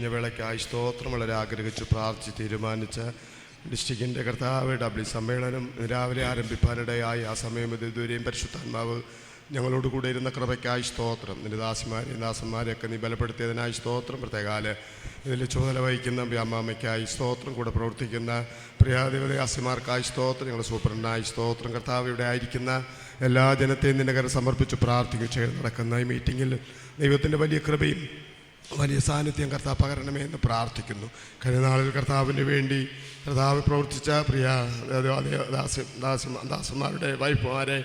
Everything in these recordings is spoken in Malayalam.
കഴിഞ്ഞ വേളയ്ക്കായി സ്തോത്രം വളരെ ആഗ്രഹിച്ച് പ്രാർത്ഥിച്ച് തീരുമാനിച്ച ഡിസ്ട്രിക്റ്റിൻ്റെ കർത്താവ് ഡബ്ല്യു സമ്മേളനം രാവിലെ ആരംഭിക്കാനിടയായി ആ സമയം ഇതുവരെയും പരിശുദ്ധാത്മാവ് ഞങ്ങളോട് കൂടെ ഇരുന്ന കൃപയ്ക്കായി സ്തോത്രം. നിന്റെ ദാസന്മാരെയൊക്കെ നീ ബലപ്പെടുത്തിയതിനായി സ്തോത്രം. പ്രത്യേകാല ഇതിൽ ചുമതല വഹിക്കുന്ന വ്യാമാമയ്ക്കായി സ്തോത്രം. കൂടെ പ്രവർത്തിക്കുന്ന പ്രിയാദിവദാസിമാർക്കായി സ്തോത്രം. ഞങ്ങളുടെ സൂപ്രണ്ടായി സ്തോത്രം. കർത്താവ് ഇവിടെ ആയിരിക്കുന്ന എല്ലാ ജനത്തെയും നിന്റെ കരം സമർപ്പിച്ച് പ്രാർത്ഥിക്കും. ചെയ്ത് നടക്കുന്ന ഈ മീറ്റിങ്ങിൽ ദൈവത്തിൻ്റെ വലിയ കൃപയും വലിയ സാന്നിധ്യം കർത്താവ് പകരണമേ എന്ന് പ്രാർത്ഥിക്കുന്നു. കഴിഞ്ഞ നാളിൽ കർത്താവിന് വേണ്ടി കർത്താവ് പ്രവർത്തിച്ച പ്രിയ ദാസന്മാരുടെ വൈഫുമാരെ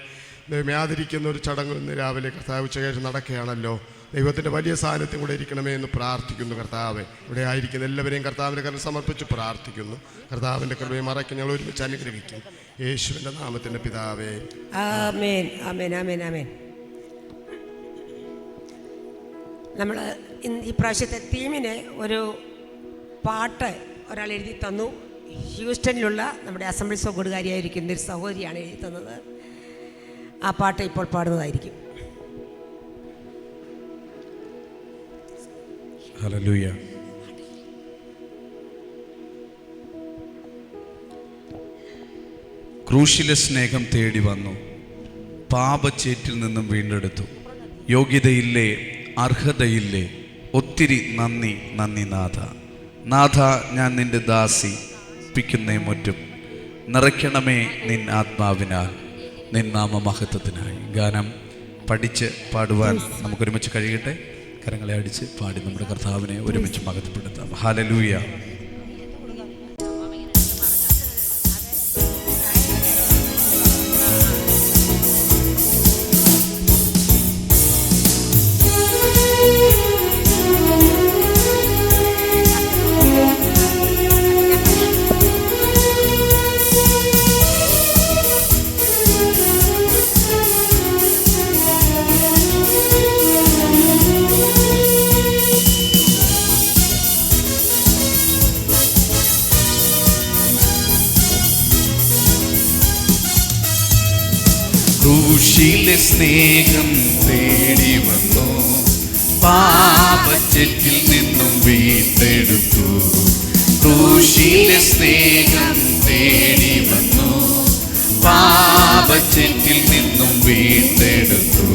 ആദരിക്കുന്ന ഒരു ചടങ്ങ് ഇന്ന് രാവിലെ കർത്താവ് ഉച്ചകേശം നടക്കുകയാണല്ലോ. ദൈവത്തിൻ്റെ വലിയ സാന്നിധ്യം കൂടെ ഇരിക്കണമേ എന്ന് പ്രാർത്ഥിക്കുന്നു. കർത്താവ് ഇവിടെ ആയിരിക്കുന്ന എല്ലാവരെയും കർത്താവിൻ്റെ കരം സമർപ്പിച്ച് പ്രാർത്ഥിക്കുന്നു. കർത്താവിൻ്റെ കൃപയെ മറയ്ക്ക് ഞങ്ങൾ ഒരുമിച്ച് അനുഗ്രഹിക്കും. യേശുവിൻ്റെ നാമത്തിൻ്റെ പിതാവേ, ആമേൻ. ആമേൻ. ആമേൻ. ആമേൻ. നമ്മൾ ഈ പ്രാവശ്യത്തെ തീമിന് ഒരു പാട്ട് ഒരാൾ എഴുതി തന്നു. ഹ്യൂസ്റ്റണിലുള്ള നമ്മുടെ അസംബ്ലീസ് ഓഫ് ഗോഡുകാരിയായിരിക്കുന്ന ഒരു സഹോദരിയാണ് എഴുതി തന്നത്. ആ പാട്ട് ഇപ്പോൾ പാടുന്നതായിരിക്കും. ഹല്ലേലൂയ. ക്രൂശിലെ സ്നേഹം തേടി വന്നു, പാപച്ചേറ്റിൽ നിന്നും വീണ്ടെടുത്തു. യോഗ്യതയില്ലേ, അർഹതയില്ലേ, ഒത്തിരി നന്ദി നന്ദി നാഥ. നാഥ, ഞാൻ നിന്റെ ദാസി പിക്കുന്നേ മുറ്റും. നിറയ്ക്കണമേ നിൻ ആത്മാവിനാൽ, നിൻ നാമമഹത്വത്തിനായി. ഗാനം പഠിച്ച് പാടുവാൻ നമുക്കൊരുമിച്ച് കഴിയട്ടെ. കരങ്ങളെ അടിച്ച് പാടി നമ്മുടെ കർത്താവിനെ ഒരുമിച്ച് മഹത്വപ്പെടുത്താം. ഹല്ലേലൂയ. ക്രൂശിലെ സ്നേഹം തേടി വന്നു, പാപച്ചേറ്റിൽ നിന്നും വീണ്ടെടുത്തു. ക്രൂശിലെ സ്നേഹം തേടി വന്നു, പാപച്ചേറ്റിൽ നിന്നും വീണ്ടെടുത്തു.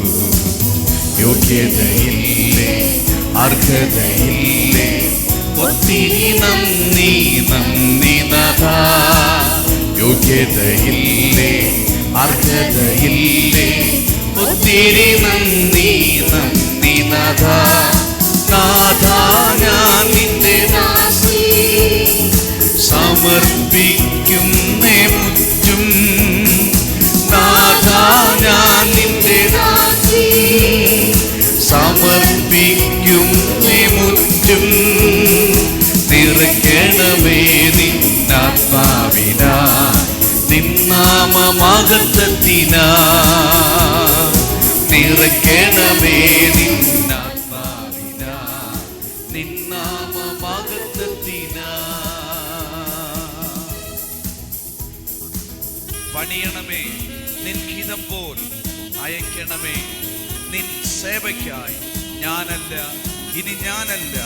യോഗ്യതയില്ലേ, അർഹതയില്ലേ, ഒത്തിരി നന്ദി നന്ദി നാഥ. യോഗ്യതയില്ലേ, അർഹതയില്ലേ, ഒത്തിരി നന്ദി നന്ദി നാഥ. നാഥ, ഞാൻ നിന്റെ ദാസി സമർപ്പിക്കുന്നേ മുറ്റും. നാഥ, ഞാൻ നിന്റെ ദാസി സമർപ്പിക്കുന്നേ മുറ്റും. നിറയ്ക്കണമേ നിന്നാത്മാവിനാ, നിന്നാമമഹത്വത്തിനാ. നിറയ്ക്കണമേ നിന്നാത്മാവിനാ, നിന്നാമമഹത്വത്തിനാ. പണിയണമേ നിൻ ഹിതം പോൽ, അയക്കണമേ നിൻ സേവയ്ക്കായി. ഞാനല്ല, ഇനി ഞാനല്ല,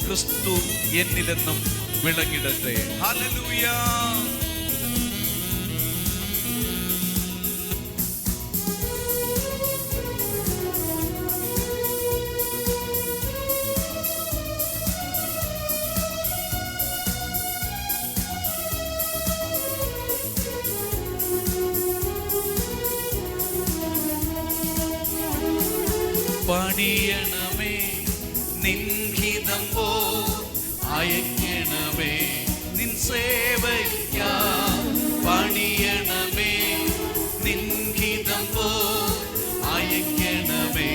ക്രിസ്തു എന്നിലെന്നും വിളങ്ങിടട്ടെ. ഹല്ലേലൂയ. പണിയണമേ നിൻ ഹിതം പോൽ, അയക്കണമേ നിൻ സേവയ്ക്കായി. പണിയണമേ നിൻ ഹിതം പോൽ, അയക്കണമേ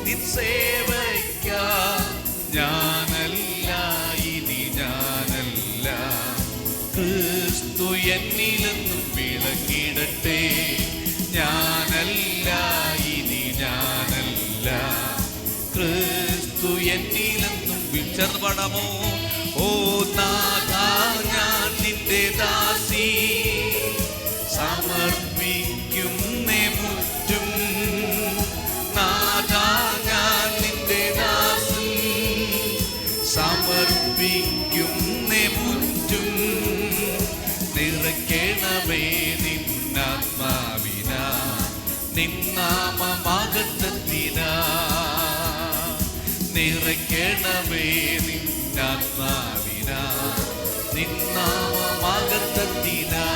നിൻ സേവയ്ക്കായി. ഞാനല്ല, ഇനി ഞാനല്ല, ക്രിസ്തു എന്നിലെന്നും വിളങ്ങിടട്ടെ. ഞാനല്ല, ഇനി ഞാനല്ല, ക്രിസ്തു എന്നിലെന്നും വിചർവണമോ. ഓ നാഥ, ഞാൻ നിന്റെ ദാസി സമർപ്പിക്കുന്നേ മുറ്റും. നാഥ, ഞാൻ നിന്റെ ദാസി സമർപ്പി മുറ്റും നിറയ്ക്കണമേ നിന്നാത്മാവിനാ നിന്നാമമഹത്വത്തിനാ നിറയ്ക്കണമേ നിന്നാത്മാവിനാ നിന്നാമമഹത്വത്തിനാ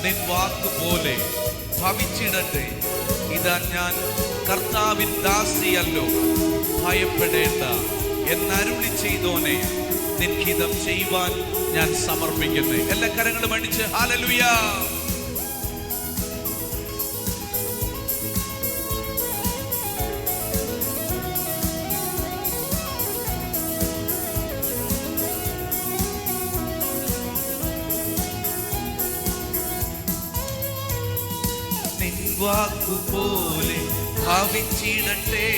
നിൻ വാക്കുപോലെ ഭവിച്ചിടട്ടെ. ഇതാ ഞാൻ കർത്താവിൻ ദാസിയല്ലോ, ഭയപ്പെടേണ്ട എന്നരുളി ചെയ്തോനെ, നിൻഹിതം ചെയ്യുവാൻ ഞാൻ സമർപ്പിക്കുന്നു. എല്ലാ കരങ്ങളും അടിച്ച് ഹല്ലേലൂയ. വാക്കുപോലെ ഭാവിച്ചിടട്ടെ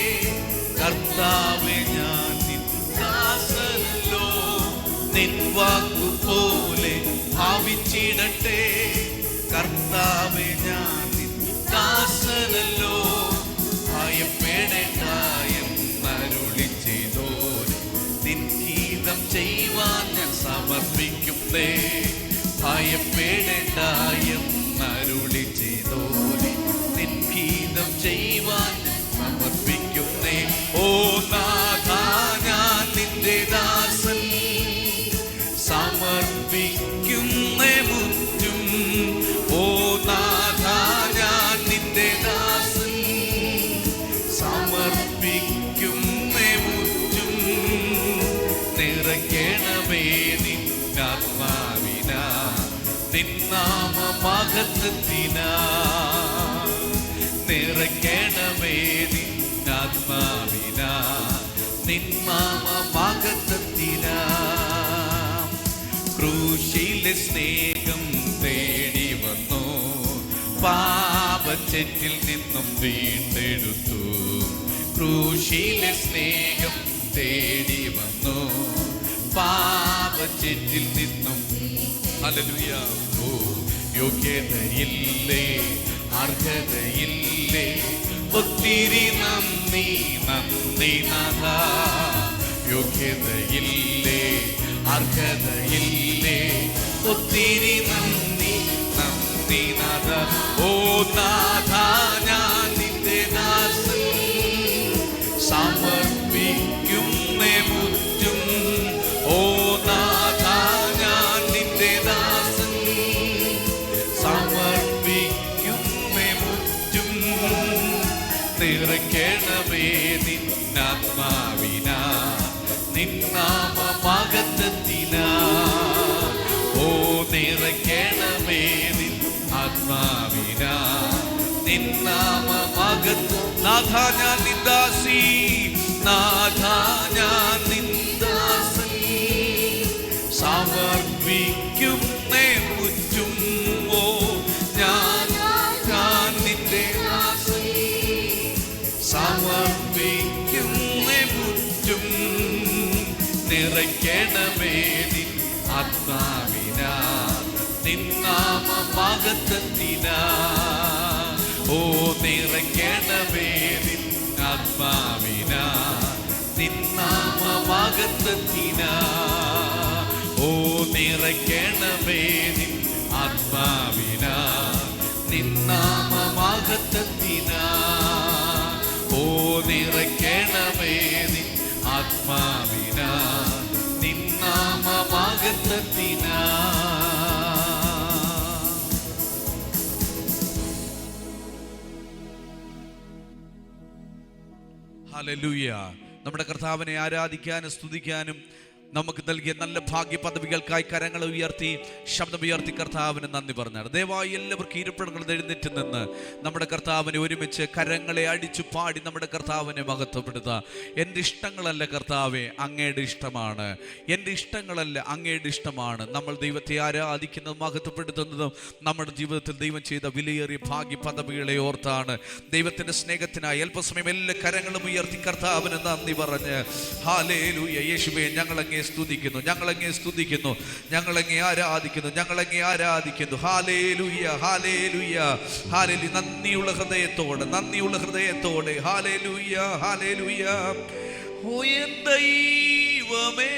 കർത്താവേ, ഞാൻ നിൻ ദാസനല്ലോ. നിൻ വാക്കുപോലെ ഭാവിച്ചിടട്ടെ കർത്താവേ, ഞാൻ നിൻ ദാസനല്ലോ. ഭയപ്പെടേണ്ട എന്നരുളി ചെയ്തോനെ, നിൻ ഗീതം ചെയ്യുവാൻ ഞാൻ സമർപ്പിക്കുന്നേ. ഭയപ്പെടേണ്ട എന്നരുളി ചെയ്തോനെ, നിൻ ഗീതം ചെയ്യുവാൻ സമർപ്പിക്കുന്നേ. ഓ നാഥാ, ഞാൻ നിന്റെ ദാസൻ, സമർപ്പിക്കുന്നേ മുറ്റും. ഓ നാഥാ, ഞാൻ നിന്റെ ദാസൻ, സമർപ്പിക്കുന്നേ മുറ്റും. നിറയ്ക്കണമേ നിന്നാത്മാവിനാ നിന്നാമമഹത്വത്തിനാ. നിറയ്ക്കണമേ നിന്നാത്മാവിനാ നിന്നാമമഹത്വത്തിനാ. ക്രൂശിലെ സ്നേഹം തേടി വന്നു, പാപച്ചെറ്റിൽ നിന്നും വീണ്ടെടുത്തു. ക്രൂശിലെ സ്നേഹം തേടി വന്നു, പാപച്ചെറ്റിൽ നിന്നും. ഹല്ലേലൂയ. ഓ യോഗ്യതയില്ലേ, അർഹതയില്ലേ, ഒത്തിരി നന്ദി നന്ദി നാഥാ. യോഗ്യതയില്ലേ, അർഹതയില്ലേ, ഒത്തിരി നന്ദി നന്ദി നാഥാ. ഓ നാഥാ, ഞാൻ നിന്റെ ദാസൻ, സമർപ്പിക്കുന്നേ മുറ്റും. ഓ നാഥാ, ഞാൻ നിന്റെ ദാസൻ, സമർപ്പിക്കുന്നേ മുറ്റും. നിറയ്ക്കണമേ നിന്നാത്മാവിനാ നിന്നാമമഹത്വത്തിനാ. ഓ നിറയ്ക്കണമേ നിന്നാത്മാവിനാ നിന്നാമമഹത്വം. നാഥാ, ഞാൻ നിൻ ദാസി, നാഥാ, ഞാൻ നിൻ ദാസൻ, സമർപ്പിക്കുന്നേ മുറ്റും. ഓ ഞാൻ നിന്റെ ദാസൻ, സമർപ്പിക്കുന്നേ മുറ്റും. നിറയ്ക്കണമേ നിൻ ആത്മാവിനാ നിന്നാമമഹത്വത്തിനാ. ഓ നിറയ്ക്കണമേ നിൻ ആത്മാവിനാ നിന്നാമമഹത്വത്തിനാ. ഓ നിറയ്ക്കണമേ നിൻ ആത്മാവിനാ നിന്നാമമഹത്വത്തിനാ. ഓ നിറയ്ക്കണമേ നിൻ ആത്മാവിനാ നിന്നാമമഹത്വത്തിനാ. ഹല്ലേലൂയ. നമ്മുടെ കർത്താവിനെ ആരാധിക്കാനും സ്തുതിക്കാനും നമുക്ക് നൽകിയ നല്ല ഭാഗ്യ പദവികൾക്കായി കരങ്ങൾ ഉയർത്തി ശബ്ദമുയർത്തി കർത്താവിന് നന്ദി പറഞ്ഞാണ്. ദയവായി എല്ലാവർക്കും ഇരിപ്പിടങ്ങൾ എഴുന്നേറ്റ് നിന്ന് നമ്മുടെ കർത്താവിനെ ഒരുമിച്ച് കരങ്ങളെ അടിച്ചു പാടി നമ്മുടെ കർത്താവിനെ മഹത്വപ്പെടുത്തുക. എൻ്റെ ഇഷ്ടങ്ങളല്ല കർത്താവെ, അങ്ങയുടെ ഇഷ്ടമാണ്. എൻ്റെ ഇഷ്ടങ്ങളല്ല, അങ്ങയുടെ ഇഷ്ടമാണ്. നമ്മൾ ദൈവത്തെ ആരാധിക്കുന്നതും മഹത്വപ്പെടുത്തുന്നതും നമ്മുടെ ജീവിതത്തിൽ ദൈവം ചെയ്ത വിലയേറിയ ഭാഗ്യ പദവികളെ ഓർത്താണ്. ദൈവത്തിൻ്റെ സ്നേഹത്തിനായി അല്പസമയം എല്ലാ കരങ്ങളും ഉയർത്തി കർത്താവിന് നന്ദി പറഞ്ഞ് ഹല്ലേലൂയ. യേശുവേ, ഞങ്ങളങ്ങേ സ്തുതിക്കുന്നു, ഞങ്ങളങ്ങേ സ്തുതിക്കുന്നു, ഞങ്ങളങ്ങേ ആരാധിക്കുന്നു, ഞങ്ങളങ്ങേ ആരാധിക്കുന്നു. ഹല്ലേലൂയ, ഹല്ലേലൂയ, ഹല്ലേലൂയ. നന്ദിയുള്ള ഹൃദയത്തോടെ ഹല്ലേലൂയ, ഹല്ലേലൂയ. ഓ എൻ ദൈവമേ,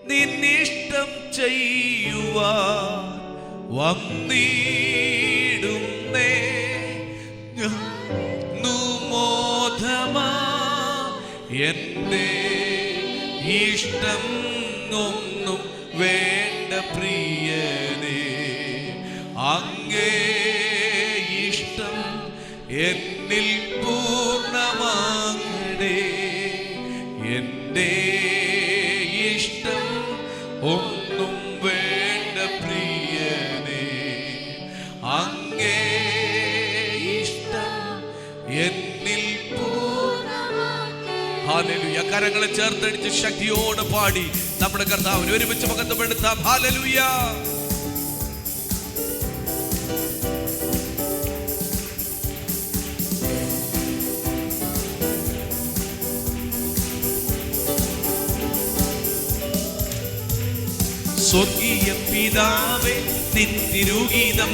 നിന്നിഷ്ടം ചെയ്യുവാൻ വന്നിടുന്നേ. മോദമാ എന്റെ ഇഷ്ടം ഒന്നും വേണ്ട പ്രിയനേ, അങ്ങേ ഇഷ്ടം എന്നിൽ പൂർണ്ണമാകണേ. എൻ്റെ ഇഷ്ടം ഒന്നും വേണ്ട പ്രിയനേ, അങ്ങേ ഇഷ്ടം എന്നിൽ പൂർണ്ണമാകണേ. ഹല്ലേലൂയ. കരങ്ങളെ ചേർത്തടിച്ച് ശക്തിയോടെ പാടി നമ്മുടെ കർത്താവിനെ ഒരുമിച്ച് മഹത്വപ്പെടുത്താം. ഹല്ലേലൂയ. സ്വർഗീയ പിതാവേ, നിൻ തിരുഗീതം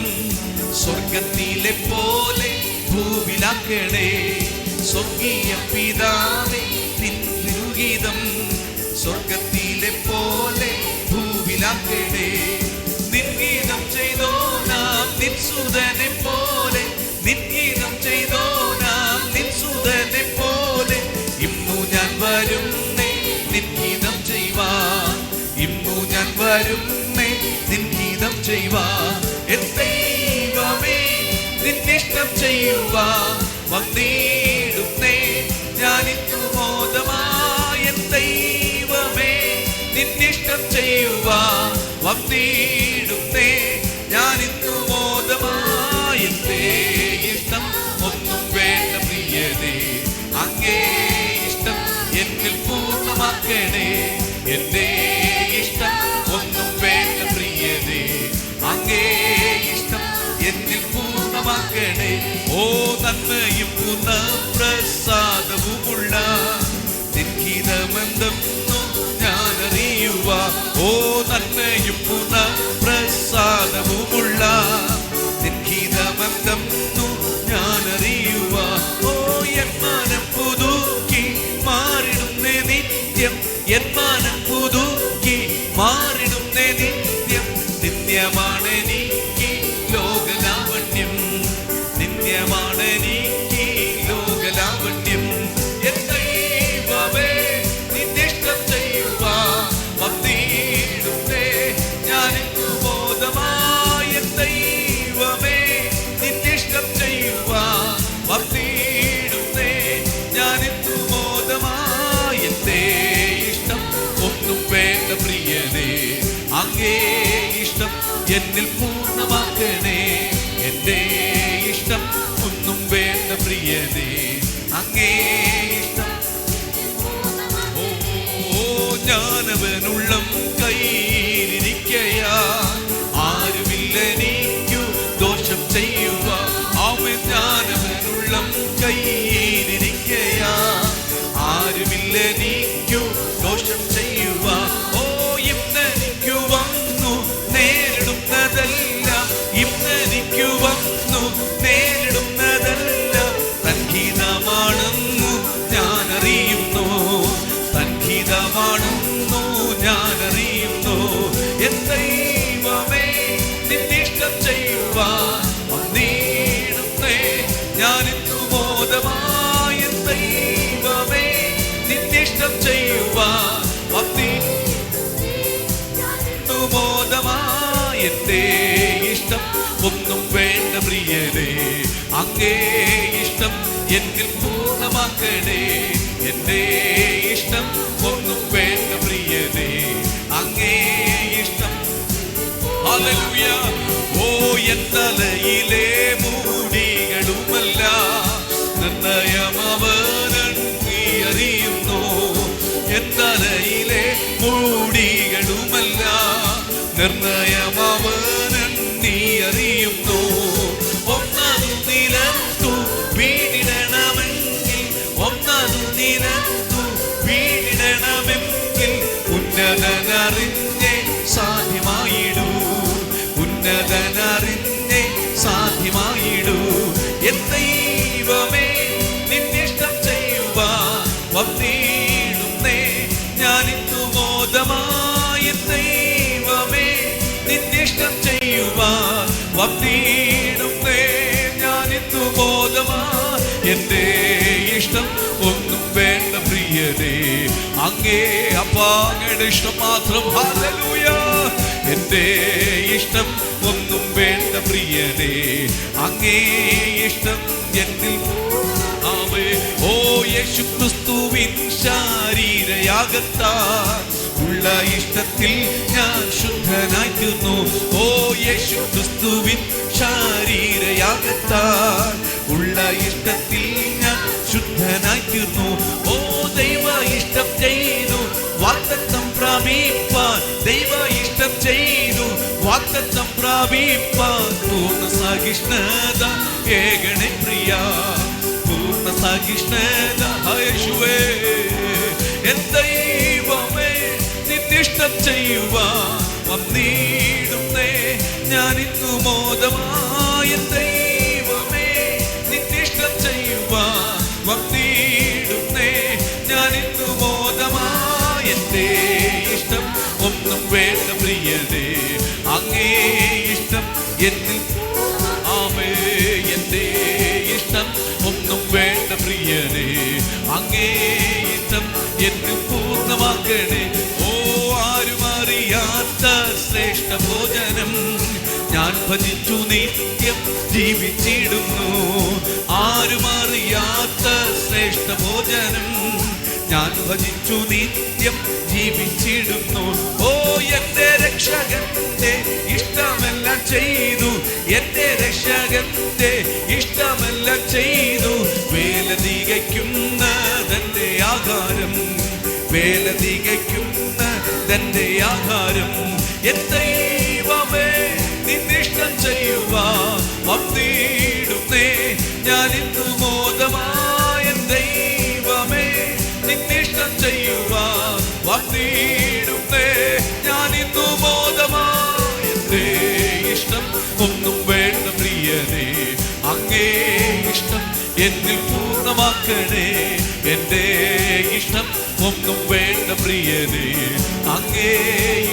സ്വർഗത്തിലെ പോലെ ഭൂവിലാക്കണേ. സ്വർഗീയ പിതാവേ, നിൻ തിരുഗീതം സ്വർഗത്തിലെ പോലെ ഭൂവിലാക്കണേ. നിൻഗീതം ചെയ്തോ നാം നിൻസുതനെ പോലെ, നിൻഗീതം ചെയ്തോ നാം നിൻസുതനെ പോലെ. ഇന്നു ഞാൻ വരുന്നേ നിൻഗീതം ചെയ്യുവാൻ, ഇന്നു ഞാൻ വരുന്നേ നിൻഗീതം ചെയ്യുവാൻ. എൻ ദൈവമേ, നിന്നിഷ്ടം ചെയ്യുവാൻ വന്നിടുന്നേ ഞാൻ ഇന്നു മോദമായി. എൻ ദൈവമേ, നിന്നിഷ്ടം ചെയ്യുവാൻ വന്നിടുന്നേ ഞാൻ ഇന്നു മോദമായി. എന്റെ ഇഷ്ടം ഒന്നും വേണ്ട പ്രിയനേ, അങ്ങേ ഇഷ്ടം എന്നിൽ പൂർണ്ണമാക്കണേ. എന്റെ ഇഷ്ടം ഒന്നും വേണ്ട പ്രിയനേ, അങ്ങേ ഇഷ്ടം എന്നിൽ പൂർണ്ണമാക്കണേ. ഓ നന്മയും പ്രസാദവുമുള്ള നിൻഹിതമെന്തെന്നു ഞാൻ അറിയുക. ഓ നന്മയും പ്രസാദവുമുള്ള നിൻഹിതമെന്തെന്നു ഞാൻ അറിയുക. ഓ എൻ മനം പുതുക്കി മാറിടുന്നേ നിത്യം, എൻ മനം പുതുക്കി മാറിടുന്നേ നിത്യം. നിത്യമാണെനിക്ക് ലോകലാവണ്യം, നിത്യമാണെനിക്ക് ലോകലാവണ്യം. എൻ ദൈവമേ, നിന്നിഷ്ടം ചെയ്യുവാൻ വന്നിടുന്നേ ഞാൻ ഇന്നു ബോധമായി. എൻ ദൈവമേ, നിന്നിഷ്ടം ചെയ്യുവാൻ വന്നിടുന്നേ ഞാൻ ഇന്നു ബോധമായി. എന്റെ ഇഷ്ടം ഒന്നും വേണ്ട പ്രിയനേ, അങ്ങേ ഇഷ്ടം എന്നിൽ പൂർണ്ണമാക്കണേ. എൻ്റെ ഇഷ്ടം ഒന്നും വേണ്ട പ്രിയനേ, അങ്ങേ ഇഷ്ടം. ഓ ഞാനവനുള്ളം കയ്യിലിരിക്കയാ, ആരുമില്ലെനിക്കു ദോഷം ചെയ്യുക. അവൻ ഞാനവനുള്ളം കയ്യിലിരിക്കയാ, ആരുമില്ലെനിക്കു ദോഷം ചെയ്യുക. ഓ ഇന്നെനിക്കു വന്നു നേരിടുന്നതല്ല, ഇന്നെനിക്കു വന്നു നേരിടുന്നതല്ല തൻഹിതമാണെന്നു ഞാൻ അറിയുന്നു, തൻഹിതമാണെന്നു ഞാൻ അറിയുന്നു. എൻ ദൈവമേ, നിന്നിഷ്ടം ചെയ്യുവാൻ വന്നിടുന്നേ ഞാൻ ഇന്നു ബോധമായി. എൻ ദൈവമേ, നിന്നിഷ്ടം ചെയ്യുവാൻ വന്നിടുന്നു ബോധമായി. എന്റെ ഇഷ്ടം ഒന്നും വേണ്ട പ്രിയനേ, അങ്ങേ ഇഷ്ടം എന്നിൽ പൂർണ്ണമാക്കണേ. എന്റെ ഇഷ്ടം ഒന്നും വേണ്ട പ്രിയനേ, അങ്ങേ ഇഷ്ടം. ഹല്ലേലൂയ. ഓ എൻ തലയിലെ മൂടികളുമല്ല നിർണയമവനൻ നീ അറിയുന്നു. എൻ തലയിലെ മൂടികളുമല്ല നിർണയമവനൻ നീ അറിയുന്നു. ഒന്നതു നിലത്തു വീണിടണമെങ്കിൽ, ഒന്നതു നിലത്തു വീണിടണമെങ്കിൽ ഉന്നതനറിഞ്ഞേ സാധ്യമായിടൂ, ഉന്നതനറിഞ്ഞേ സാധ്യമായിടൂ. എൻ ദൈവമേ നിന്നിഷ്ടം ചെയ്യുവാൻ വന്നിടുന്നേ ഞാനിന്നു മോദമായി. എൻ ദൈവമേ നിന്നിഷ്ടം ചെയ്യുവാൻ വന്നിടുന്നേ ഞാനിന്നു മോദമായി. എന്റെ ഇഷ്ടം ഒന്നും വേണ്ട പ്രിയനേ, അങ്ങേ അപ്പാങ്ങയുടെ ഇഷ്ടം മാത്രം. ഹല്ലേലൂയ. എന്റെ ഇഷ്ടം ഒന്നും വേണ്ട പ്രിയനേ, അങ്ങേ ഇഷ്ടം എന്നിൽ. ആമേ. ഓ യേശുക്രിസ്തുവിൻ ശരീരയാഗത്താൽ ഉള്ള ഇഷ്ടത്തിൽ ഞാൻ ശുദ്ധനായി തീർന്നു. ഓ യേശുക്രിസ്തുവിൻ ശരീരയാഗത്താൽ ഉള്ള ഇഷ്ടത്തിൽ ഞാൻ ശുദ്ധനായി തീർന്നു. ഓ ദൈവ ഇഷ്ടം ചെയ്തു വാഗ്ദത്തം പ്രാപിപ്പാൻ, ദൈവ ഇഷ്ടം ചെയ്തു വാഗ്ദത്തം പ്രാപിപ്പാൻ പൂർണ്ണ സഹിഷ്ണുത ഏകണേ പ്രിയ, പൂർണ്ണ സഹിഷ്ണുത. യേശുവേ എൻ ദൈവമേ നിന്നിഷ്ടം ചെയ്യുവാൻ വന്നിടുന്നേ ഞാനിന്നു മോദമായി. എൻ ദൈവമേ നിന്നിഷ്ടം ചെയ്യുവാൻ വന്നിടുന്നേ ഞാനിന്നു മോദമായി. എന്റെ ഇഷ്ടം ഒന്നും വേണ്ട പ്രിയനേ, അങ്ങേ ഇഷ്ടം എന്നിൽ. ആമേ. എന്റെ ഇഷ്ടം ഒന്നും വേണ്ട പ്രിയനേ, അങ്ങേ ഇഷ്ടം എന്നിൽ പൂർണ്ണമാക്കണേ. ഓ ആരും അറിയാത്ത ശ്രേഷ്ഠ ഭോജനം ഞാൻ ഭജിച്ചു നിത്യം ജീവിച്ചിടുന്നു. ആരും അറിയാത്ത ശ്രേഷ്ഠ ഭോജനം ഞാൻ ഭജിച്ചു നിത്യം ജീവിച്ചിടുന്നു. ഓ എന്റെ രക്ഷകന്റെ ഇഷ്ടമെല്ലാം ചെയ്തു, എന്റെ രക്ഷകന്റെ ഇഷ്ടമെല്ലാം ചെയ്തു. വേല തികയ്ക്കുന്നതെന്റെ ആഹാരം, വേല തികയ്ക്കുന്നതെന്റെ ആഹാരം. എൻ ദൈവമേ നിന്നിഷ്ടം ചെയ്യുവാൻ വന്നിടുന്നേ ഞാനിന്നു മോദമായി. എൻ ദൈവമേ നിന്നിഷ്ടം ചെയ്യുവാൻ വന്നിടുന്നേ ഞാനിന്നു മോദമായി. എന്റെ ഇഷ്ടം ഒന്നും വേണ്ട പ്രിയനേ, അങ്ങേ ഇഷ്ടം എന്നിൽ പൂർണ്ണമാക്കണേ. എന്റെ ഇഷ്ടം ഒന്നും വേണ്ട പ്രിയനേ, അങ്ങേ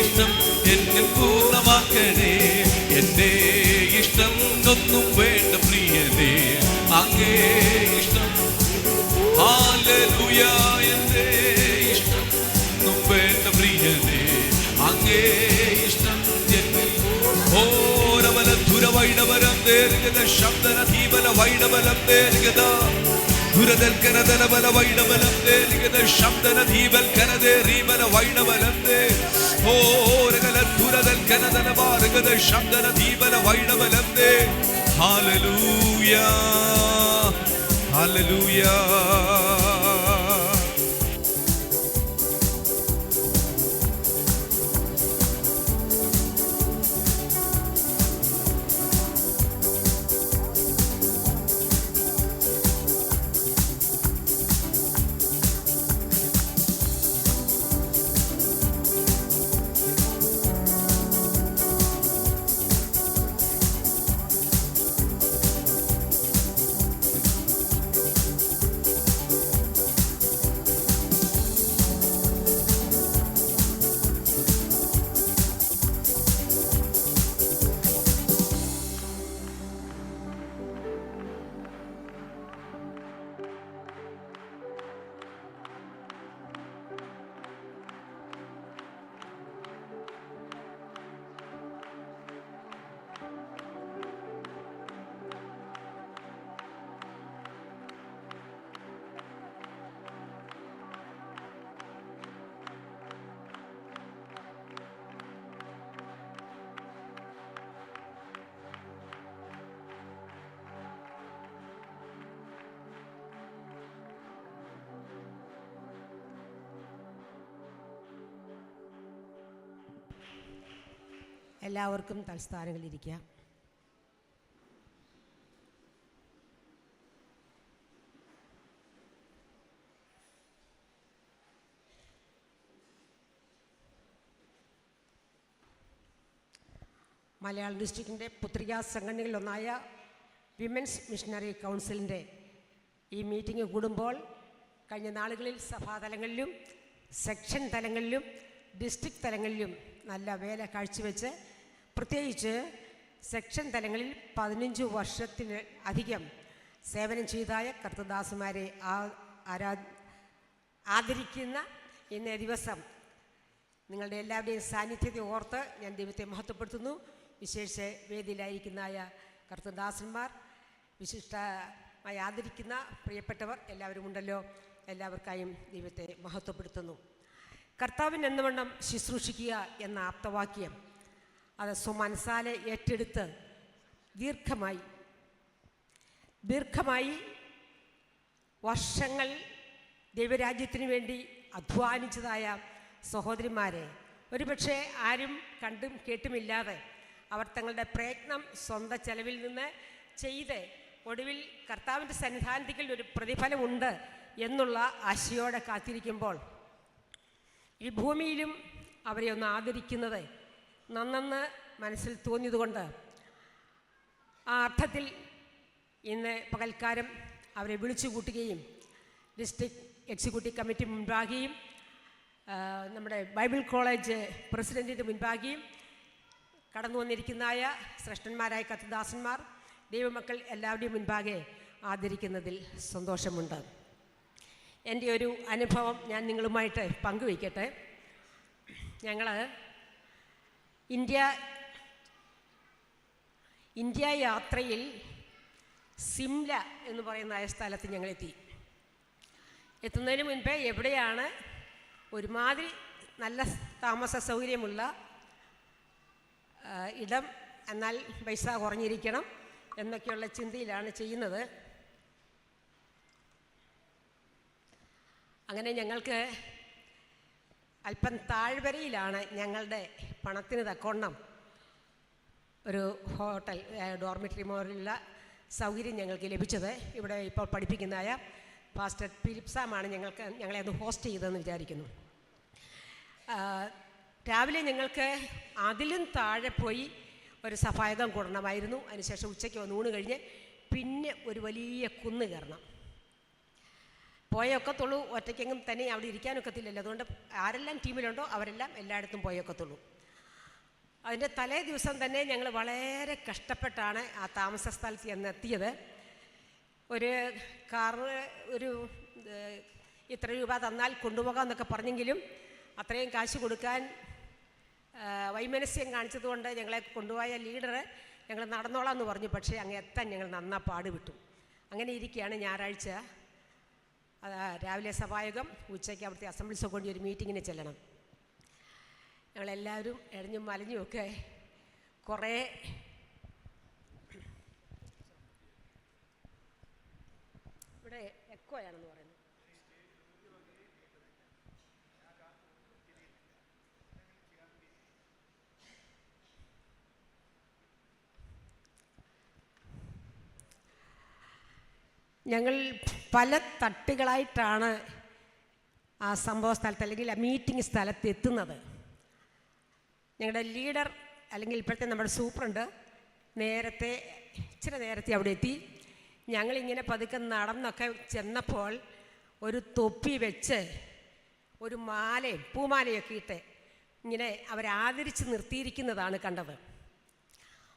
ഇഷ്ടം എന്നിൽ പൂർണ്ണമാക്കണേ. എന്റെ ഇഷ്ടം ഒന്നും വേണ്ട പ്രിയനേ, അങ്ങേ ഇഷ്ടം. ഹല്ലേലൂയ. എന്റെ ഇഷ്ടം ഒന്നും വേണ്ട പ്രിയനേ, അങ്ങേ ഇഷ്ടം എന്നിൽ. ഓരവല ദുരവൈടവരം ദേർഗത ശബ്ദന ധീബല വൈടവലം ദേർഗത ദുരദൽക്കനദലബല വൈടവലം ദേർഗത ശബ്ദന ധീബൽ കനദേ റീബല വൈടവലം ദേ. ഓരഗല ദുരദൽക്കനദല ബാർഗത ശബ്ദന ധീബല വൈടവലം ദേ. ഹല്ലേലൂയ. ഹല്ലേലൂയ. എല്ലാവർക്കും തൽസ്ഥാനങ്ങളിലിരിക്കാം. മലയാളം ഡിസ്ട്രിക്റ്റിൻ്റെ പുത്രികാ സംഘടനകളിലൊന്നായ വിമൻസ് മിഷണറി കൗൺസിലിൻ്റെ ഈ മീറ്റിംഗ് കൂടുമ്പോൾ കഴിഞ്ഞ നാളുകളിൽ സഭാതലങ്ങളിലും സെക്ഷൻ തലങ്ങളിലും ഡിസ്ട്രിക്ട് തലങ്ങളിലും നല്ല വേല കാഴ്ചവെച്ച് പ്രത്യേകിച്ച് സെക്ഷൻ തലങ്ങളിൽ 15 വർഷത്തിന് അധികം സേവനം ചെയ്തായ കർത്തദാസന്മാരെ ആദരിക്കുന്ന ഇന്നേ ദിവസം നിങ്ങളുടെ എല്ലാവരുടെയും സാന്നിധ്യത്തെ ഓർത്ത് ഞാൻ ദൈവത്തെ മഹത്വപ്പെടുത്തുന്നു. വിശേഷ വേദിയിലായിരിക്കുന്നതായ കർത്തദാസന്മാർ, വിശിഷ്ടമായി ആദരിക്കുന്ന പ്രിയപ്പെട്ടവർ എല്ലാവരും ഉണ്ടല്ലോ. എല്ലാവർക്കായും ദൈവത്തെ മഹത്വപ്പെടുത്തുന്നു. കർത്താവിന് എന്നവണ്ണം ശുശ്രൂഷിക്കുക എന്ന ആപ്തവാക്യം അത് സ്വമനസാലെ ഏറ്റെടുത്ത് ദീർഘമായി വർഷങ്ങൾ ദൈവരാജ്യത്തിന് വേണ്ടി അധ്വാനിച്ചതായ സഹോദരിമാരെ ഒരുപക്ഷെ ആരും കണ്ടും കേട്ടുമില്ലാതെ അവർ തങ്ങളുടെ പ്രയത്നം സ്വന്തം ചെലവിൽ നിന്ന് ചെയ്ത് ഒടുവിൽ കർത്താവിൻ്റെ സന്നിധാനത്തിൽ ഒരു പ്രതിഫലമുണ്ട് എന്നുള്ള ആശയോടെ കാത്തിരിക്കുമ്പോൾ ഈ ഭൂമിയിലും അവരെ ഒന്ന് ആദരിക്കുന്നത് നന്നെന്ന് മനസ്സിൽ തോന്നിയതുകൊണ്ട് ആ അർത്ഥത്തിൽ ഇന്ന് പകൽക്കാലം അവരെ വിളിച്ചു കൂട്ടുകയും ഡിസ്ട്രിക്ട് എക്സിക്യൂട്ടീവ് കമ്മിറ്റി മുൻപാകെയും നമ്മുടെ ബൈബിൾ കോളേജ് പ്രസിഡൻറ്റിൻ്റെ മുൻപാകെയും കടന്നു വന്നിരിക്കുന്നതായ ശ്രേഷ്ഠന്മാരായ കർത്തദാസന്മാർ, ദൈവമക്കൾ എല്ലാവരുടെയും മുൻപാകെ ആദരിക്കുന്നതിൽ സന്തോഷമുണ്ട്. എൻ്റെ ഒരു അനുഭവം ഞാൻ നിങ്ങളുമായിട്ട് പങ്കുവയ്ക്കട്ടെ. ഞങ്ങൾ ഇന്ത്യ യാത്രയിൽ സിംല എന്ന് പറയുന്ന സ്ഥലത്ത് ഞങ്ങളെത്തി. എത്തുന്നതിന് മുൻപേ എവിടെയാണ് ഒരുമാതിരി നല്ല താമസ സൗകര്യമുള്ള ഇടം, എന്നാൽ പൈസ കുറഞ്ഞിരിക്കണം എന്നൊക്കെയുള്ള ചിന്തയിലാണ് ചെയ്യുന്നത്. അങ്ങനെ ഞങ്ങൾക്ക് അല്പം താഴ്വരയിലാണ് ഞങ്ങളുടെ പണത്തിന് തക്കവണ്ണം ഒരു ഹോട്ടൽ ഡോർമിറ്ററി മോഡലുള്ള സൗകര്യം ഞങ്ങൾക്ക് ലഭിച്ചത്. ഇവിടെ ഇപ്പോൾ പഠിപ്പിക്കുന്നതായ പാസ്റ്റർ ഫിലിപ്സാമാണ് ഞങ്ങളെ ഒന്ന് ഹോസ്റ്റ് ചെയ്തതെന്ന് വിചാരിക്കുന്നു. രാവിലെ ഞങ്ങൾക്ക് അതിലും താഴെ പോയി ഒരു സഭായകം കൂടണമായിരുന്നു. അതിനുശേഷം ഉച്ചയ്ക്ക് വന്ന് ഊണ് കഴിഞ്ഞ് പിന്നെ ഒരു വലിയ കുന്ന് കയറണം. പോയൊക്കത്തുള്ളൂ, ഒറ്റയ്ക്കെങ്കിലും തന്നെ അവിടെ ഇരിക്കാനൊക്കത്തില്ലല്ലോ. അതുകൊണ്ട് ആരെല്ലാം ടീമിലുണ്ടോ അവരെല്ലാം എല്ലായിടത്തും പോയൊക്കത്തുള്ളൂ. അതിൻ്റെ തലേ ദിവസം തന്നെ ഞങ്ങൾ വളരെ കഷ്ടപ്പെട്ടാണ് ആ താമസ സ്ഥലത്ത് ചെന്നെത്തിയത്. ഒരു കാറ് ഇത്ര രൂപ തന്നാൽ കൊണ്ടുപോകാമെന്നൊക്കെ പറഞ്ഞെങ്കിലും അത്രയും കാശ് കൊടുക്കാൻ വൈമനസ്യം കാണിച്ചതുകൊണ്ട് ഞങ്ങളെ കൊണ്ടുപോയ ലീഡർ ഞങ്ങൾ നടന്നോളാം എന്ന് പറഞ്ഞു. പക്ഷേ അങ്ങ് എത്താൻ ഞങ്ങൾ നന്നാ പാടുവിട്ടു. അങ്ങനെ ഇരിക്കുകയാണ് ഞായറാഴ്ച രാവിലെ സഭായകം, ഉച്ചയ്ക്ക് അവിടുത്തെ അസംബ്ലീസ് കൊണ്ട് ഒരു മീറ്റിങ്ങിന് ചെല്ലണം. ഞങ്ങളെല്ലാവരും എഴഞ്ഞും മലഞ്ഞുമൊക്കെ കുറേ ഇവിടെ എക്കോയാണെന്ന് പറയുന്നത്. ഞങ്ങൾ പല തട്ടുകളായിട്ടാണ് ആ സംഭവ സ്ഥലത്ത് അല്ലെങ്കിൽ ആ മീറ്റിംഗ് സ്ഥലത്ത് എത്തുന്നത്. ഞങ്ങളുടെ ലീഡർ അല്ലെങ്കിൽ ഇപ്പോഴത്തെ നമ്മുടെ സൂപ്രണ്ട് ഇച്ചിരി നേരത്തെ അവിടെ എത്തി. ഞങ്ങളിങ്ങനെ പതുക്കെ നടന്നൊക്കെ ചെന്നപ്പോൾ ഒരു തൊപ്പി വെച്ച് ഒരു പൂമാലയൊക്കെ ഇട്ട് ഇങ്ങനെ അവരാദരിച്ച് നിർത്തിയിരിക്കുന്നതാണ് കണ്ടത്.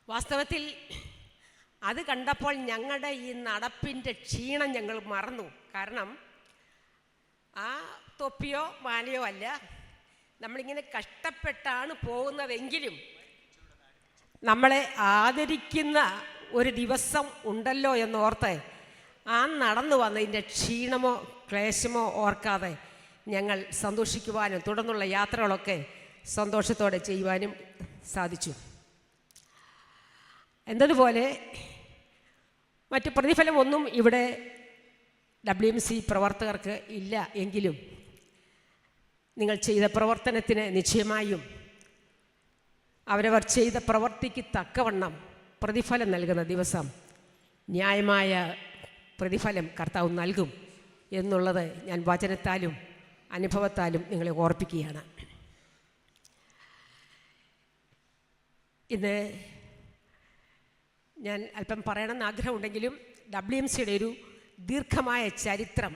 വാസ്തവത്തിൽ അത് കണ്ടപ്പോൾ ഞങ്ങളുടെ ഈ നടപ്പിൻ്റെ ക്ഷീണം ഞങ്ങൾ മറന്നു. കാരണം ആ തൊപ്പിയോ മാലയോ അല്ല, നമ്മളിങ്ങനെ കഷ്ടപ്പെട്ടാണ് പോകുന്നതെങ്കിലും നമ്മളെ ആദരിക്കുന്ന ഒരു ദിവസം ഉണ്ടല്ലോ എന്നോർത്ത് ആ നടന്നു വന്നതിൻ്റെ ക്ഷീണമോ ക്ലേശമോ ഓർക്കാതെ ഞങ്ങൾ സന്തോഷിക്കുവാനും തുടർന്നുള്ള യാത്രകളൊക്കെ സന്തോഷത്തോടെ ചെയ്യുവാനും സാധിച്ചു. എന്നതുപോലെ മറ്റ് പ്രതിഫലമൊന്നും ഇവിടെ WMC പ്രവർത്തകർക്ക് ഇല്ല എങ്കിലും നിങ്ങൾ ചെയ്ത പ്രവർത്തനത്തിന് നിശ്ചയമായും അവരവർ ചെയ്ത പ്രവർത്തിക്ക് തക്കവണ്ണം പ്രതിഫലം നൽകുന്ന ദിവസം ന്യായമായ പ്രതിഫലം കർത്താവ് നൽകും എന്നുള്ളത് ഞാൻ വചനത്താലും അനുഭവത്താലും നിങ്ങളെ ഓർപ്പിക്കുകയാണ്. ഇന്ന് ഞാൻ അല്പം പറയണമെന്ന് ആഗ്രഹമുണ്ടെങ്കിലും WMCയുടെ ഒരു ദീർഘമായ ചരിത്രം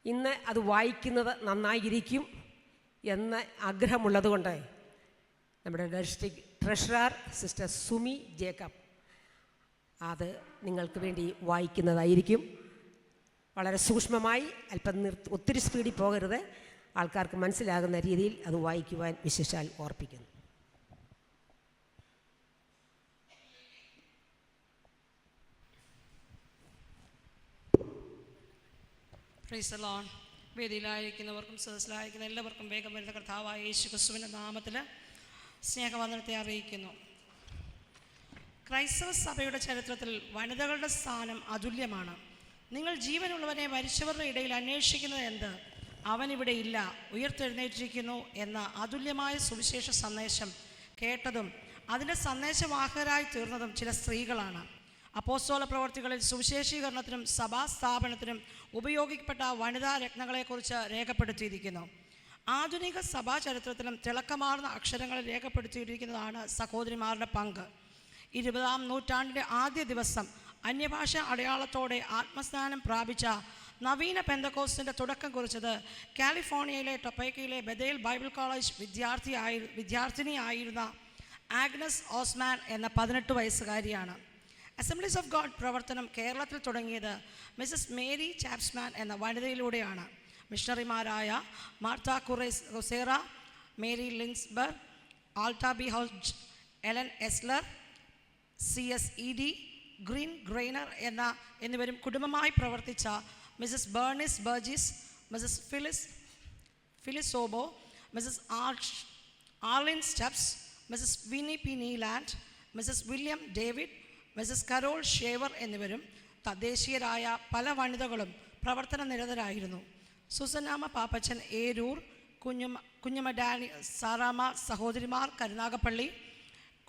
ഇന്ന് അത് വായിക്കുന്നത് നന്നായിരിക്കും എന്ന് ആഗ്രഹമുള്ളതുകൊണ്ട് നമ്മുടെ district treasurer sister Sumi Jacob അത് നിങ്ങൾക്ക് വേണ്ടി വായിക്കുന്നതായിരിക്കും. വളരെ സൂക്ഷ്മമായി, അല്പം ഒത്തിരി സ്പീഡിൽ പോകരുത്, ആൾക്കാർക്ക് മനസ്സിലാകുന്ന രീതിയിൽ അത് വായിക്കുവാൻ വിശേഷാൽ ഓർപ്പിക്കുന്നു. Praise the Lord. വേദിയിലായിരിക്കുന്നവർക്കും സദസ്സിലായിരിക്കുന്ന എല്ലാവർക്കും വേഗം വരുന്ന കർത്താവായ യേശു ക്രിസ്തുവിൻ്റെ നാമത്തിൽ സ്നേഹവന്ദനത്തെ അറിയിക്കുന്നു. ക്രൈസ്തവ സഭയുടെ ചരിത്രത്തിൽ വനിതകളുടെ സ്ഥാനം അതുല്യമാണ്. നിങ്ങൾ ജീവനുള്ളവനെ മരിച്ചവരുടെ ഇടയിൽ അന്വേഷിക്കുന്നത് എന്ത്? അവനിവിടെ ഇല്ല, ഉയർത്തെഴുന്നേറ്റിരിക്കുന്നു എന്ന അതുല്യമായ സുവിശേഷ സന്ദേശം കേട്ടതും അതിൻ്റെ സന്ദേശവാഹകരായി തീർന്നതും ചില സ്ത്രീകളാണ്. അപ്പോസ്തല പ്രവർത്തികളിൽ സുവിശേഷീകരണത്തിനും സഭാസ്ഥാപനത്തിനും ഉപയോഗിക്കപ്പെട്ട വനിതാ രത്നങ്ങളെക്കുറിച്ച് രേഖപ്പെടുത്തിയിരിക്കുന്നു. ആധുനിക സഭാ ചരിത്രത്തിലും തിളക്കമാർന്ന അക്ഷരങ്ങളിൽ രേഖപ്പെടുത്തിയിരിക്കുന്നതാണ് സഹോദരിമാരുടെ പങ്ക്. 20-ാം നൂറ്റാണ്ടിൻ്റെ ആദ്യ ദിവസം അന്യഭാഷ അടയാളത്തോടെ ആത്മസ്നാനം പ്രാപിച്ച നവീന പെന്തക്കോസ്തിൻ്റെ തുടക്കം കുറിച്ചത് കാലിഫോർണിയയിലെ ടൊപ്പേക്കയിലെ ബഥേൽ ബൈബിൾ കോളേജ് വിദ്യാർത്ഥിനിയായിരുന്ന ആഗ്നസ് ഓസ്മാൻ എന്ന 18 വയസ്സുകാരിയാണ്. അസംബ്ലീസ് ഓഫ് ഗോഡ് പ്രവർത്തനം കേരളത്തിൽ തുടങ്ങിയത് മിസസ് മേരി ചാപ്സ്മാൻ എന്ന വനിതയിലൂടെയാണ്. മിഷണറിമാരായ മാർത്ത കുറേറ, Mary Linsburg, Alta B House, Ellen Esler, CSED, Green Griner എന്നിവരും കുടുംബമായി പ്രവർത്തിച്ച മിസസ് ബേർണിസ് ബർജിസ്, മിസസ് ഫിലിസോബോ, മിസസ് ആർലിൻ സ്റ്റെപ്സ്, Mrs Winnie P Kneeland, Mrs William David, Mrs Carol Shaver എന്നിവരും തദ്ദേശീയരായ പല വനിതകളും പ്രവർത്തന നിരതരായിരുന്നു. സുസന്നാമ പാപ്പച്ചൻ ഏരൂർ, കുഞ്ഞുമ ഡാനി, സാറാമ സഹോദരിമാർ കരുനാഗപ്പള്ളി,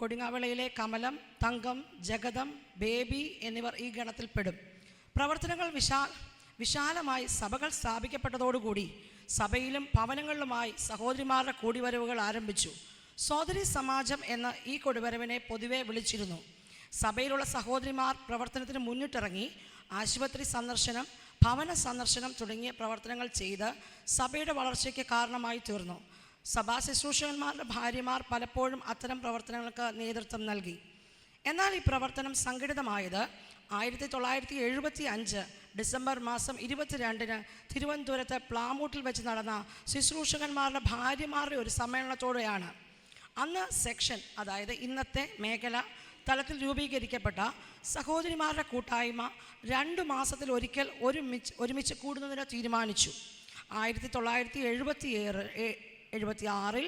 കൊടുങ്ങാവിളയിലെ കമലം, തങ്കം, ജഗദം, ബേബി എന്നിവർ ഈ ഗണത്തിൽപ്പെടും. പ്രവർത്തനങ്ങൾ വിശാലമായി സഭകൾ സ്ഥാപിക്കപ്പെട്ടതോടുകൂടി സഭയിലും ഭവനങ്ങളിലുമായി സഹോദരിമാരുടെ കൂടിവരവുകൾ ആരംഭിച്ചു. സോദരി സമാജം എന്ന ഈ കൂടിവരവിനെ പൊതുവെ വിളിച്ചിരുന്നു. സഭയിലുള്ള സഹോദരിമാർ പ്രവർത്തനത്തിന് മുന്നിട്ടിറങ്ങി ആശുപത്രി സന്ദർശനം, ഭവന സന്ദർശനം തുടങ്ങിയ പ്രവർത്തനങ്ങൾ ചെയ്ത് സഭയുടെ വളർച്ചയ്ക്ക് കാരണമായി തീർന്നു. സഭാ ശുശ്രൂഷകന്മാരുടെ ഭാര്യമാർ പലപ്പോഴും അത്തരം പ്രവർത്തനങ്ങൾക്ക് നേതൃത്വം നൽകി. എന്നാൽ ഈ പ്രവർത്തനം സംഘടിതമായത് 1975 ഡിസംബർ മാസം 22-ന് തിരുവനന്തപുരത്ത് പ്ലാമൂട്ടിൽ വെച്ച് നടന്ന ശുശ്രൂഷകന്മാരുടെ ഭാര്യമാരുടെ ഒരു സമ്മേളനത്തോടെയാണ്. അന്ന് സെക്ഷൻ, അതായത് ഇന്നത്തെ മേഖല തലത്തിൽ രൂപീകരിക്കപ്പെട്ട സഹോദരിമാരുടെ കൂട്ടായ്മ 2 മാസത്തിൽ ഒരിക്കൽ ഒരുമിച്ച് കൂടുന്നതിന് തീരുമാനിച്ചു. 1976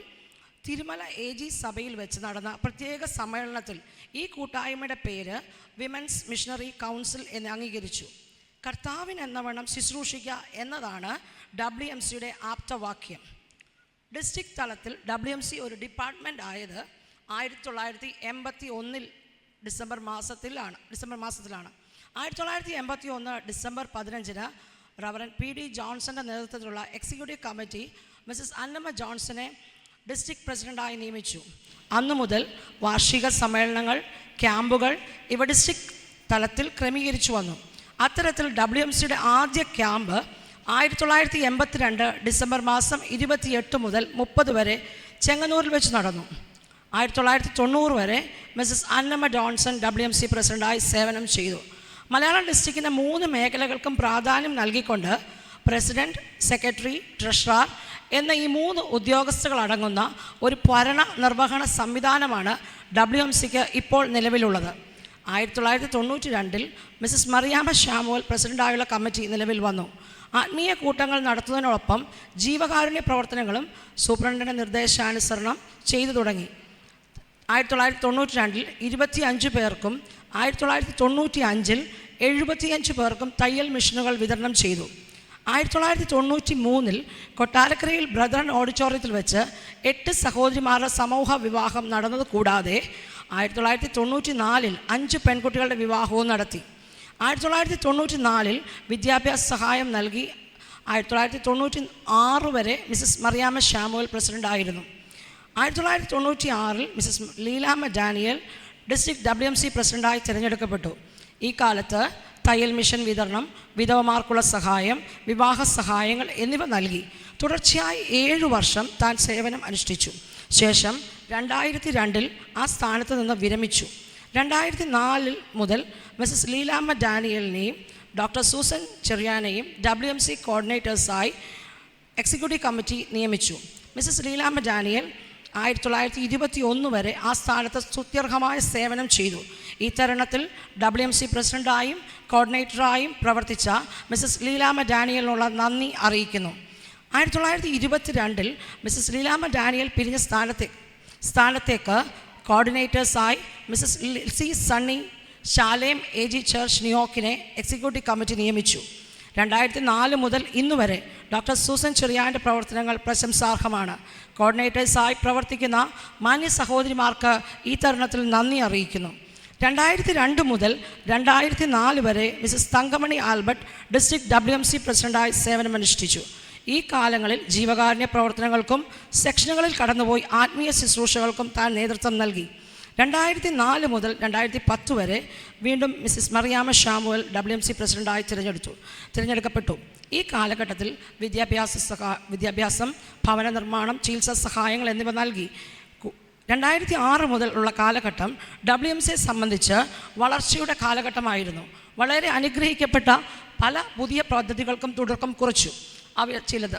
തിരുമല AG സഭയിൽ വെച്ച് നടന്ന പ്രത്യേക സമ്മേളനത്തിൽ ഈ കൂട്ടായ്മയുടെ പേര് വിമൻസ് മിഷണറി കൗൺസിൽ എന്ന് അംഗീകരിച്ചു. കർത്താവിനെന്നവണ്ണം ശുശ്രൂഷിക്കുക എന്നതാണ് WMCയുടെ ആപ്തവാക്യം. ഡിസ്ട്രിക്ട് തലത്തിൽ WMC ഒരു ഡിപ്പാർട്ട്മെൻ്റ് ആയത് 1981 ഡിസംബർ മാസത്തിലാണ്. 1981 ഡിസംബർ 15-ന് റവറൻ PD ജോൺസന്റെ നേതൃത്വത്തിലുള്ള എക്സിക്യൂട്ടീവ് കമ്മിറ്റി മിസസ് അന്നമ്മ ജോൺസനെ ഡിസ്ട്രിക്ട് പ്രസിഡൻ്റായി നിയമിച്ചു. അന്നു മുതൽ വാർഷിക സമ്മേളനങ്ങൾ, ക്യാമ്പുകൾ ഇവ ഡിസ്ട്രിക്ട് തലത്തിൽ ക്രമീകരിച്ചു വന്നു. അത്തരത്തിൽ WMCയുടെ ആദ്യ ക്യാമ്പ് 1982 ഡിസംബർ മാസം 28 മുതൽ 30 വരെ ചെങ്ങന്നൂരിൽ വെച്ച് നടന്നു. 1990 വരെ മിസസ് അന്നമ്മ ജോൺസൺ WMC പ്രസിഡൻ്റായി സേവനം ചെയ്തു. മലയാളം ഡിസ്ട്രിക്റ്റിൻ്റെ 3 മേഖലകൾക്കും പ്രാധാന്യം നൽകിക്കൊണ്ട് പ്രസിഡന്റ്, സെക്രട്ടറി, ട്രഷറർ എന്ന ഈ 3 ഉദ്യോഗസ്ഥകളടങ്ങുന്ന ഒരു ഭരണ നിർവഹണ സംവിധാനമാണ് WMCക്ക് ഇപ്പോൾ നിലവിലുള്ളത്. 1992 മിസസ് മറിയാമ്മ ശാമുവൽ പ്രസിഡൻ്റായുള്ള കമ്മിറ്റി നിലവിൽ വന്നു. ആത്മീയ കൂട്ടങ്ങൾ നടത്തുന്നതിനോടൊപ്പം ജീവകാരുണ്യ പ്രവർത്തനങ്ങളും സൂപ്രണ്ടിൻ്റെ നിർദ്ദേശാനുസരണം ചെയ്തു തുടങ്ങി. 1992 25 പേർക്കും 1995 75 പേർക്കും തയ്യൽ മെഷീനുകൾ വിതരണം ചെയ്തു. 1993 കൊട്ടാരക്കരയിൽ ബ്രദറൻ ഓഡിറ്റോറിയത്തിൽ വെച്ച് 8 സഹോദരിമാരുടെ സമൂഹ വിവാഹം നടന്നത് കൂടാതെ 1994 5 പെൺകുട്ടികളുടെ വിവാഹവും നടത്തി. 1994 വിദ്യാഭ്യാസ സഹായം നൽകി. 1996 വരെ മിസസ് മറിയാമ്മ ശാമുവൽ പ്രസിഡൻ്റായിരുന്നു. 1996 Mrs Leelamma Daniel, district WMC പ്രസിഡൻ്റായി തിരഞ്ഞെടുക്കപ്പെട്ടു. ഈ കാലത്ത് തയ്യൽ മിഷൻ വിതരണം, വിധവമാർക്കുള്ള സഹായം, വിവാഹ സഹായങ്ങൾ എന്നിവ നൽകി തുടർച്ചയായി 7 വർഷം താൻ സേവനം അനുഷ്ഠിച്ചു. ശേഷം 2002 ആ സ്ഥാനത്ത് നിന്ന് വിരമിച്ചു. 2004 മുതൽ മിസസ് ലീലാമ്മ ഡാനിയലിനെയും ഡോക്ടർ സൂസൻ ചെറിയാനെയും WMC കോർഡിനേറ്റേഴ്സായി എക്സിക്യൂട്ടീവ് കമ്മിറ്റി നിയമിച്ചു. മിസസ് ലീലാമ്മ ഡാനിയൽ 1921 വരെ ആ സ്ഥാനത്ത് സ്തുത്യർഹമായ സേവനം ചെയ്തു. ഈ തരുണത്തിൽ WMC പ്രസിഡൻ്റായും കോർഡിനേറ്ററായും പ്രവർത്തിച്ച മിസസ് ലീലാമ്മ ഡാനിയലിനുള്ള നന്ദി അറിയിക്കുന്നു. 1922 മിസസ് ലീലാമ്മ ഡാനിയൽ പിരിഞ്ഞ സ്ഥാനത്തേക്ക് കോർഡിനേറ്റേഴ്സായി Mrs C Sunny Salem AG church ന്യൂയോർക്കിനെ എക്സിക്യൂട്ടീവ് കമ്മിറ്റി നിയമിച്ചു. 2004 മുതൽ ഇന്നുവരെ ഡോക്ടർ സൂസൻ ചെറിയാൻ്റെ പ്രവർത്തനങ്ങൾ പ്രശംസാർഹമാണ്. കോർഡിനേറ്റേഴ്സായി പ്രവർത്തിക്കുന്ന മാന്യ സഹോദരിമാർക്ക് ഈ തരുണത്തിൽ നന്ദി അറിയിക്കുന്നു. 2002 മുതൽ 2004 വരെ Mrs Thankamani Albert district WMC പ്രസിഡൻ്റായി സേവനമനുഷ്ഠിച്ചു. ഈ കാലങ്ങളിൽ ജീവകാരുണ്യ പ്രവർത്തനങ്ങൾക്കും സെക്ഷനുകളിൽ കടന്നുപോയി ആത്മീയ ശുശ്രൂഷകൾക്കും താൻ നേതൃത്വം നൽകി. 2004 മുതൽ 2010 വരെ വീണ്ടും മിസ്സിസ് മറിയാമ്മ ഷാമുവൽ WMC പ്രസിഡൻ്റായി തിരഞ്ഞെടുക്കപ്പെട്ടു. ഈ കാലഘട്ടത്തിൽ വിദ്യാഭ്യാസം, ഭവന നിർമ്മാണം, ചികിത്സാ സഹായങ്ങൾ എന്നിവ നൽകി. 2006 മുതൽ ഉള്ള കാലഘട്ടം WMCയെ സംബന്ധിച്ച് വളർച്ചയുടെ കാലഘട്ടമായിരുന്നു. വളരെ അനുഗ്രഹിക്കപ്പെട്ട പല പുതിയ പദ്ധതികൾക്കും തുടക്കം കുറിച്ചു. അവ ചിലത്: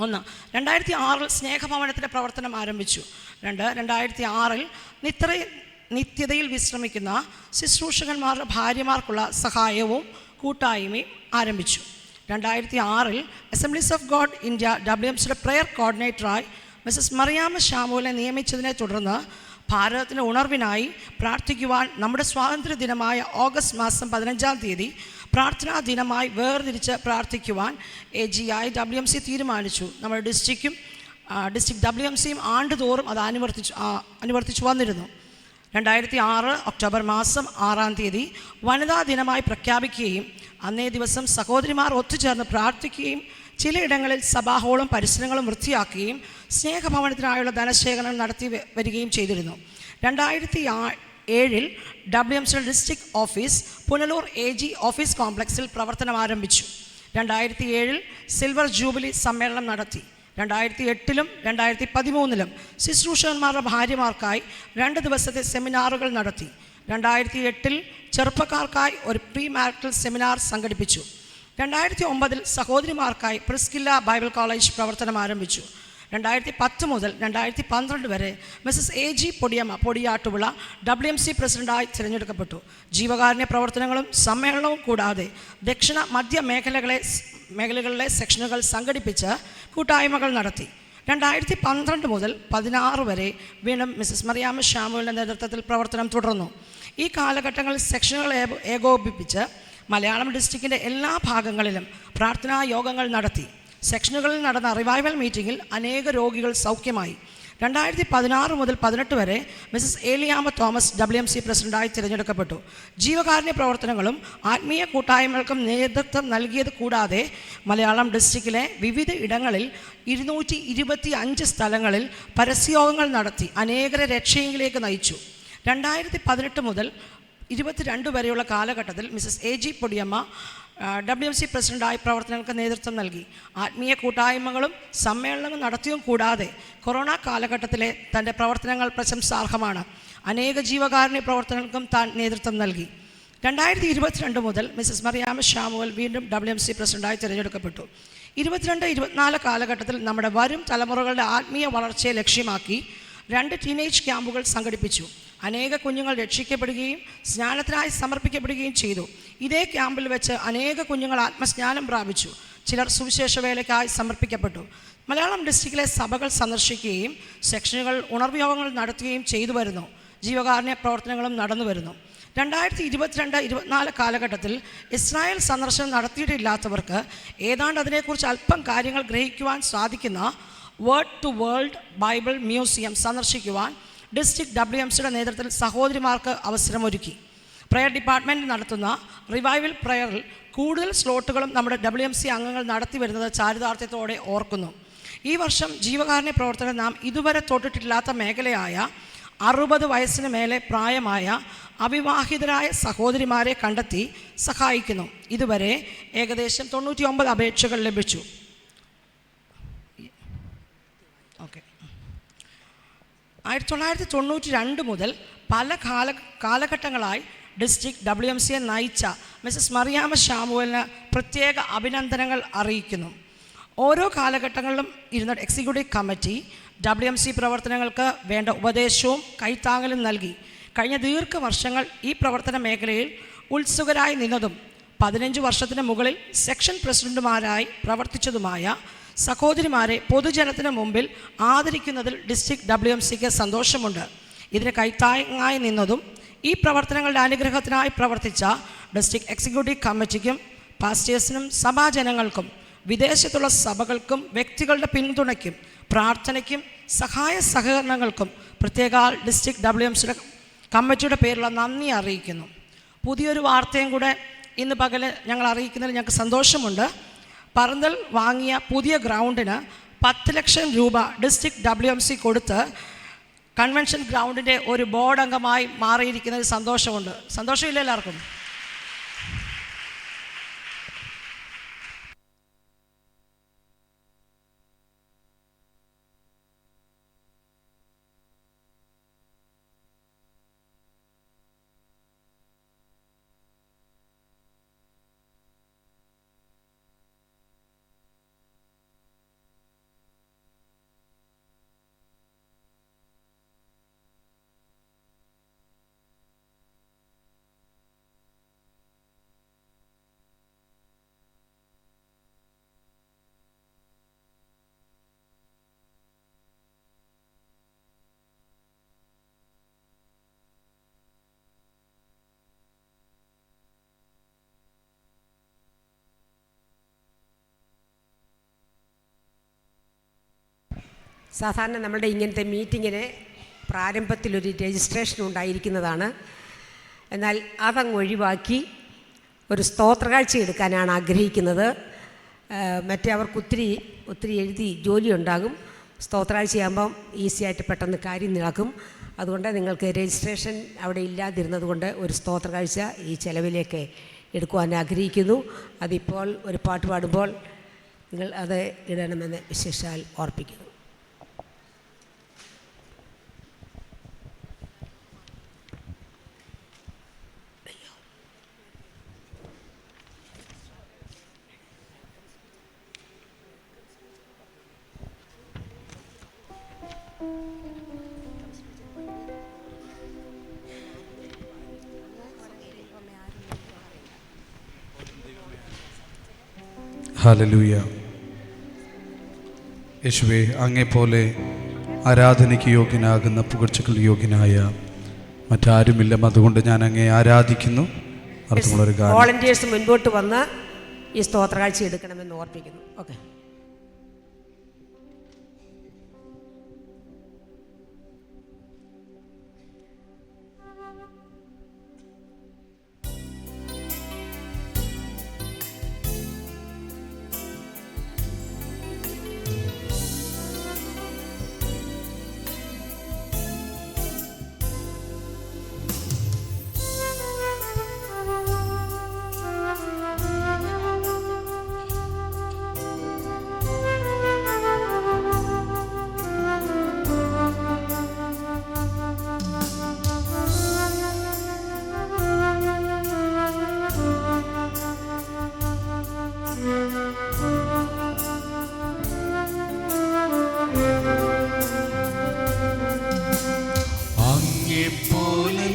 1. 2006 സ്നേഹഭവനത്തിൻ്റെ പ്രവർത്തനം ആരംഭിച്ചു. 2006 നിത്യതയിൽ വിശ്രമിക്കുന്ന ശുശ്രൂഷകന്മാരുടെ ഭാര്യമാർക്കുള്ള സഹായവും കൂട്ടായ്മയും ആരംഭിച്ചു. 2006 അസംബ്ലീസ് ഓഫ് ഗോഡ് ഇന്ത്യ WMCയുടെ പ്രെയർ കോർഡിനേറ്ററായി മിസസ് മറിയാമ്മ ഷാമുവിനെ നിയമിച്ചതിനെ തുടർന്ന് ഭാരതത്തിൻ്റെ ഉണർവിനായി പ്രാർത്ഥിക്കുവാൻ നമ്മുടെ സ്വാതന്ത്ര്യ ദിനമായ ഓഗസ്റ്റ് മാസം 15-ാം തീയതി പ്രാർത്ഥനാ ദിനമായി വേർതിരിച്ച് പ്രാർത്ഥിക്കുവാൻ AGI WMC തീരുമാനിച്ചു. നമ്മുടെ ഡിസ്ട്രിക്ട് WMCയും ആണ്ടുതോറും അത് അനുവർത്തിച്ചു വന്നിരുന്നു. 2006 ഒക്ടോബർ മാസം 6-ാം തീയതി വനിതാ ദിനമായി പ്രഖ്യാപിക്കുകയും അന്നേ ദിവസം സഹോദരിമാർ ഒത്തുചേർന്ന് പ്രാർത്ഥിക്കുകയും ചിലയിടങ്ങളിൽ സഭാഹോളും പരിസരങ്ങളും വൃത്തിയാക്കുകയും സ്നേഹഭവനത്തിനായുള്ള ധനശേഖരണം നടത്തി വരികയും ചെയ്തിരുന്നു. 2007 WMCയുടെ district office Punalur AG office കോംപ്ലക്സിൽ പ്രവർത്തനം ആരംഭിച്ചു. 2007 സിൽവർ ജൂബിലി സമ്മേളനം നടത്തി. 2008 2013 ശുശ്രൂഷകന്മാരുടെ ഭാര്യമാർക്കായി 2 ദിവസത്തെ സെമിനാറുകൾ നടത്തി. 2008 ചെറുപ്പക്കാർക്കായി ഒരു പ്രീ മാരിറ്റൽ സെമിനാർ സംഘടിപ്പിച്ചു. 2009 സഹോദരിമാർക്കായി പ്രിസ്കില്ല ബൈബിൾ കോളേജ് പ്രവർത്തനം ആരംഭിച്ചു. 2010 മുതൽ 2012 വരെ മിസസ് AG പൊടിയാട്ടുവിള WMC പ്രസിഡൻ്റായി തിരഞ്ഞെടുക്കപ്പെട്ടു. ജീവകാരുണ്യ പ്രവർത്തനങ്ങളും സമ്മേളനവും കൂടാതെ ദക്ഷിണ മധ്യ മേഖലകളിലെ സെക്ഷനുകൾ സംഘടിപ്പിച്ച് കൂട്ടായ്മകൾ നടത്തി. 2012 മുതൽ 2016 വരെ വീണ്ടും മിസസ് മറിയാമ്മ ഷാമുവിൻ്റെ നേതൃത്വത്തിൽ പ്രവർത്തനം തുടർന്നു. ഈ കാലഘട്ടങ്ങളിൽ സെക്ഷനുകൾ ഏകോപിപ്പിച്ച് മലയാളം ഡിസ്ട്രിക്റ്റിൻ്റെ എല്ലാ ഭാഗങ്ങളിലും പ്രാർത്ഥനാ യോഗങ്ങൾ നടത്തി. സെക്ഷനുകളിൽ നടന്ന റിവൈവൽ മീറ്റിങ്ങിൽ അനേക രോഗികൾ സൗഖ്യമായി. 2016 മുതൽ 2018 വരെ മിസസ് ഏലിയാമ്മ തോമസ് WMC പ്രസിഡൻ്റായി തിരഞ്ഞെടുക്കപ്പെട്ടു. ജീവകാരുണ്യ പ്രവർത്തനങ്ങളും ആത്മീയ കൂട്ടായ്മകൾക്കും നേതൃത്വം നൽകിയത് കൂടാതെ മലയാളം ഡിസ്ട്രിക്റ്റിലെ വിവിധ ഇടങ്ങളിൽ 225 സ്ഥലങ്ങളിൽ പരസ്യയോഗങ്ങൾ നടത്തി അനേകരെ രക്ഷയിലേക്ക് നയിച്ചു. 2018 മുതൽ 2022 വരെയുള്ള കാലഘട്ടത്തിൽ മിസസ് AG പൊടിയമ്മ WMC പ്രസിഡൻ്റായി പ്രവർത്തനങ്ങൾക്ക് നേതൃത്വം നൽകി. ആത്മീയ കൂട്ടായ്മകളും സമ്മേളനങ്ങളും നടത്തിയും കൂടാതെ കൊറോണ കാലഘട്ടത്തിലെ തൻ്റെ പ്രവർത്തനങ്ങൾ പ്രശംസാർഹമാണ്. അനേക ജീവകാരുണ്യ പ്രവർത്തനങ്ങൾക്കും താൻ നേതൃത്വം നൽകി. 2022 മുതൽ മിസസ് മറിയാമ്മ ഷാമുവൽ വീണ്ടും WMC പ്രസിഡൻ്റായി തിരഞ്ഞെടുക്കപ്പെട്ടു. 22-24 കാലഘട്ടത്തിൽ നമ്മുടെ വരും തലമുറകളുടെ ആത്മീയ വളർച്ചയെ ലക്ഷ്യമാക്കി 2 ടീനേജ് ക്യാമ്പുകൾ സംഘടിപ്പിച്ചു. അനേക കുഞ്ഞുങ്ങൾ രക്ഷിക്കപ്പെടുകയും സ്നാനത്തിനായി സമർപ്പിക്കപ്പെടുകയും ചെയ്തു. ഇതേ ക്യാമ്പിൽ വെച്ച് അനേക കുഞ്ഞുങ്ങൾ ആത്മസ്നാനം പ്രാപിച്ചു. ചിലർ സുവിശേഷ വേലയ്ക്കായി സമർപ്പിക്കപ്പെട്ടു. മലയാളം ഡിസ്ട്രിക്റ്റിലെ സഭകൾ സന്ദർശിക്കുകയും സെക്ഷനുകൾ ഉണർവ് യോഗങ്ങൾ നടത്തുകയും ചെയ്തു വരുന്നു. ജീവകാരുണ്യ പ്രവർത്തനങ്ങളും നടന്നു വരുന്നു. 2022-24 കാലഘട്ടത്തിൽ ഇസ്രായേൽ സന്ദർശനം നടത്തിയിട്ടില്ലാത്തവർക്ക് ഏതാണ്ട് അതിനെക്കുറിച്ച് അല്പം കാര്യങ്ങൾ ഗ്രഹിക്കുവാൻ സാധിക്കുന്ന Word to World Bible museum സന്ദർശിക്കുവാൻ ഡിസ്ട്രിക്ട് WMCയുടെ നേതൃത്വത്തിൽ സഹോദരിമാർക്ക് അവസരമൊരുക്കി. പ്രയർ ഡിപ്പാർട്ട്മെൻറ്റ് നടത്തുന്ന റിവൈവൽ പ്രയറിൽ കൂടുതൽ സ്ലോട്ടുകളും നമ്മുടെ WMC അംഗങ്ങൾ നടത്തി വരുന്നത് ചാരിതാർത്ഥ്യത്തോടെ ഓർക്കുന്നു. ഈ വർഷം ജീവകാരുണ്യ പ്രവർത്തനം നാം ഇതുവരെ തൊട്ടിട്ടില്ലാത്ത മേഖലയായ 60 വയസ്സിന് മേലെ പ്രായമായ അവിവാഹിതരായ സഹോദരിമാരെ കണ്ടെത്തി സഹായിക്കുന്നു. ഇതുവരെ ഏകദേശം 99 അപേക്ഷകൾ ലഭിച്ചു. ഓക്കെ. 1992 മുതൽ പല കാലഘട്ടങ്ങളായി ഡിസ്ട്രിക്ട് WMCയെ നയിച്ച മിസസ് മറിയാമ്മ ശാമുവലിന് പ്രത്യേക അഭിനന്ദനങ്ങൾ അറിയിക്കുന്നു. ഓരോ കാലഘട്ടങ്ങളിലും ഇരുന്ന എക്സിക്യൂട്ടീവ് കമ്മിറ്റി WMC പ്രവർത്തനങ്ങൾക്ക് വേണ്ട ഉപദേശവും കൈത്താങ്ങലും നൽകി. കഴിഞ്ഞ ദീർഘവർഷങ്ങൾ ഈ പ്രവർത്തന മേഖലയിൽ ഉത്സുകരായി നിന്നതും 15 വർഷത്തിന് മുകളിൽ സെക്ഷൻ പ്രസിഡന്റുമാരായി പ്രവർത്തിച്ചതുമായ സഹോദരിമാരെ പൊതുജനത്തിന് മുമ്പിൽ ആദരിക്കുന്നതിൽ ഡിസ്ട്രിക്ട് WMCക്ക് സന്തോഷമുണ്ട്. ഇതിന് കൈത്താങ്ങായി നിന്നതും ഈ പ്രവർത്തനങ്ങളുടെ അനുഗ്രഹത്തിനായി പ്രവർത്തിച്ച ഡിസ്ട്രിക്ട് എക്സിക്യൂട്ടീവ് കമ്മിറ്റിക്കും പാസ്റ്റേഴ്സിനും സഭാജനങ്ങൾക്കും വിദേശത്തുള്ള സഭകൾക്കും വ്യക്തികളുടെ പിന്തുണയ്ക്കും പ്രാർത്ഥനയ്ക്കും സഹായ സഹകരണങ്ങൾക്കും പ്രത്യേക ഡിസ്ട്രിക്ട് WMCയുടെ കമ്മിറ്റിയുടെ പേരിലുള്ള നന്ദി അറിയിക്കുന്നു. പുതിയൊരു വാർത്തയും കൂടെ ഇന്ന് പകല് ഞങ്ങൾ അറിയിക്കുന്നതിൽ ഞങ്ങൾക്ക് സന്തോഷമുണ്ട്. പറന്തൽ വാങ്ങിയ പുതിയ ഗ്രൗണ്ടിന് 10 ലക്ഷം രൂപ ഡിസ്ട്രിക്ട് WMC കൊടുത്ത് കൺവെൻഷൻ ഗ്രൗണ്ടിൻ്റെ ഒരു ബോർഡ് അംഗമായി മാറിയിരിക്കുന്നതിൽ സന്തോഷമുണ്ട്. സന്തോഷമില്ല എല്ലാവർക്കും? സാധാരണ നമ്മളുടെ ഇങ്ങനത്തെ മീറ്റിങ്ങിന് പ്രാരംഭത്തിലൊരു രജിസ്ട്രേഷൻ ഉണ്ടായിരിക്കുന്നതാണ്. എന്നാൽ അതങ്ങ് ഒഴിവാക്കി ഒരു സ്തോത്രകാഴ്ച എടുക്കാനാണ് ആഗ്രഹിക്കുന്നത്. മറ്റേ അവർക്ക് ഒത്തിരി എഴുതി ജോലി ഉണ്ടാകും. സ്തോത്രകാഴ്ചയാകുമ്പം ഈസിയായിട്ട് പെട്ടെന്ന് കാര്യം നടക്കും. അതുകൊണ്ട് നിങ്ങൾക്ക് രജിസ്ട്രേഷൻ അവിടെ ഇല്ലാതിരുന്നത് കൊണ്ട് ഒരു സ്തോത്രകാഴ്ച ഈ ചെലവിലേക്ക് എടുക്കുവാൻ ആഗ്രഹിക്കുന്നു. അതിപ്പോൾ ഒരു പാട്ട് പാടുമ്പോൾ നിങ്ങൾ അത് ഇടണമെന്ന് വിശേഷാൽ ഓർപ്പിക്കുന്നു. ഹല്ലേലൂയ. യേശുവേ, അങ്ങേപ്പോലെ ആരാധനയ്ക്ക് യോഗ്യനാകുന്ന പുകഴ്ചകൾ യോഗ്യനായ മറ്റാരുമില്ല. അതുകൊണ്ട് ഞാൻ അങ്ങേ ആരാധിക്കുന്നു. അർത്ഥമുള്ളൊരു ഗാനം വോളണ്ടിയേഴ്സ് മുൻപോട്ട് വന്ന് ഈ സ്തോത്രകാഴ്ച എടുക്കണമെന്ന് ഓർപ്പിക്കുന്നു. ഓക്കെ. അങ്ങെപ്പോലൻ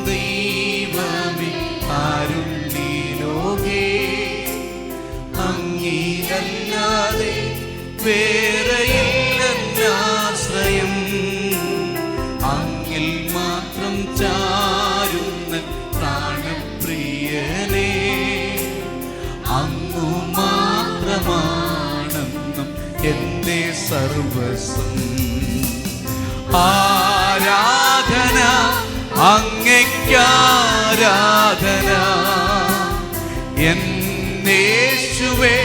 ദൈവമേ ആരുള്ളീ ലോകേ, അങ്ങീലല്ലാതെ വേറെയില്ലെന്നാശ്രയം, അങ്ങിൽ മാത്രം ചാരും സർവസ്വം. ആരാധന അങ്ങയ്ക്കാരാധന, എന്നേശുവേ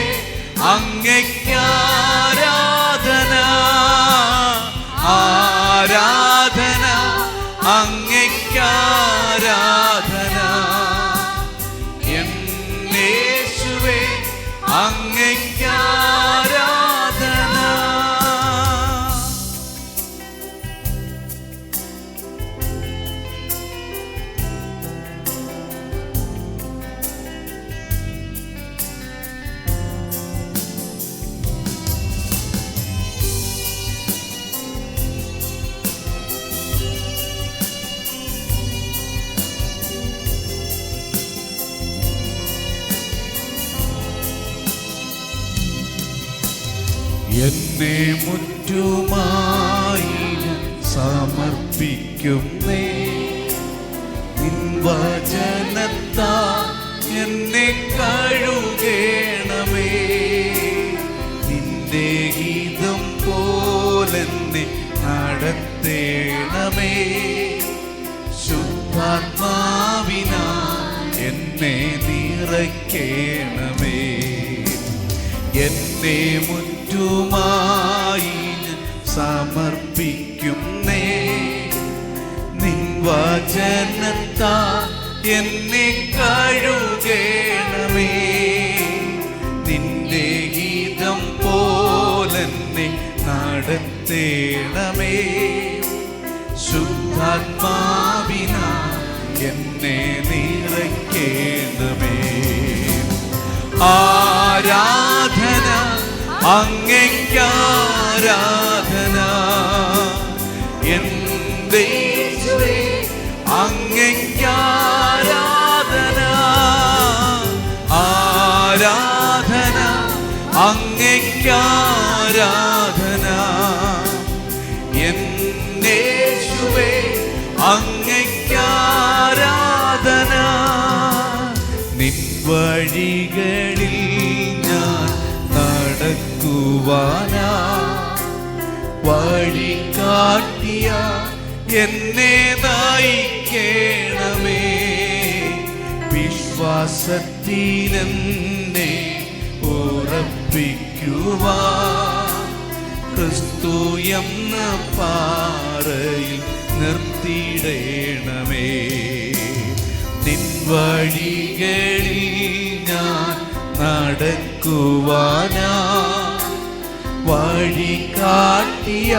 അങ്ങയ്ക്കാരാധന. ആരാധന അങ്ങയ്ക്കാരാധന, എന്നേശുവേ അങ്ങയ്ക്കാരാധന. എന്നെ മുറ്റുമായി സമർപ്പിക്കുന്നേ, നിൻ വചനത്താ എന്നെ കഴുകേണമേ. നിന്റെ ഗീതം പോലെന്നെ നടത്തേണമേ. ശുദ്ധാത്മാവിനാ എന്നെ നിറയ്ക്കേണമേ. എന്നെ മുറ്റുമായി സമർപ്പിക്കുന്നേ, നിൻ വചനത്താ എന്നെ കഴുകേണമേ. നിന്റെ ഗീതം പോലെന്നെ നടത്തേണമേ. ശുദ്ധാത്മാവിനാ എന്നെ നിറയ്ക്കേണമേ. ആരാധന അങ്ങയ്ക്കാരാധന, എൻ്റെ യേശുവേ അങ്ങയ്ക്കാരാധന. ആരാധന അങ്ങയ്ക്കാരാധന, എൻ്റെ യേശുവേ അങ്ങയ്ക്കാരാധന. നിൻ വഴികളിൽ ഞാൻ നടക്കുവാനാ, വഴി കാട്ടിയ എന്നെ നയിക്കേണമേ. വിശ്വാസത്തിലെന്നെ ഉറപ്പിക്കുവാൻ ക്രിസ്തു എന്ന പാറയിൽ നിർത്തിയിടേണമേ. നിൻ വഴികളിൽ ഞാൻ നടക്കുവാനാ, വഴി കാട്ടിയ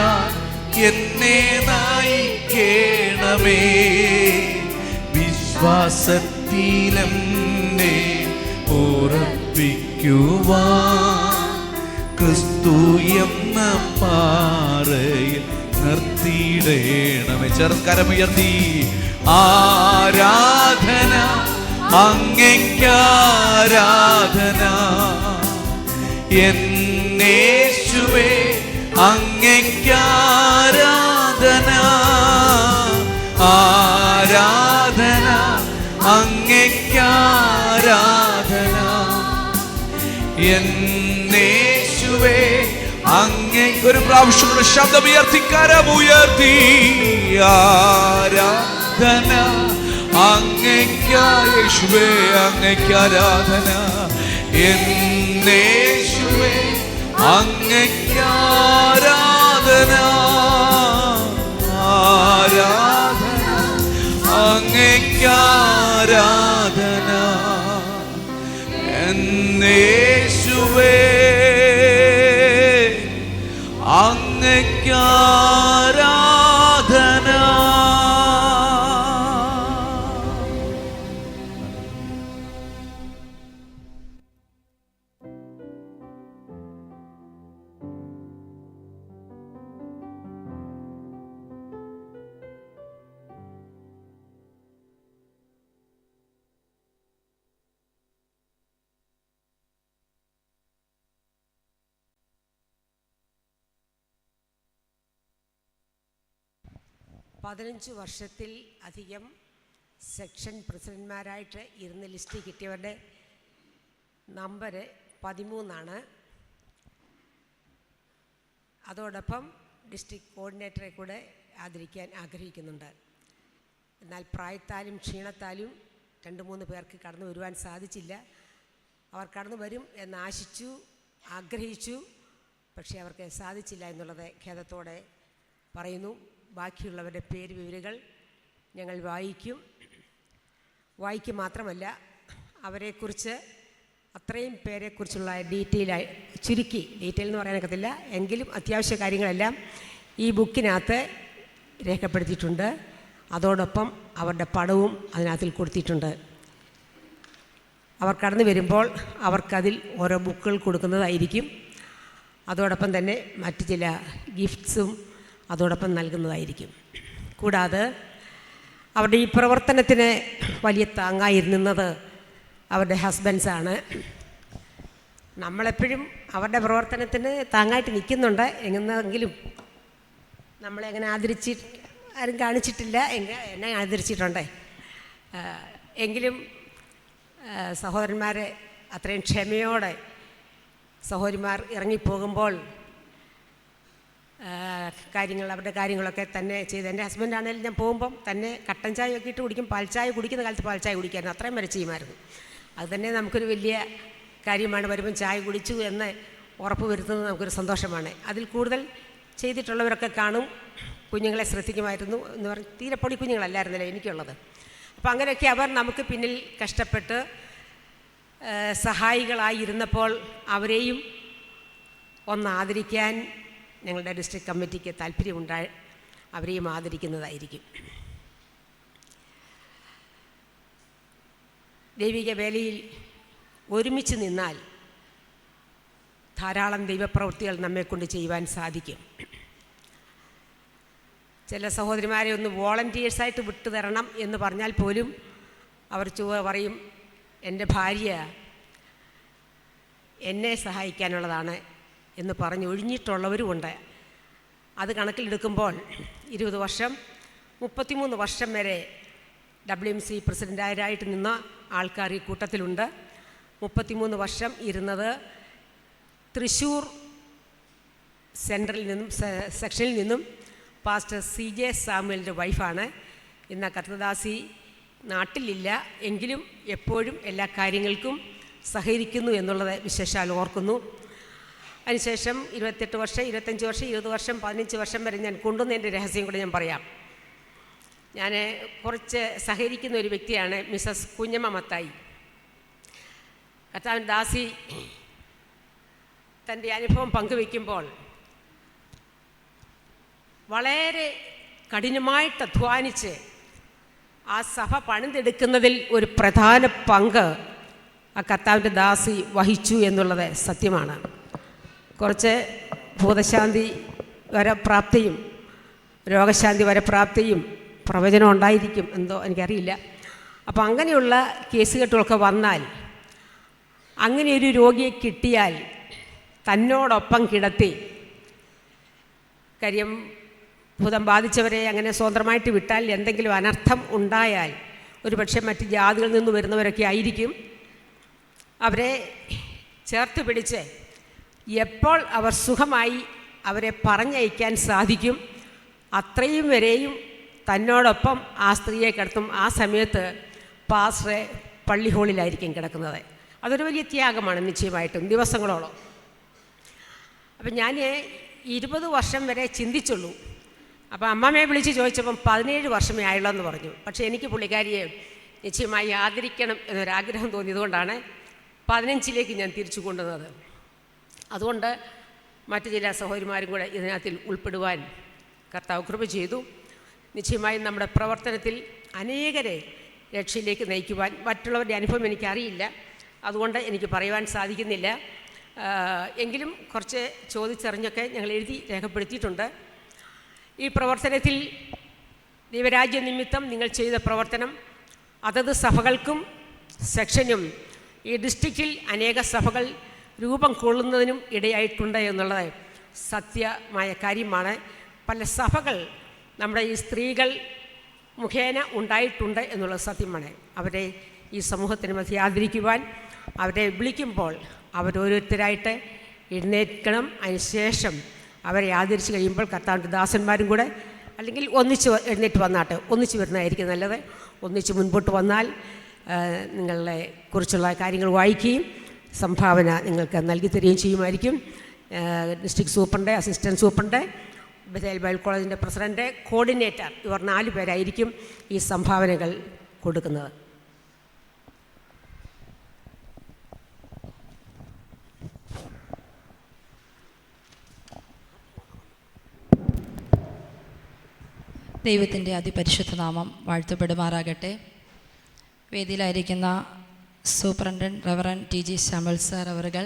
എന്നെ നയിക്കേണമേ. വിശ്വാസത്തിലെന്നെ ഉറപ്പിക്കുവാൻ ക്രിസ്തു എന്ന പാറയിൽ നിർത്തിയിടേണമേ. ചെറുക്കരമുയർത്തി ആരാധന അങ്ങയ്ക്കാരാധന, എന്നേശുവേ അങ്ങയ്ക്കാരാധന. ആരാധന അങ്ങയ്ക്കാരാധന, എന്നേശുവേ അങ്ങയ്ക്ക്. ഒരു പ്രാവശ്യം കൂടെ ശബ്ദമുയർത്തി കരമുയർത്തി ആരാധന അങ്ങയ്ക്കായേശുവേ അങ്ങയ്ക്കാരാധന, എന്നേശുവേ അങ്ങയ്ക്കാരാധന. ആരാധന അങ്ങയ്ക്കാരാധന, എന്നേശുവേ അങ്ങയ്ക്കാരാധന. പതിനഞ്ച് വർഷത്തിൽ അധികം സെക്ഷൻ പ്രസിഡന്റ്മാരായിട്ട് ഇരുന്ന് ലിസ്റ്റ് കിട്ടിയവരുടെ നമ്പർ 13. അതോടൊപ്പം ഡിസ്ട്രിക്ട് കോർഡിനേറ്ററെ കൂടെ ആദരിക്കാൻ ആഗ്രഹിക്കുന്നുണ്ട്. എന്നാൽ പ്രായത്താലും ക്ഷീണത്താലും 2-3 പേർക്ക് കടന്നു വരുവാൻ സാധിച്ചില്ല. അവർ കടന്നു വരും എന്ന് ആശിച്ചു, ആഗ്രഹിച്ചു, പക്ഷേ അവർക്ക് സാധിച്ചില്ല എന്നുള്ളത് ഖേദത്തോടെ പറയുന്നു. ബാക്കിയുള്ളവരുടെ പേര് വിവരങ്ങൾ ഞങ്ങൾ വായിക്കും മാത്രമല്ല, അവരെക്കുറിച്ച് അത്രയും പേരെക്കുറിച്ചുള്ള ഡീറ്റെയിൽ എന്ന് പറയാനൊക്കത്തില്ല, എങ്കിലും അത്യാവശ്യ കാര്യങ്ങളെല്ലാം ഈ ബുക്കിനകത്ത് രേഖപ്പെടുത്തിയിട്ടുണ്ട്. അതോടൊപ്പം അവരുടെ പടവും അതിനകത്തിൽ കൊടുത്തിട്ടുണ്ട്. അവർ കടന്നു വരുമ്പോൾ അവർക്കതിൽ ഓരോ ബുക്കുകൾ കൊടുക്കുന്നതായിരിക്കും. അതോടൊപ്പം തന്നെ മറ്റ് ചില ഗിഫ്റ്റ്സും അതോടൊപ്പം നൽകുന്നതായിരിക്കും. കൂടാതെ അവരുടെ ഈ പ്രവർത്തനത്തിന് വലിയ താങ്ങായിരുന്നത് അവരുടെ ഹസ്ബൻഡ്സാണ്. നമ്മളെപ്പോഴും അവരുടെ പ്രവർത്തനത്തിന് താങ്ങായിട്ട് നിൽക്കുന്നുണ്ട്. എങ്ങനെങ്കിലും നമ്മളെ അങ്ങനെ ആരും കാണിച്ചിട്ടില്ല, എന്നെ ആദരിച്ചിട്ടുണ്ട്. എങ്കിലും സഹോദരന്മാരെ അത്രയും ക്ഷമയോടെ സഹോദരിമാർ ഇറങ്ങിപ്പോകുമ്പോൾ അവരുടെ കാര്യങ്ങളൊക്കെ തന്നെ ചെയ്ത്, എൻ്റെ ഹസ്ബൻഡാണെങ്കിലും ഞാൻ പോകുമ്പം തന്നെ കട്ടൻ ചായ ഒക്കെ ഇട്ട് കുടിക്കും. പാൽച്ചായ കുടിക്കുന്ന കാലത്ത് പാൽച്ചായ കുടിക്കായിരുന്നു, അത്രയും വരെ ചെയ്യുമായിരുന്നു. അത് തന്നെ നമുക്കൊരു വലിയ കാര്യമാണ്. വരുമ്പം ചായ കുടിച്ചു എന്ന് ഉറപ്പ് വരുത്തുന്നത് നമുക്കൊരു സന്തോഷമാണ്. അതിൽ കൂടുതൽ ചെയ്തിട്ടുള്ളവരൊക്കെ കാണും. കുഞ്ഞുങ്ങളെ ശ്രദ്ധിക്കുമായിരുന്നു എന്ന് പറഞ്ഞ് തീരെ പൊടി കുഞ്ഞുങ്ങളല്ലായിരുന്നല്ലോ എനിക്കുള്ളത്. അപ്പം അങ്ങനെയൊക്കെ അവർ നമുക്ക് പിന്നിൽ കഷ്ടപ്പെട്ട് സഹായികളായിരുന്നപ്പോൾ അവരെയും ഒന്ന് ആദരിക്കാൻ ഞങ്ങളുടെ ഡിസ്ട്രിക്ട് കമ്മിറ്റിക്ക് താല്പര്യമുണ്ടായി അവരെയും ആദരിക്കുന്നതായിരിക്കും. ദൈവിക വേലയിൽ ഒരുമിച്ച് നിന്നാൽ ധാരാളം ദൈവപ്രവൃത്തികൾ നമ്മെക്കൊണ്ട് ചെയ്യുവാൻ സാധിക്കും. ചില സഹോദരിമാരെ ഒന്ന് വോളണ്ടിയേഴ്സായിട്ട് വിട്ടു തരണം എന്ന് പറഞ്ഞാൽ പോലും അവർ പറയും, എൻ്റെ ഭാര്യ എന്നെ സഹായിക്കാനുള്ളതാണ് എന്ന് പറഞ്ഞ് ഒഴിഞ്ഞിട്ടുള്ളവരുമുണ്ട്. അത് കണക്കിലെടുക്കുമ്പോൾ 20 വർഷം 33 വർഷം വരെ WMC പ്രസിഡൻ്റായിട്ട് നിന്ന ആൾക്കാർ ഈ കൂട്ടത്തിലുണ്ട്. 33 വർഷം ഇരുന്നത് തൃശ്ശൂർ സെക്ഷനിൽ നിന്നും പാസ്റ്റർ CJ സാമുവലിൻ്റെ വൈഫാണ്. ഇന്ന് കർത്തദാസി നാട്ടിലില്ല, എങ്കിലും എപ്പോഴും എല്ലാ കാര്യങ്ങൾക്കും സഹകരിക്കുന്നു എന്നുള്ളത് വിശേഷാൽ ഓർക്കുന്നു. അതിനുശേഷം 28 വർഷം 25 വർഷം 20 വർഷം 15 വർഷം വരെ ഞാൻ കൊണ്ടുവന്നതിൻ്റെ രഹസ്യം കൂടെ ഞാൻ പറയാം. ഞാൻ കുറച്ച് സഹകരിക്കുന്ന ഒരു വ്യക്തിയാണ് മിസ്സസ് കുഞ്ഞമ്മ മത്തായി. കർത്താവിൻ ദാസി തൻ്റെ അനുഭവം പങ്കുവയ്ക്കുമ്പോൾ വളരെ കഠിനമായിട്ട് അധ്വാനിച്ച് ആ സഭ പണിതെടുക്കുന്നതിൽ ഒരു പ്രധാന പങ്ക് ആ കർത്താവിൻ്റെ ദാസി വഹിച്ചു എന്നുള്ളത് സത്യമാണ്. കുറച്ച് ഭൂതശാന്തി വരപ്രാപ്തിയും രോഗശാന്തി വരപ്രാപ്തിയും പ്രവചനം ഉണ്ടായിരിക്കും, എന്തോ എനിക്കറിയില്ല. അപ്പോൾ അങ്ങനെയുള്ള കേസുകെട്ടുകളൊക്കെ വന്നാൽ, അങ്ങനെ ഒരു രോഗിയെ കിട്ടിയാൽ തന്നോടൊപ്പം കിടത്തി, കാര്യം ഭൂതം ബാധിച്ചവരെ അങ്ങനെ സ്വതന്ത്രമായിട്ട് വിട്ടാൽ എന്തെങ്കിലും അനർത്ഥം ഉണ്ടായാൽ ഒരു പക്ഷേ മറ്റ് ജാതികളിൽ നിന്ന് വരുന്നവരൊക്കെ ആയിരിക്കും, അവരെ ചേർത്ത് പിടിച്ച് എപ്പോൾ അവർ സുഖമായി അവരെ പറഞ്ഞയക്കാൻ സാധിക്കും അത്രയും വരെയും തന്നോടൊപ്പം ആ സ്ത്രീയെ കിടത്തും. ആ സമയത്ത് പാസ്റ്റർ പള്ളി ഹാളിലായിരിക്കും കിടക്കുന്നത്. അതൊരു വലിയ ത്യാഗമാണ് നിശ്ചയമായിട്ടും, ദിവസങ്ങളോളം. അപ്പം ഞാൻ 20 വർഷം വരെ ചിന്തിച്ചുള്ളൂ. അപ്പോൾ അമ്മമ്മയെ വിളിച്ച് ചോദിച്ചപ്പം 17 വർഷമേ ആയുള്ളൂ എന്ന് പറഞ്ഞു. പക്ഷേ എനിക്ക് പുള്ളിക്കാരിയെ നിശ്ചയമായി ആദരിക്കണം എന്നൊരാഗ്രഹം തോന്നിയതുകൊണ്ടാണ് 15ലേക്ക് ഞാൻ തിരിച്ചു കൊണ്ടുവന്നത്. അതുകൊണ്ട് മറ്റു ചില സഹോദരിമാരും കൂടെ ഇതിനകത്തിൽ ഉൾപ്പെടുവാൻ കർത്താവ് കൃപ ചെയ്തു. നിശ്ചയമായും നമ്മുടെ പ്രവർത്തനത്തിൽ അനേകരെ രക്ഷയിലേക്ക് നയിക്കുവാൻ മറ്റുള്ളവരുടെ അനുഭവം എനിക്കറിയില്ല, അതുകൊണ്ട് എനിക്ക് പറയുവാൻ സാധിക്കുന്നില്ല. എങ്കിലും കുറച്ച് ചോദിച്ചറിഞ്ഞൊക്കെ ഞങ്ങൾ എഴുതി രേഖപ്പെടുത്തിയിട്ടുണ്ട്. ഈ പ്രവർത്തനത്തിൽ ദൈവരാജ്യ നിമിത്തം നിങ്ങൾ ചെയ്ത പ്രവർത്തനം അതത് സഭകൾക്കും സെക്ഷനും ഈ ഡിസ്ട്രിക്റ്റിൽ അനേക സഭകൾ രൂപം കൊള്ളുന്നതിനും ഇടയായിട്ടുണ്ട് എന്നുള്ളത് സത്യമായ കാര്യമാണ്. പല സഭകൾ നമ്മുടെ ഈ സ്ത്രീകൾ മുഖേന ഉണ്ടായിട്ടുണ്ട് എന്നുള്ളത് സത്യമാണ്. അവരെ ഈ സമൂഹത്തിന് മധ്യ ആദരിക്കുവാൻ അവരെ വിളിക്കുമ്പോൾ അവരോരോരുത്തരായിട്ട് എഴുന്നേൽക്കണം. അതിനുശേഷം അവരെ ആദരിച്ച് കഴിയുമ്പോൾ കർത്താവിൻ്റെ ദാസന്മാരും കൂടെ അല്ലെങ്കിൽ ഒന്നിച്ച് എഴുന്നേറ്റ് വന്നാട്ട് ഒന്നിച്ച് വരുന്നതായിരിക്കും നല്ലത്. ഒന്നിച്ച് മുൻപോട്ട് വന്നാൽ നിങ്ങളെ കുറിച്ചുള്ള കാര്യങ്ങൾ വായിക്കുകയും സംഭാവന നിങ്ങൾക്ക് നൽകി തരികയും ചെയ്യുമായിരിക്കും. District superintendent, assistant superintendent, Bethel Bible കോളേജിൻ്റെ പ്രസിഡൻറ്റ്, കോർഡിനേറ്റർ, ഇവർ 4 പേരായിരിക്കും ഈ സംഭാവനകൾ കൊടുക്കുന്നത്. ദൈവത്തിൻ്റെ അതിപരിശുദ്ധ നാമം വാഴ്ത്തപ്പെടുമാറാകട്ടെ. വേദിയിലായിരിക്കുന്ന superintendent Reverend TG Samuel sir അവറുകൾ,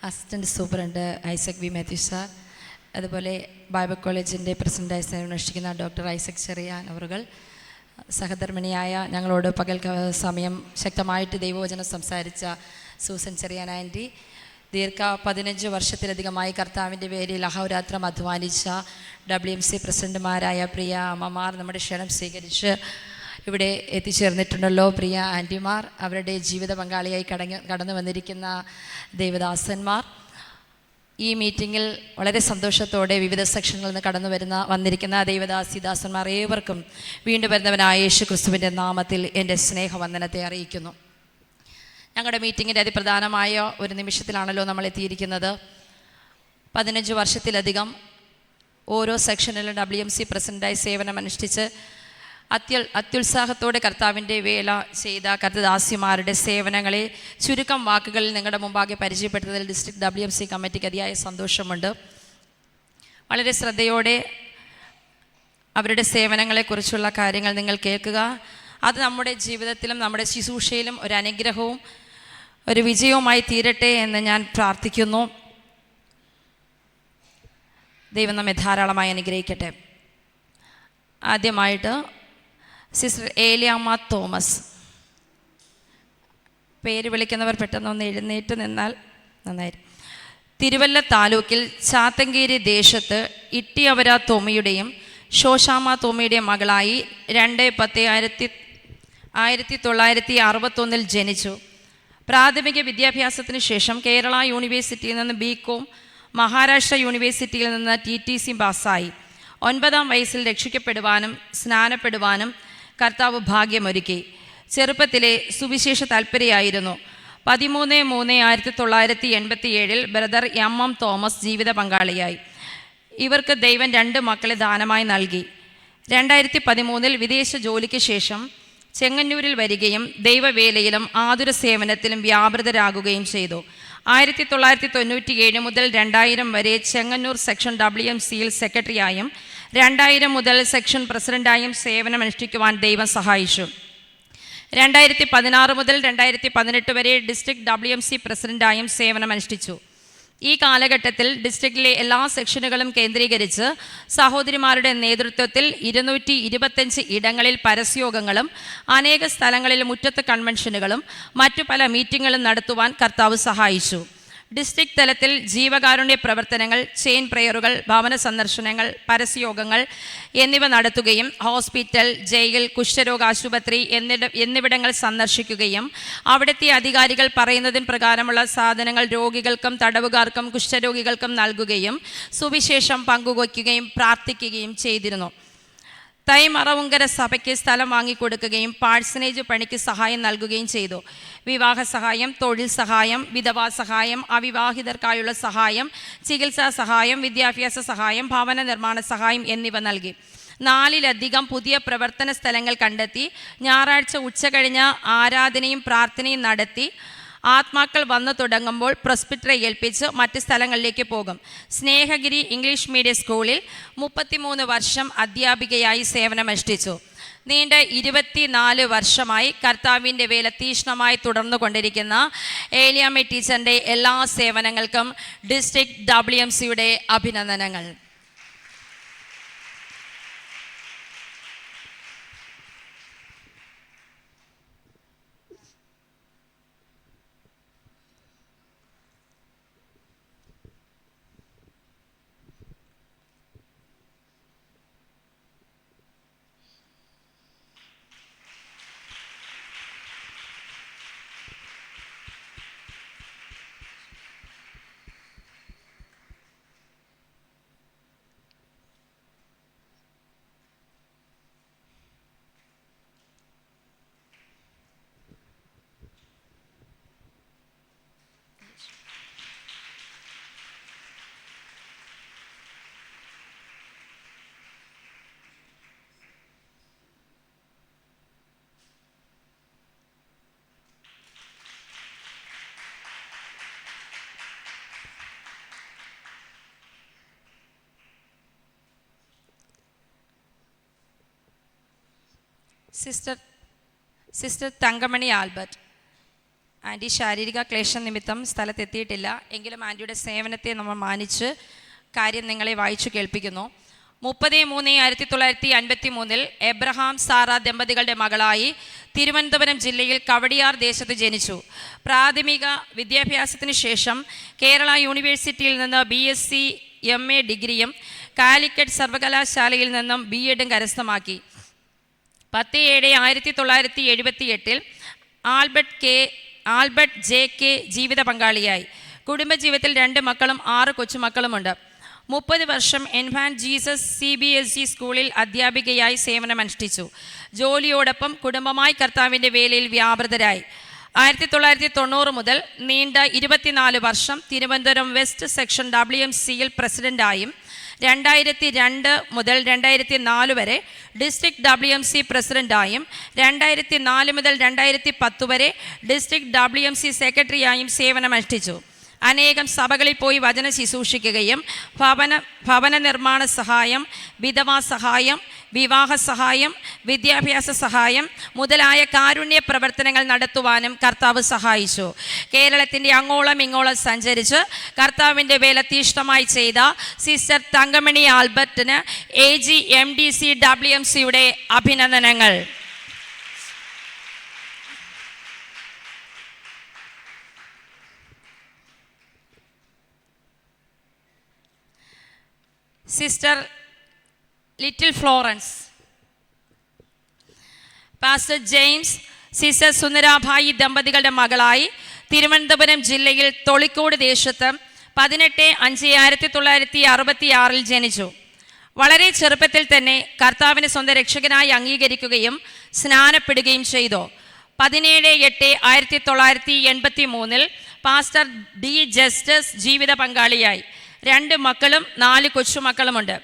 assistant superintendent Isaac V Mathew sir, അതുപോലെ ബൈബിൾ കോളേജിൻ്റെ പ്രസിഡൻ്റായി സേവനമനുഷ്ഠിക്കുന്ന ഡോക്ടർ ഐസക് ചെറിയാൻ അവറുകൾ, സഹധർമ്മിണിയായ ഞങ്ങളോട് പകൽ സമയം ശക്തമായിട്ട് ദൈവവചനം സംസാരിച്ച സൂസൻ ചെറിയാൻ ആൻറ്റി, 15 വർഷത്തിലധികമായി കർത്താവിൻ്റെ പേരിൽ അഹോരാത്രം അധ്വാനിച്ച WMC പ്രസിഡന്റുമാരായ പ്രിയ അമ്മമാർ നമ്മുടെ ക്ഷണം സ്വീകരിച്ച് ഇവിടെ എത്തിച്ചേർന്നിട്ടുണ്ടല്ലോ. പ്രിയ ആൻറ്റിമാർ, അവരുടെ ജീവിത പങ്കാളിയായി കടന്നു വന്നിരിക്കുന്ന ദേവദാസന്മാർ, ഈ മീറ്റിങ്ങിൽ വളരെ സന്തോഷത്തോടെ വിവിധ സെക്ഷനുകളിൽ നിന്ന് വന്നിരിക്കുന്ന ദേവദാസിദാസന്മാർ ഏവർക്കും വീണ്ടും വരുന്നവനായ യേശു ക്രിസ്തുവിൻ്റെ നാമത്തിൽ എൻ്റെ സ്നേഹവന്ദനത്തെ അറിയിക്കുന്നു. ഞങ്ങളുടെ മീറ്റിങ്ങിൻ്റെ അതിപ്രധാനമായ ഒരു നിമിഷത്തിലാണല്ലോ നമ്മൾ എത്തിയിരിക്കുന്നത്. 15 വർഷത്തിലധികം ഓരോ സെക്ഷനിലും WMC പ്രസിഡൻ്റായി സേവനമനുഷ്ഠിച്ച് അത്യുത്സാഹത്തോടെ കർത്താവിൻ്റെ വേല ചെയ്ത കർത്തദാസിമാരുടെ സേവനങ്ങളെ ചുരുക്കം വാക്കുകളിൽ നിങ്ങളുടെ മുമ്പാകെ പരിചയപ്പെടുത്തുന്നതിൽ ഡിസ്ട്രിക്ട് WMC കമ്മിറ്റിക്ക് അതിയായ സന്തോഷമുണ്ട്. വളരെ ശ്രദ്ധയോടെ അവരുടെ സേവനങ്ങളെക്കുറിച്ചുള്ള കാര്യങ്ങൾ നിങ്ങൾ കേൾക്കുക. അത് നമ്മുടെ ജീവിതത്തിലും നമ്മുടെ ശുശ്രൂഷയിലും ഒരു അനുഗ്രഹവും ഒരു വിജയവുമായി തീരട്ടെ എന്ന് ഞാൻ പ്രാർത്ഥിക്കുന്നു. ദൈവം നമ്മെ ധാരാളമായി അനുഗ്രഹിക്കട്ടെ. ആദ്യമായിട്ട് സിസ്റ്റർ ഏലിയാമ്മ തോമസ്, പേര് വിളിക്കുന്നവർ പെട്ടെന്നൊന്ന് എഴുന്നേറ്റ് നിന്നാൽ നന്നായിരുന്നു. തിരുവല്ല താലൂക്കിൽ ചാത്തങ്കേരി ദേശത്ത് ഇട്ടിയവര തോമയുടെയും ശോശാമ്മ തോമയുടെയും മകളായി 2/10/1961 ജനിച്ചു. പ്രാഥമിക വിദ്യാഭ്യാസത്തിന് ശേഷം കേരള യൂണിവേഴ്സിറ്റിയിൽ നിന്ന് BCom, മഹാരാഷ്ട്ര യൂണിവേഴ്സിറ്റിയിൽ നിന്ന് TTC പാസ്സായി. 9-ാം വയസ്സിൽ രക്ഷിക്കപ്പെടുവാനും സ്നാനപ്പെടുവാനും കർത്താവ് ഭാഗ്യമൊരുക്കി. ചെറുപ്പത്തിലെ സുവിശേഷ താൽപര്യയായിരുന്നു. 13/3/1987 ബ്രദർ MM തോമസ് ജീവിത പങ്കാളിയായി. ഇവർക്ക് ദൈവം 2 മക്കളെ ദാനമായി നൽകി. 2013 വിദേശ ജോലിക്ക് ശേഷം ചെങ്ങന്നൂരിൽ വരികയും ദൈവവേലയിലും ആതുര സേവനത്തിലും വ്യാപൃതരാകുകയും ചെയ്തു. 1997 മുതൽ 2000 വരെ ചെങ്ങന്നൂർ സെക്ഷൻ WMCയിൽ സെക്രട്ടറിയായും 2000 മുതൽ സെക്ഷൻ പ്രസിഡന്റായും സേവനമനുഷ്ഠിക്കുവാൻ ദൈവം സഹായിച്ചു. 2016 മുതൽ 2018 വരെ ഡിസ്ട്രിക്ട് WMC പ്രസിഡന്റായും സേവനമനുഷ്ഠിച്ചു. ഈ കാലഘട്ടത്തിൽ ഡിസ്ട്രിക്റ്റിലെ എല്ലാ സെക്ഷനുകളും കേന്ദ്രീകരിച്ച് സഹോദരിമാരുടെ നേതൃത്വത്തിൽ 225 ഇടങ്ങളിൽ പരസ്യയോഗങ്ങളും അനേക സ്ഥലങ്ങളിൽ മുറ്റത്ത് കൺവെൻഷനുകളും മറ്റു പല മീറ്റിങ്ങുകളും നടത്തുവാൻ കർത്താവ് സഹായിച്ചു. ഡിസ്ട്രിക്ട് തലത്തിൽ ജീവകാരുണ്യ പ്രവർത്തനങ്ങൾ, ചെയിൻ പ്രെയറുകൾ, ഭവന സന്ദർശനങ്ങൾ, പരസ്യയോഗങ്ങൾ എന്നിവ നടത്തുകയും ഹോസ്പിറ്റൽ, ജയിൽ, കുഷ്ഠരോഗ ആശുപത്രി എന്നിവിടങ്ങൾ സന്ദർശിക്കുകയും അവിടുത്തെ അധികാരികൾ പറയുന്നതിന് പ്രകാരമുള്ള സാധനങ്ങൾ രോഗികൾക്കും തടവുകാർക്കും കുഷ്ഠരോഗികൾക്കും നൽകുകയും സുവിശേഷം പങ്കുവയ്ക്കുകയും പ്രാർത്ഥിക്കുകയും ചെയ്തിരുന്നു. തൈമറവുങ്കര സഭയ്ക്ക് സ്ഥലം വാങ്ങിക്കൊടുക്കുകയും പാഴ്സനേജ് പണിക്ക് സഹായം നൽകുകയും ചെയ്തു. വിവാഹ സഹായം, തൊഴിൽ സഹായം, വിധവാ സഹായം, അവിവാഹിതർക്കായുള്ള സഹായം, ചികിത്സാ സഹായം, വിദ്യാഭ്യാസ സഹായം, ഭവന നിർമ്മാണ സഹായം എന്നിവ നൽകി. 4-ലധികം പുതിയ പ്രവർത്തന സ്ഥലങ്ങൾ കണ്ടെത്തി. ഞായറാഴ്ച ഉച്ചകഴിഞ്ഞ് ആരാധനയും പ്രാർത്ഥനയും നടത്തി. ആത്മാക്കൾ വന്നു തുടങ്ങുമ്പോൾ പ്രസ്പിറ്ററെ ഏൽപ്പിച്ച് മറ്റ് സ്ഥലങ്ങളിലേക്ക് പോകും. സ്നേഹഗിരി ഇംഗ്ലീഷ് മീഡിയം സ്കൂളിൽ 33 വർഷം അധ്യാപികയായി സേവനമനുഷ്ഠിച്ചു. നീണ്ട 24 വർഷമായി കർത്താവിൻ്റെ വേല തീക്ഷ്ണമായി തുടർന്നു കൊണ്ടിരിക്കുന്ന ഏലിയാമ്മ ടീച്ചറിൻ്റെ എല്ലാ സേവനങ്ങൾക്കും ഡിസ്ട്രിക്ട് WMCയുടെ അഭിനന്ദനങ്ങൾ. Sister Thankamani Albert. ആൻറ്റി ശാരീരിക ക്ലേശം നിമിത്തം സ്ഥലത്തെത്തിയിട്ടില്ല. എങ്കിലും ആൻറ്റിയുടെ സേവനത്തെ നമ്മൾ മാനിച്ച് കാര്യം നിങ്ങളെ വായിച്ചു കേൾപ്പിക്കുന്നു. 30/3/1953 എബ്രഹാം സാറ ദമ്പതികളുടെ മകളായി തിരുവനന്തപുരം ജില്ലയിൽ കവടിയാർ ദേശത്ത് ജനിച്ചു. പ്രാഥമിക വിദ്യാഭ്യാസത്തിന് ശേഷം കേരള യൂണിവേഴ്സിറ്റിയിൽ നിന്ന് BSc MA ഡിഗ്രിയും കാലിക്കറ്റ് സർവകലാശാലയിൽ നിന്നും B.Edും കരസ്ഥമാക്കി. 10/7/1978 ആൽബർട്ട് JK ജീവിത പങ്കാളിയായി. കുടുംബജീവിതത്തിൽ 2 മക്കളും 6 കൊച്ചുമക്കളുമുണ്ട്. 30 വർഷം എൻഫാന്റ് ജീസസ് CBSE സ്കൂളിൽ അധ്യാപികയായി സേവനമനുഷ്ഠിച്ചു. ജോലിയോടൊപ്പം കുടുംബമായി കർത്താവിൻ്റെ വേലയിൽ വ്യാപൃതരായി. 1990 മുതൽ നീണ്ട 24 വർഷം തിരുവനന്തപുരം വെസ്റ്റ് സെക്ഷൻ WMCയിൽ പ്രസിഡന്റായും 2002 മുതൽ 2004 വരെ ഡിസ്ട്രിക്ട് WMC പ്രസിഡന്റായും 2004 മുതൽ 2010 വരെ ഡിസ്ട്രിക്ട് WMC സെക്രട്ടറിയായും സേവനമനുഷ്ഠിച്ചു. അനേകം സഭകളിൽ പോയി വചന ശുശ്രൂഷിക്കുകയും ഭവന നിർമ്മാണ സഹായം, വിധവാ സഹായം, വിവാഹ സഹായം, വിദ്യാഭ്യാസ സഹായം മുതലായ കാരുണ്യ പ്രവർത്തനങ്ങൾ നടത്തുവാനും കർത്താവ് സഹായിച്ചു. കേരളത്തിൻ്റെ അങ്ങോളം ഇങ്ങോളം സഞ്ചരിച്ച് കർത്താവിൻ്റെ വേല തീഷ്ണമായി ചെയ്ത സിസ്റ്റർ തങ്കമണി ആൽബർട്ടിന് AG MDC WMCയുടെ അഭിനന്ദനങ്ങൾ. Sister little Florence. Pastor James sister Sundarabhai ദമ്പതികളുടെ മകളായി തിരുവനന്തപുരം ജില്ലയിൽ തൊളിക്കോട് ദേശത്ത് 18/5/1966 ജനിച്ചു. വളരെ ചെറുപ്പത്തിൽ തന്നെ കർത്താവിനെ സ്വന്തം രക്ഷകനായി അംഗീകരിക്കുകയും സ്നാനപ്പെടുകയും ചെയ്തു. 17/8/1983 പാസ്റ്റർ D. ജസ്റ്റിസ് ജീവിത പങ്കാളിയായി. 2 മക്കളും 4 കൊച്ചുമക്കളുമുണ്ട്.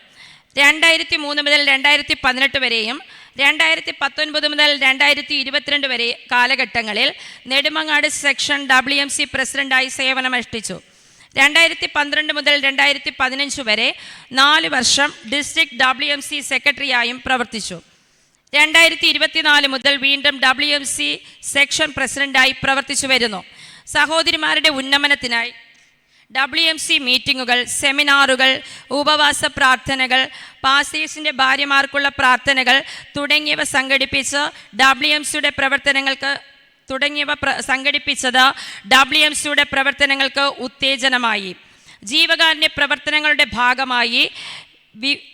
2003 മുതൽ 2018 വരെയും 2019 മുതൽ 2022 വരെ കാലഘട്ടങ്ങളിൽ നെടുമങ്ങാട് സെക്ഷൻ WMC പ്രസിഡന്റായി സേവനമനുഷ്ഠിച്ചു. 2012 മുതൽ 2015 വരെ 4 വർഷം ഡിസ്ട്രിക്ട് WMC സെക്രട്ടറിയായും പ്രവർത്തിച്ചു. 2024 മുതൽ വീണ്ടും WMC സെക്ഷൻ പ്രസിഡന്റായി പ്രവർത്തിച്ചു വരുന്നു. സഹോദരിമാരുടെ ഉന്നമനത്തിനായി WMC മീറ്റിങ്ങുകൾ, സെമിനാറുകൾ, ഉപവാസ പ്രാർത്ഥനകൾ, പാസ്റ്റേഴ്സിൻ്റെ ഭാര്യമാർക്കുള്ള പ്രാർത്ഥനകൾ തുടങ്ങിയവ സംഘടിപ്പിച്ചത് WMCയുടെ പ്രവർത്തനങ്ങൾക്ക് ഉത്തേജനമായി. ജീവകാരുണ്യ പ്രവർത്തനങ്ങളുടെ ഭാഗമായി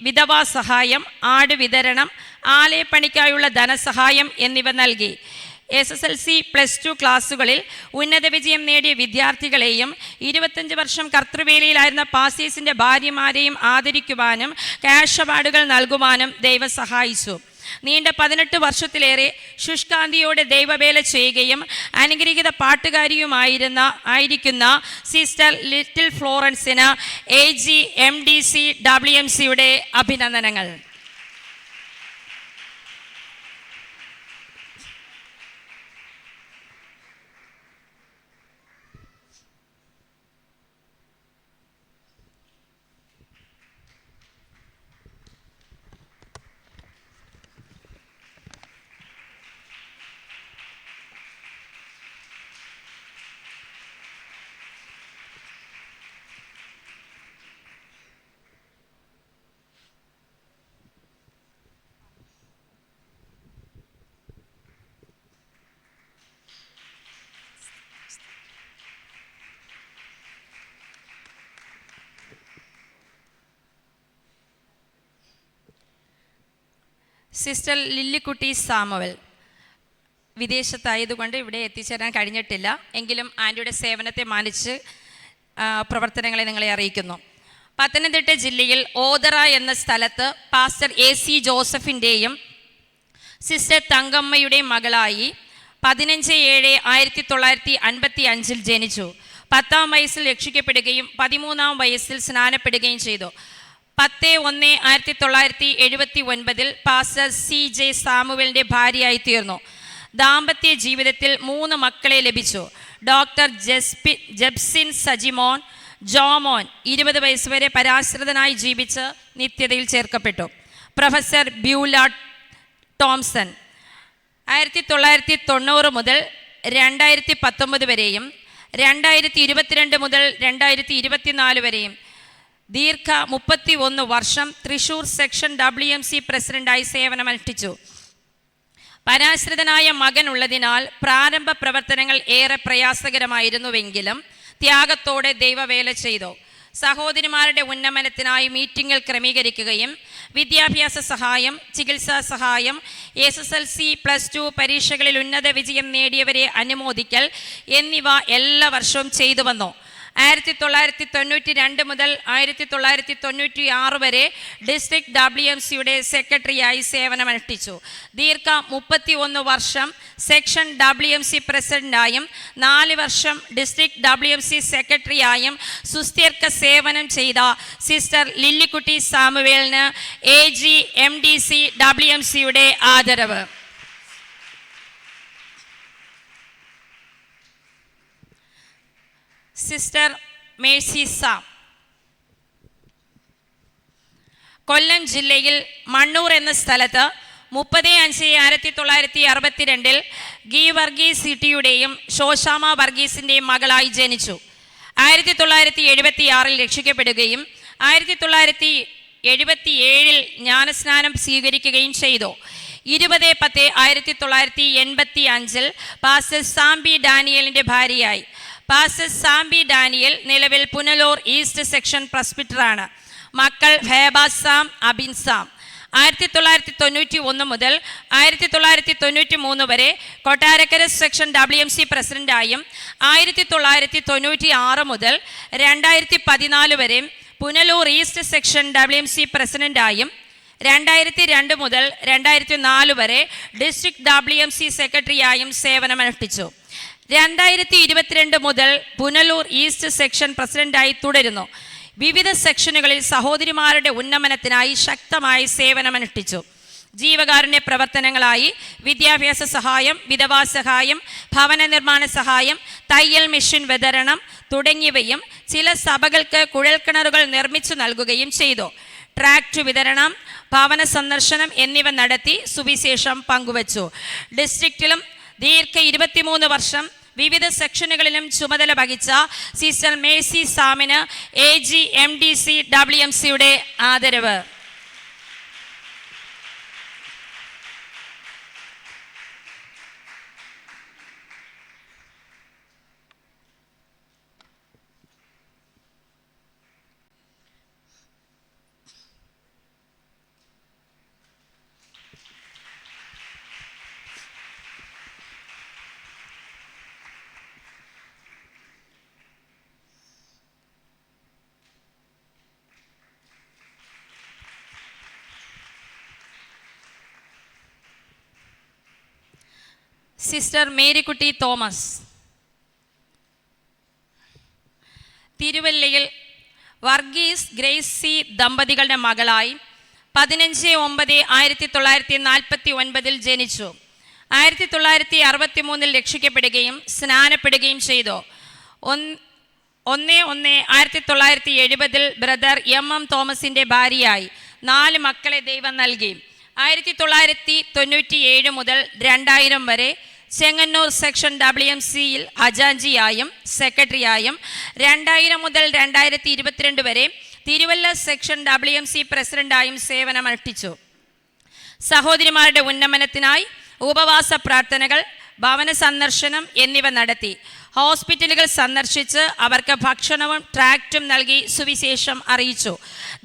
വിധവാ സഹായം, ആട് വിതരണം, ആലയപ്പണിക്കായുള്ള ധനസഹായം എന്നിവ നൽകി. SSLC +2 ക്ലാസ്സുകളിൽ ഉന്നത വിജയം നേടിയ വിദ്യാർത്ഥികളെയും 25 വർഷം കർത്തൃവേലയിലായിരുന്ന പാസ്റ്റേഴ്സിൻ്റെ ഭാര്യമാരെയും ആദരിക്കുവാനും ക്യാഷ് അവാർഡുകൾ നൽകുവാനും ദൈവം സഹായിച്ചു. നീണ്ട 18 വർഷത്തിലേറെ ശുഷ്കാന്തിയോടെ ദൈവവേല ചെയ്യുകയും അനുഗ്രഹീത പാട്ടുകാരിയുമായിരിക്കുന്ന സിസ്റ്റർ ലിറ്റിൽ ഫ്ലോറൻസിന് AG MDC WMCയുടെ അഭിനന്ദനങ്ങൾ. സിസ്റ്റർ ലില്ലിക്കുട്ടി സാമുവൽ വിദേശത്തായതുകൊണ്ട് ഇവിടെ എത്തിച്ചേരാൻ കഴിഞ്ഞിട്ടില്ല. എങ്കിലും ആൻറ്റിയുടെ സേവനത്തെ മാനിച്ച് പ്രവർത്തനങ്ങളെ നിങ്ങളെ അറിയിക്കുന്നു. പത്തനംതിട്ട ജില്ലയിൽ ഓതറ എന്ന സ്ഥലത്ത് പാസ്റ്റർ AC ജോസഫിൻ്റെയും സിസ്റ്റർ തങ്കമ്മയുടെയും മകളായി 15/7/1955 ജനിച്ചു. 10-ാം വയസ്സിൽ രക്ഷിക്കപ്പെടുകയും 13-ാം വയസ്സിൽ സ്നാനപ്പെടുകയും ചെയ്തു. 10/1/1979 പാസ്റ്റർ CJ സാമുവലിൻ്റെ ഭാര്യയായി തീർന്നു. ദാമ്പത്യ ജീവിതത്തിൽ 3 മക്കളെ ലഭിച്ചു. ഡോക്ടർ ജെബ്സിൻ സജിമോൻ ജോമോൻ 20 വയസ്സ് വരെ പരാശ്രിതനായി ജീവിച്ച് നിത്യതയിൽ ചേർക്കപ്പെട്ടു. പ്രൊഫസർ ബ്യൂല ടോംസൺ 1990 മുതൽ 2019 വരെയും 2022 മുതൽ 2024 വരെയും ദീർഘ 31 വർഷം തൃശൂർ സെക്ഷൻ WMC പ്രസിഡന്റായി സേവനമനുഷ്ഠിച്ചു. പരാശ്രിതനായ മകൻ ഉള്ളതിനാൽ പ്രാരംഭ പ്രവർത്തനങ്ങൾ ഏറെ പ്രയാസകരമായിരുന്നുവെങ്കിലും ത്യാഗത്തോടെ ദൈവവേല ചെയ്തു. സഹോദരിമാരുടെ ഉന്നമനത്തിനായി മീറ്റിംഗുകൾ ക്രമീകരിക്കുകയും വിദ്യാഭ്യാസ സഹായം, ചികിത്സാ സഹായം, SSLC, +2 പരീക്ഷകളിൽ ഉന്നത വിജയം നേടിയവരെ അനുമോദിക്കൽ എന്നിവ എല്ലാ വർഷവും ചെയ്തു വന്നു. 1992 മുതൽ 1996 വരെ ഡിസ്ട്രിക്ട് WMCയുടെ സെക്രട്ടറിയായി സേവനമനുഷ്ഠിച്ചു. ദീർഘ 31 വർഷം സെക്ഷൻ WMC പ്രസിഡന്റായും 4 വർഷം ഡിസ്ട്രിക്ട് WMC സെക്രട്ടറിയായും സുസ്ഥിർക്ക സേവനം ചെയ്ത സിസ്റ്റർ ലില്ലിക്കുട്ടി സാമുവേലിന് AG MDC WMCയുടെ ആദരവ്. Sister Mercy Sam. കൊല്ലം ജില്ലയിൽ മണ്ണൂർ എന്ന സ്ഥലത്ത് 30/5/1962 ഗീ വർഗീസ് സിറ്റിയുടെയും ശോശാമ വർഗീസിൻ്റെയും മകളായി ജനിച്ചു. 1976 രക്ഷിക്കപ്പെടുകയും 1977 ജ്ഞാനസ്നാനം സ്വീകരിക്കുകയും ചെയ്തു. 20/10/1985 പാസ്റ്റർ സാംബി ഡാനിയലിൻ്റെ ഭാര്യയായി. പാസ്റ്റർ സാംബി ഡാനിയൽ നിലവിൽ പുനലൂർ ഈസ്റ്റ് സെക്ഷൻ പ്രസ്ബിറ്ററാണ്. മക്കൾ ഹേബ സാം, അബിൻ സാം. 1991 മുതൽ 1993 വരെ കൊട്ടാരക്കര സെക്ഷൻ WMC പ്രസിഡന്റായും 1996 മുതൽ 2014 വരെ പുനലൂർ ഈസ്റ്റ് സെക്ഷൻ WMC പ്രസിഡന്റായും 2002 മുതൽ 2004 വരെ ഡിസ്ട്രിക്ട് WMC സെക്രട്ടറിയായും സേവനമനുഷ്ഠിച്ചു. 2022 മുതൽ പുനലൂർ ഈസ്റ്റ് സെക്ഷൻ പ്രസിഡന്റായി തുടരുന്നു. വിവിധ സെക്ഷനുകളിൽ സഹോദരിമാരുടെ ഉന്നമനത്തിനായി ശക്തമായി സേവനമനുഷ്ഠിച്ചു. ജീവകാരുണ്യ പ്രവർത്തനങ്ങളായി വിദ്യാഭ്യാസ സഹായം, വിധവാ സഹായം, ഭവന നിർമ്മാണ സഹായം, തയ്യൽ മെഷീൻ വിതരണം തുടങ്ങിയവയും ചില സഭകൾക്ക് കുഴൽക്കിണറുകൾ നിർമ്മിച്ചു നൽകുകയും ചെയ്തു. ട്രാക്ട് വിതരണം, ഭവന സന്ദർശനം എന്നിവ നടത്തി സുവിശേഷം പങ്കുവച്ചു. ഡിസ്ട്രിക്റ്റിലും ദീർഘ 23 വർഷം വിവിധ സെക്ഷനുകളിലും ചുമതല വഹിച്ച സിസ്റ്റർ മേഴ്സി സാമിന് AG MDC WMCയുടെ ആദരവ്. Sister Marykutty Thomas. തിരുവല്ലയിൽ വർഗീസ് ഗ്രേസി ദമ്പതികളുടെ മകളായി 15/9/1949 ജനിച്ചു. 1963 രക്ഷിക്കപ്പെടുകയും സ്നാനപ്പെടുകയും ചെയ്തു. 1/1/1970 ബ്രദർ MM തോമസിൻ്റെ ഭാര്യയായി 4 മക്കളെ ദൈവം നൽകി. 1997 മുതൽ 2000 വരെ ചെങ്ങന്നൂർ സെക്ഷൻ WMCയിൽ ഖജാൻജിയായും സെക്രട്ടറിയായും 2000 മുതൽ 2022 വരെ തിരുവല്ല സെക്ഷൻ WMC പ്രസിഡന്റായും സേവനമനുഷ്ഠിച്ചു. സഹോദരിമാരുടെ ഉന്നമനത്തിനായി ഉപവാസ പ്രാർത്ഥനകൾ, ഭവന സന്ദർശനം എന്നിവ നടത്തി. ഹോസ്പിറ്റലുകൾ സന്ദർശിച്ച് അവർക്ക് ഭക്ഷണവും ട്രാക്റ്റും നൽകി സുവിശേഷം അറിയിച്ചു.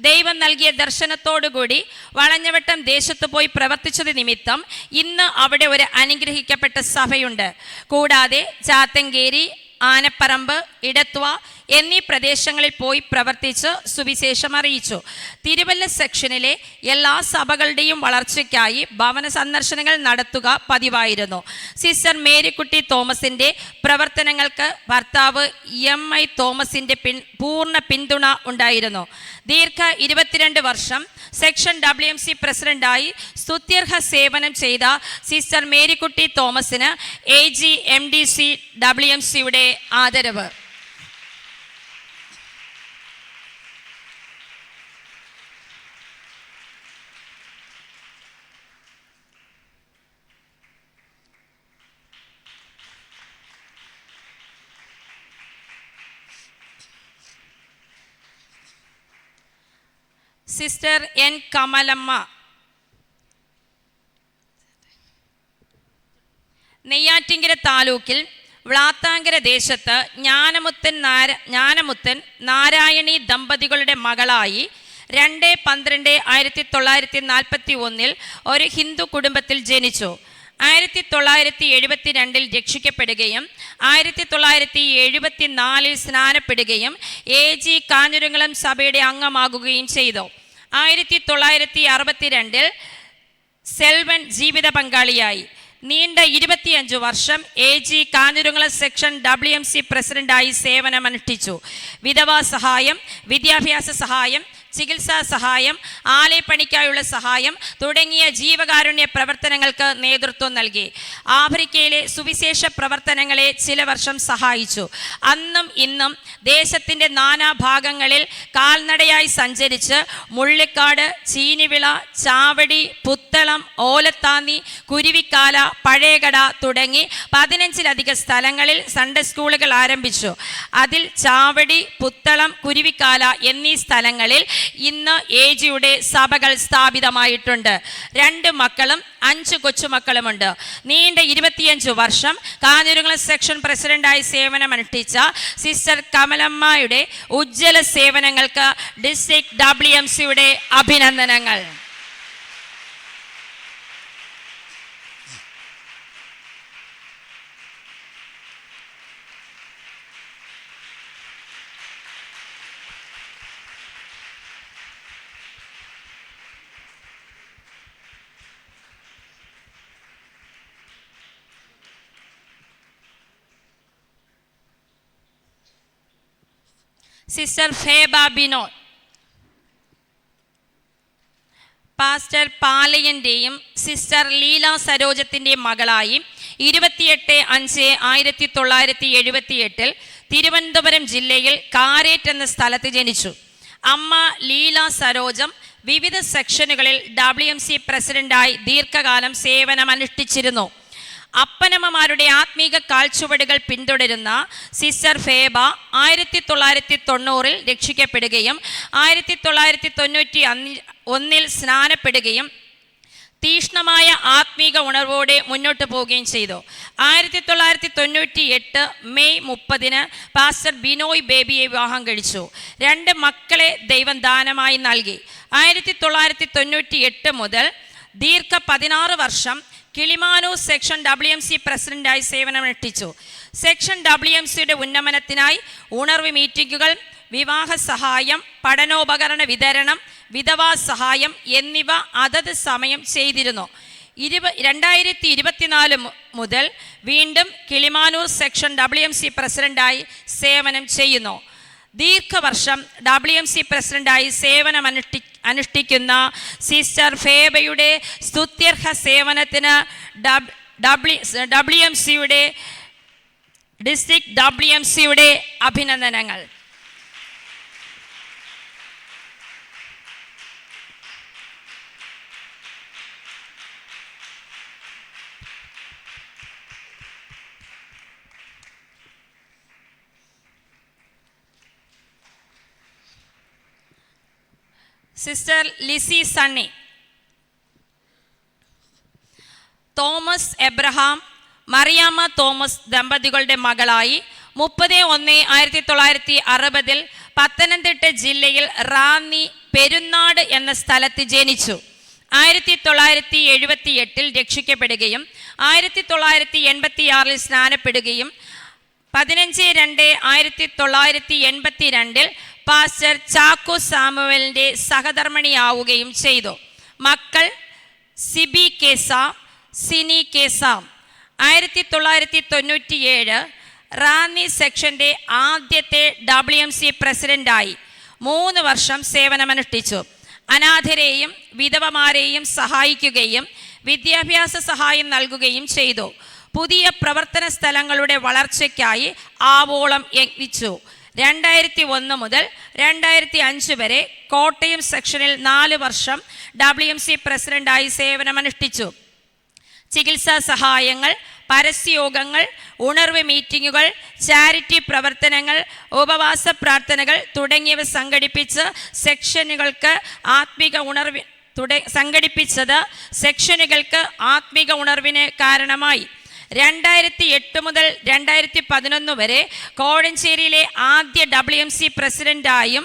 ദൈവം നൽകിയ ദർശനത്തോടുകൂടി വളഞ്ഞവട്ടം ദേശത്ത് പോയി പ്രവർത്തിച്ചത് നിമിത്തം ഇന്ന് അവിടെ ഒരു അനുഗ്രഹിക്കപ്പെട്ട സഭയുണ്ട്. കൂടാതെ ചാത്തങ്കേരി, ആനപ്പറമ്പ്, ഇടത്വ എന്നീ പ്രദേശങ്ങളിൽ പോയി പ്രവർത്തിച്ച് സുവിശേഷം അറിയിച്ചു. തിരുവല്ല സെക്ഷനിലെ എല്ലാ സഭകളുടെയും വളർച്ചയ്ക്കായി ഭവന സന്ദർശനങ്ങൾ നടത്തുക പതിവായിരുന്നു. സിസ്റ്റർ മേരിക്കുട്ടി തോമസിൻ്റെ പ്രവർത്തനങ്ങൾക്ക് ഭർത്താവ് MI തോമസിൻ്റെ പൂർണ്ണ പിന്തുണ ഉണ്ടായിരുന്നു. ദീർഘ 22 വർഷം സെക്ഷൻ WMC പ്രസിഡന്റായി സ്തുത്യർഹ സേവനം ചെയ്ത സിസ്റ്റർ മേരിക്കുട്ടി തോമസിന് AG MDC WMCയുടെ ആദരവ്. സിസ്റ്റർ എൻ കമലമ്മ, നെയ്യാറ്റിങ്കര താലൂക്കിൽ വ്ളാത്താങ്കര ദേശത്ത് ജ്ഞാനമുത്തൻ നാരായണി ദമ്പതികളുടെ മകളായി 2/12/1941 ഒരു ഹിന്ദു കുടുംബത്തിൽ ജനിച്ചു. 1972 രക്ഷിക്കപ്പെടുകയും 1974 സ്നാനപ്പെടുകയും AG കാഞ്ഞിരംകുളം സഭയുടെ അംഗമാകുകയും ചെയ്തു. 1962 സെൽവൻ ജീവിത പങ്കാളിയായി. നീണ്ട 25 വർഷം AG കാഞ്ഞിരംകുളം സെക്ഷൻ WMC പ്രസിഡന്റായി സേവനമനുഷ്ഠിച്ചു. വിധവാ സഹായം, വിദ്യാഭ്യാസ സഹായം, ചികിത്സാ സഹായം, ആലയപ്പണിക്കായുള്ള സഹായം തുടങ്ങിയ ജീവകാരുണ്യ പ്രവർത്തനങ്ങൾക്ക് നേതൃത്വം നൽകി. ആഫ്രിക്കയിലെ സുവിശേഷ പ്രവർത്തനങ്ങളെ ചില വർഷം സഹായിച്ചു. അന്നും ഇന്നും ദേശത്തിൻ്റെ നാനാഭാഗങ്ങളിൽ കാൽനടയായി സഞ്ചരിച്ച് മുള്ളിക്കാട്, ചീനിവിള, ചാവടി, പുത്തളം, ഓലത്താന്നി, കുരുവിക്കാല, പഴയകട തുടങ്ങി 15-ലധികം സ്ഥലങ്ങളിൽ സൺഡേ സ്കൂളുകൾ ആരംഭിച്ചു. അതിൽ ചാവടി, പുത്തളം, കുരുവിക്കാല എന്നീ സ്ഥലങ്ങളിൽ ഇന്ന് AGയുടെ സഭകൾ സ്ഥാപിതമായിട്ടുണ്ട്. 2 മക്കളും 5 കൊച്ചുമക്കളുമുണ്ട്. നീണ്ട 25 വർഷം കാഞ്ഞിരംകുളം സെക്ഷൻ പ്രസിഡന്റായി സേവനമനുഷ്ഠിച്ച സിസ്റ്റർ കമലമ്മയുടെ ഉജ്ജ്വല സേവനങ്ങൾക്ക് ഡിസ്ട്രിക്ട് WMCയുടെ അഭിനന്ദനങ്ങൾ. സിസ്റ്റർ ഫേബ ബിനോയ്, പാസ്റ്റർ പാലയൻ്റെയും സിസ്റ്റർ ലീല സരോജത്തിൻ്റെയും മകളായി 28/5/1978 തിരുവനന്തപുരം ജില്ലയിൽ കാരേറ്റ് എന്ന സ്ഥലത്ത് ജനിച്ചു. അമ്മ ലീല സരോജം വിവിധ സെക്ഷനുകളിൽ WMC പ്രസിഡന്റായി ദീർഘകാലം സേവനമനുഷ്ഠിച്ചിരുന്നു. അപ്പനമ്മമാരുടെ ആത്മീക കാൽച്ചുവടുകൾ പിന്തുടരുന്ന സിസ്റ്റർ ഫേബ 1990 രക്ഷിക്കപ്പെടുകയും 1991 സ്നാനപ്പെടുകയും തീക്ഷ്ണമായ ആത്മീക ഉണർവോടെ മുന്നോട്ട് പോവുകയും ചെയ്തു. 1998 മെയ് 30 പാസ്റ്റർ ബിനോയ് ബേബിയെ വിവാഹം കഴിച്ചു. 2 മക്കളെ ദൈവം ദാനമായി നൽകി. 1998 മുതൽ ദീർഘ 16 വർഷം കിളിമാനൂർ സെക്ഷൻ WMC പ്രസിഡന്റായി സേവനമനുഷ്ഠിച്ചു. സെക്ഷൻ WMCയുടെ ഉന്നമനത്തിനായി ഉണർവ് മീറ്റിംഗുകൾ, വിവാഹ സഹായം, പഠനോപകരണ വിതരണം, വിധവാ സഹായം എന്നിവ അതത് സമയം ചെയ്തിരുന്നു. 2024 മുതൽ വീണ്ടും കിളിമാനൂർ സെക്ഷൻ WMC പ്രസിഡന്റായി സേവനം ചെയ്യുന്നു. ദീർഘവർഷം WMC പ്രസിഡന്റായി അനുഷ്ഠിക്കുന്ന സിസ്റ്റർ ഫേബയുടെ സ്തുത്യർഹ സേവനത്തിന് WMCയുടെ ഡിസ്ട്രിക്ട് WMCയുടെ അഭിനന്ദനങ്ങൾ. Sister Lizzy Sunny, Thomas Abraham, Mariamma Thomas ദമ്പതികളുടെ മകളായി 30/1/1960 പത്തനംതിട്ട ജില്ലയിൽ റാന്നി പെരുന്നാട് എന്ന സ്ഥലത്ത് ജനിച്ചു. 1978 രക്ഷിക്കപ്പെടുകയും 1986 സ്നാനപ്പെടുകയും 15/2/1982 പാസ്റ്റർ ചാക്കോ സാമുവലിൻ്റെ സഹധർമ്മിണിയാവുകയും ചെയ്തു. മക്കൾ സിബി കേസാം, സിനി കേസാം. 1997 റാന്നി സെക്ഷൻ്റെ ആദ്യത്തെ WMC പ്രസിഡന്റായി 3 വർഷം സേവനമനുഷ്ഠിച്ചു. അനാഥരെയും വിധവമാരെയും സഹായിക്കുകയും വിദ്യാഭ്യാസ സഹായം നൽകുകയും ചെയ്തു. പുതിയ പ്രവർത്തന സ്ഥലങ്ങളുടെ വളർച്ചയ്ക്കായി ആവോളം യത്നിച്ചു. 2001 മുതൽ 2005 വരെ കോട്ടയം സെക്ഷനിൽ 4 വർഷം WMC പ്രസിഡന്റായി സേവനമനുഷ്ഠിച്ചു. ചികിത്സാ സഹായങ്ങൾ, പരസ്യയോഗങ്ങൾ, ഉണർവ് മീറ്റിങ്ങുകൾ, ചാരിറ്റി പ്രവർത്തനങ്ങൾ, ഉപവാസ പ്രാർത്ഥനകൾ തുടങ്ങിയവ സംഘടിപ്പിച്ച് സെക്ഷനുകൾക്ക് ആത്മീക ഉണർവിന് കാരണമായി. 2008 മുതൽ 2011 വരെ കോഴഞ്ചേരിയിലെ ആദ്യ WMC പ്രസിഡന്റായും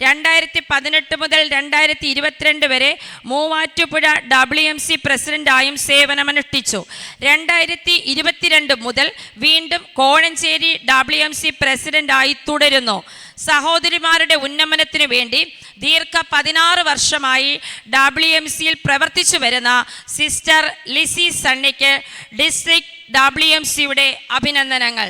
2018 മുതൽ 2022 വരെ മൂവാറ്റുപുഴ WMC പ്രസിഡന്റായും സേവനമനുഷ്ഠിച്ചു. 2022 മുതൽ വീണ്ടും കോഴഞ്ചേരി WMC പ്രസിഡന്റായി തുടരുന്നു. സഹോദരിമാരുടെ ഉന്നമനത്തിനു വേണ്ടി ദീർഘ 16 വർഷമായി WMCയിൽ പ്രവർത്തിച്ചു വരുന്ന സിസ്റ്റർ ലിസി സണ്ണിക്ക് ഡിസ്ട്രിക്ട് WMCയുടെ അഭിനന്ദനങ്ങൾ.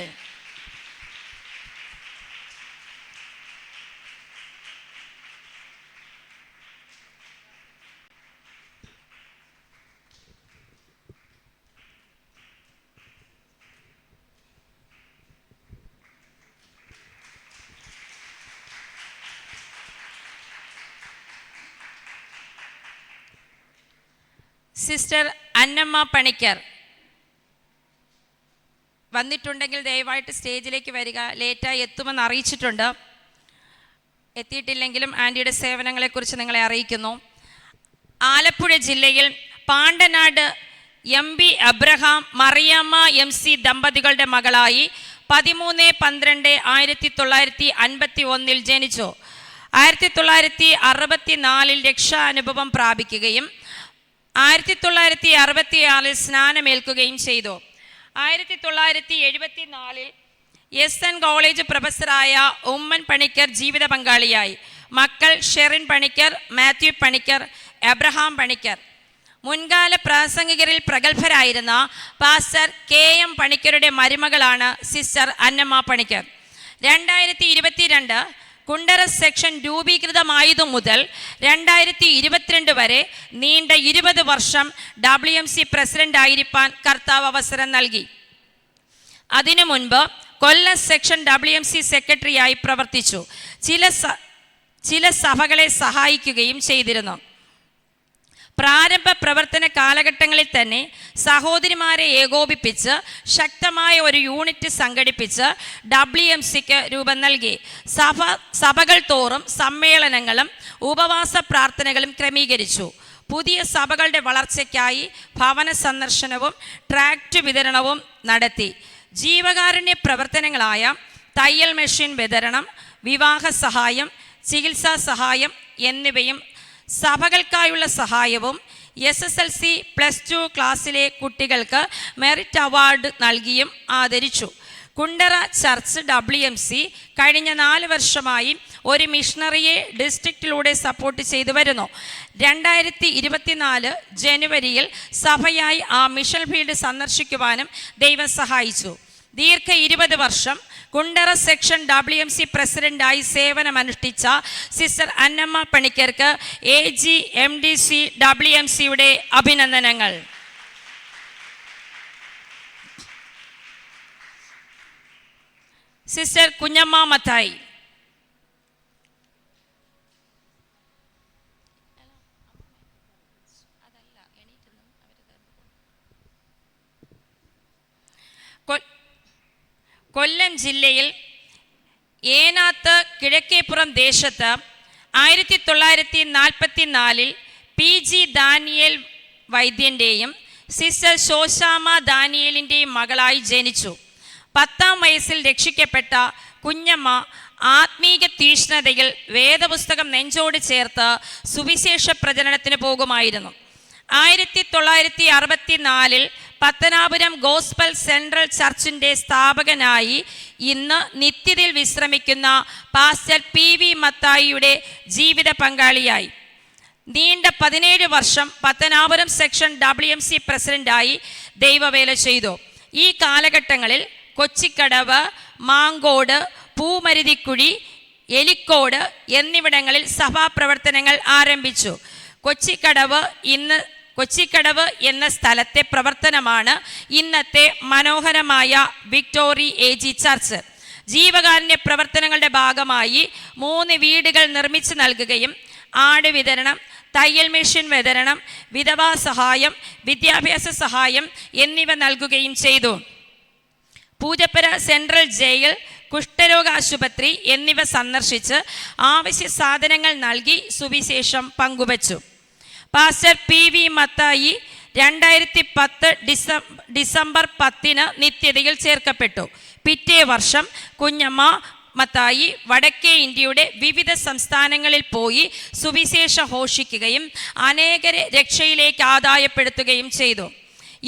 സിസ്റ്റർ അന്നമ്മ പണിക്കർ വന്നിട്ടുണ്ടെങ്കിൽ ദയവായിട്ട് സ്റ്റേജിലേക്ക് വരിക. ലേറ്റായി എത്തുമെന്ന് അറിയിച്ചിട്ടുണ്ട്. എത്തിയിട്ടില്ലെങ്കിലും ആൻറ്റിയുടെ സേവനങ്ങളെക്കുറിച്ച് നിങ്ങളെ അറിയിക്കുന്നു. ആലപ്പുഴ ജില്ലയിൽ Pandanad MB Abraham Mariamma MC ദമ്പതികളുടെ മകളായി 13/12/1951 ജനിച്ചു. 1964 രക്ഷാനുഭവം പ്രാപിക്കുകയും 1966 സ്നാനമേൽക്കുകയും ചെയ്തു. 1974 SN കോളേജ് പ്രൊഫസറായ ഉമ്മൻ പണിക്കർ ജീവിത പങ്കാളിയായി. മക്കൾ ഷെറിൻ പണിക്കർ, മാത്യു പണിക്കർ, എബ്രഹാം പണിക്കർ. മുൻകാല പ്രാസംഗികരിൽ പ്രഗത്ഭരായിരുന്ന പാസ്റ്റർ KM പണിക്കരുടെ മരുമകളാണ് സിസ്റ്റർ അന്നമ്മ പണിക്കർ. 2022 കുണ്ടറ സെക്ഷൻ രൂപീകൃതമായതു മുതൽ 2022 വരെ നീണ്ട 20 വർഷം WMC പ്രസിഡന്റായിരിക്കാൻ കർത്താവ് അവസരം നൽകി. അതിനു മുൻപ് കൊല്ലം സെക്ഷൻ WMC സെക്രട്ടറിയായി പ്രവർത്തിച്ചു. ചില സഭകളെ സഹായിക്കുകയും ചെയ്തിരുന്നു. പ്രാരംഭ പ്രവർത്തന കാലഘട്ടങ്ങളിൽ തന്നെ സഹോദരിമാരെ ഏകോപിപ്പിച്ച് ശക്തമായ ഒരു യൂണിറ്റ് സംഘടിപ്പിച്ച് WMCക്ക് രൂപം നൽകി. സഭകൾ തോറും സമ്മേളനങ്ങളും ഉപവാസ പ്രാർത്ഥനകളും ക്രമീകരിച്ചു. പുതിയ സഭകളുടെ വളർച്ചയ്ക്കായി ഭവന സന്ദർശനവും ട്രാക്റ്റ് വിതരണവും നടത്തി. ജീവകാരുണ്യ പ്രവർത്തനങ്ങളായ തയ്യൽ മെഷീൻ വിതരണം, വിവാഹ സഹായം, ചികിത്സാ സഹായം എന്നിവയും സഭകൾക്കായുള്ള സഹായവും SSLC +2 ക്ലാസ്സിലെ കുട്ടികൾക്ക് മെറിറ്റ് അവാർഡ് നൽകിയും ആദരിച്ചു. കുണ്ടറ ചർച്ച് WMC കഴിഞ്ഞ 4 വർഷമായി ഒരു മിഷണറിയെ ഡിസ്ട്രിക്റ്റിലൂടെ സപ്പോർട്ട് ചെയ്തു വരുന്നു. 2024 ജനുവരിയിൽ സഭയായി ആ മിഷൻ ഫീൽഡ് സന്ദർശിക്കുവാനും ദൈവം സഹായിച്ചു. ദീർഘ 20 വർഷം കുണ്ടറ സെക്ഷൻ WMC പ്രസിഡന്റായി സേവനമനുഷ്ഠിച്ച സിസ്റ്റർ അന്നമ്മ പണിക്കർക്ക് AG MDC WMCയുടെ അഭിനന്ദനങ്ങൾ. സിസ്റ്റർ കുഞ്ഞമ്മ മത്തായി. കൊല്ലം ജില്ലയിൽ ഏനാത്ത് കിഴക്കേപ്പുറം ദേശത്ത് 1944 PG ദാനിയേൽ വൈദ്യൻ്റെയും സിസ്റ്റർ ശോശാമ ദാനിയേലിൻ്റെയും മകളായി ജനിച്ചു. 10ാം വയസ്സിൽ രക്ഷിക്കപ്പെട്ട കുഞ്ഞമ്മ ആത്മീക തീഷ്ണതയിൽ വേദപുസ്തകം നെഞ്ചോട് ചേർത്ത് സുവിശേഷ പ്രചരണത്തിന് പോകുമായിരുന്നു. 1964 പത്തനാപുരം ഗോസ്പൽ സെൻട്രൽ ചർച്ചിൻ്റെ സ്ഥാപകനായി ഇന്ന് നിത്യതയിൽ വിശ്രമിക്കുന്ന പാസ്റ്റർ PV മത്തായിയുടെ ജീവിത പങ്കാളിയായി. നീണ്ട 17 വർഷം പത്തനാപുരം സെക്ഷൻ WMC പ്രസിഡന്റായി ദൈവവേല ചെയ്തു. ഈ കാലഘട്ടങ്ങളിൽ കൊച്ചിക്കടവ്, മാങ്കോട്, പൂമരുതിക്കുഴി, എലിക്കോട് എന്നിവിടങ്ങളിൽ സഭാപ്രവർത്തനങ്ങൾ ആരംഭിച്ചു. കൊച്ചിക്കടവ് എന്ന സ്ഥലത്തെ പ്രവർത്തനമാണ് ഇന്നത്തെ മനോഹരമായ വിക്ടോറി AG ചർച്ച്. ജീവകാരുണ്യ പ്രവർത്തനങ്ങളുടെ ഭാഗമായി 3 വീടുകൾ നിർമ്മിച്ചു നൽകുകയും ആട് വിതരണം, തയ്യൽ മെഷീൻ വിതരണം, വിധവാ സഹായം, വിദ്യാഭ്യാസ സഹായം എന്നിവ നൽകുകയും ചെയ്തു. പൂജപ്പുര സെൻട്രൽ ജയിൽ, കുഷ്ഠരോഗ ആശുപത്രി എന്നിവ സന്ദർശിച്ച് ആവശ്യ സാധനങ്ങൾ നൽകി സുവിശേഷം പങ്കുവച്ചു. പാസ്റ്റർ PV മത്തായി 2010 ഡിസംബർ 10 നിത്യതയിൽ ചേർക്കപ്പെട്ടു. പിറ്റേ വർഷം കുഞ്ഞമ്മ മത്തായി വടക്കേ ഇന്ത്യയുടെ വിവിധ സംസ്ഥാനങ്ങളിൽ പോയി സുവിശേഷം ഘോഷിക്കുകയും അനേകരെ രക്ഷയിലേക്ക് ആദായപ്പെടുത്തുകയും ചെയ്തു.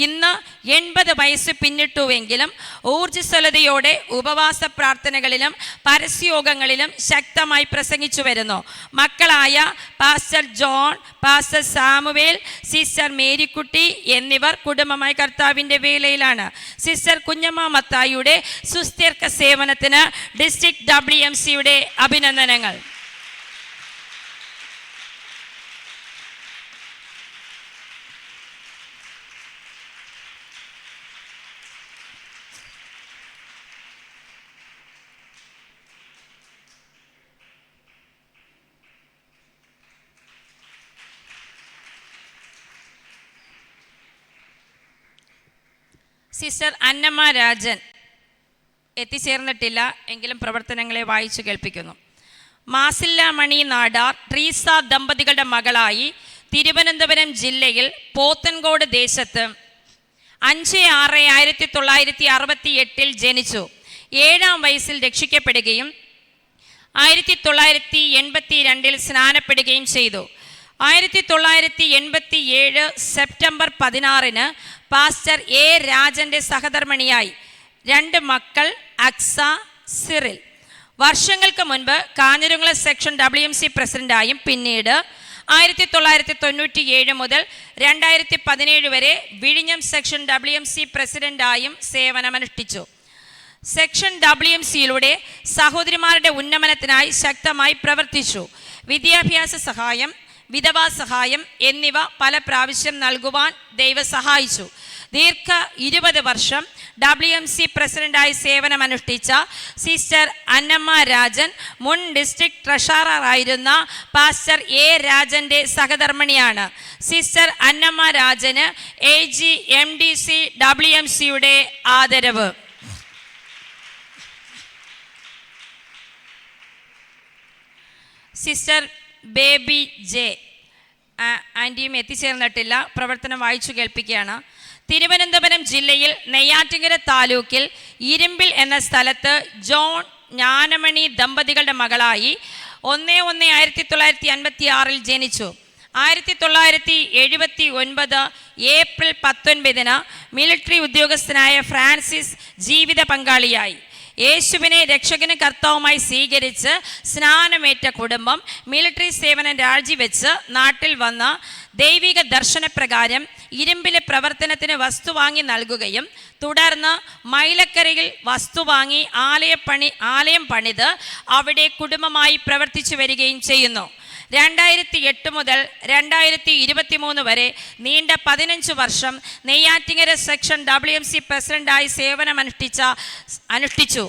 ഇന്ന് 80 വയസ്സ് പിന്നിട്ടുവെങ്കിലും ഊർജ്ജസ്വലതയോടെ ഉപവാസ പ്രാർത്ഥനകളിലും പരസ്യയോഗങ്ങളിലും ശക്തമായി പ്രസംഗിച്ചു വരുന്നു. മക്കളായ pastor John, pastor Samuel, sister Marykutty എന്നിവർ കുടുംബമായി കർത്താവിൻ്റെ വേലയിലാണ്. സിസ്റ്റർ കുഞ്ഞമ്മ മത്തായിയുടെ സുസ്ഥിര സേവനത്തിന് ഡിസ്ട്രിക്ട് WMCയുടെ അഭിനന്ദനങ്ങൾ. സിസ്റ്റർ അന്നമ്മ രാജൻ എത്തിച്ചേർന്നിട്ടില്ല, എങ്കിലും പ്രവർത്തനങ്ങളെ വായിച്ചു കേൾപ്പിക്കുന്നു. മാസില്ല മണി നാടാർ ട്രീസ ദമ്പതികളുടെ മകളായി തിരുവനന്തപുരം ജില്ലയിൽ പോത്തൻകോട് ദേശത്ത് 5/6/1968 ജനിച്ചു. 7-ാം വയസ്സിൽ രക്ഷിക്കപ്പെടുകയും 1982 സ്നാനപ്പെടുകയും ചെയ്തു. 1987 സെപ്റ്റംബർ 16 പാസ്റ്റർ A. രാജൻ്റെ സഹധർമ്മിണിയായി. 2 മക്കൾ അക്സ, സിറിൽ. വർഷങ്ങൾക്ക് മുൻപ് കാഞ്ഞിരംകുളം സെക്ഷൻ WMC പ്രസിഡന്റായും പിന്നീട് 1997 മുതൽ 2017 വരെ വിഴിഞ്ഞം സെക്ഷൻ WMC പ്രസിഡന്റായും സേവനമനുഷ്ഠിച്ചു. സെക്ഷൻ WMCയിലൂടെ സഹോദരിമാരുടെ ഉന്നമനത്തിനായി ശക്തമായി പ്രവർത്തിച്ചു. വിദ്യാഭ്യാസ സഹായം, വിധവാ സഹായം എന്നിവ പല പ്രാവശ്യം നൽകുവാൻ ദൈവം സഹായിച്ചു. ദീർഘ 20 വർഷം WMC പ്രസിഡന്റായി സേവനമനുഷ്ഠിച്ച സിസ്റ്റർ അന്നമ്മ രാജൻ മുൻ ഡിസ്ട്രിക്ട് ട്രഷററായിരുന്ന പാസ്റ്റർ A. രാജൻ്റെ സഹധർമ്മിണിയാണ്. സിസ്റ്റർ അന്നമ്മ രാജന് AG MDC WMCയുടെ ആദരവ്. സിസ്റ്റർ ബേബി ജെ ആൻറ്റിയും എത്തിച്ചേർന്നിട്ടില്ല, പ്രവർത്തനം വായിച്ചു കേൾപ്പിക്കുകയാണ്. തിരുവനന്തപുരം ജില്ലയിൽ നെയ്യാറ്റിൻകര താലൂക്കിൽ ഇരുമ്പിൽ എന്ന സ്ഥലത്ത് ജോൺ ജ്ഞാനമണി ദമ്പതികളുടെ മകളായി 1/1/1956 ജനിച്ചു. 1979 ഏപ്രിൽ 19 മിലിറ്ററി ഉദ്യോഗസ്ഥനായ ഫ്രാൻസിസ് ജീവിത പങ്കാളിയായി. യേശുവിനെ രക്ഷകനും കർത്താവുമായി സ്വീകരിച്ച് സ്നാനമേറ്റ കുടുംബം മിലിറ്ററി സേവനം രാജിവെച്ച് നാട്ടിൽ വന്ന് ദൈവിക ദർശനപ്രകാരം ഇരുമ്പിലെ പ്രവർത്തനത്തിന് വസ്തു വാങ്ങി നൽകുകയും തുടർന്ന് മൈലക്കരയിൽ വസ്തു വാങ്ങി ആലയം പണിത് അവിടെ കുടുംബമായി പ്രവർത്തിച്ചു വരികയും ചെയ്യുന്നു. 2008 മുതൽ 2023 വരെ നീണ്ട 15 വർഷം നെയ്യാറ്റിൻകര സെക്ഷൻ WMC പ്രസിഡന്റായി അനുഷ്ഠിച്ചു.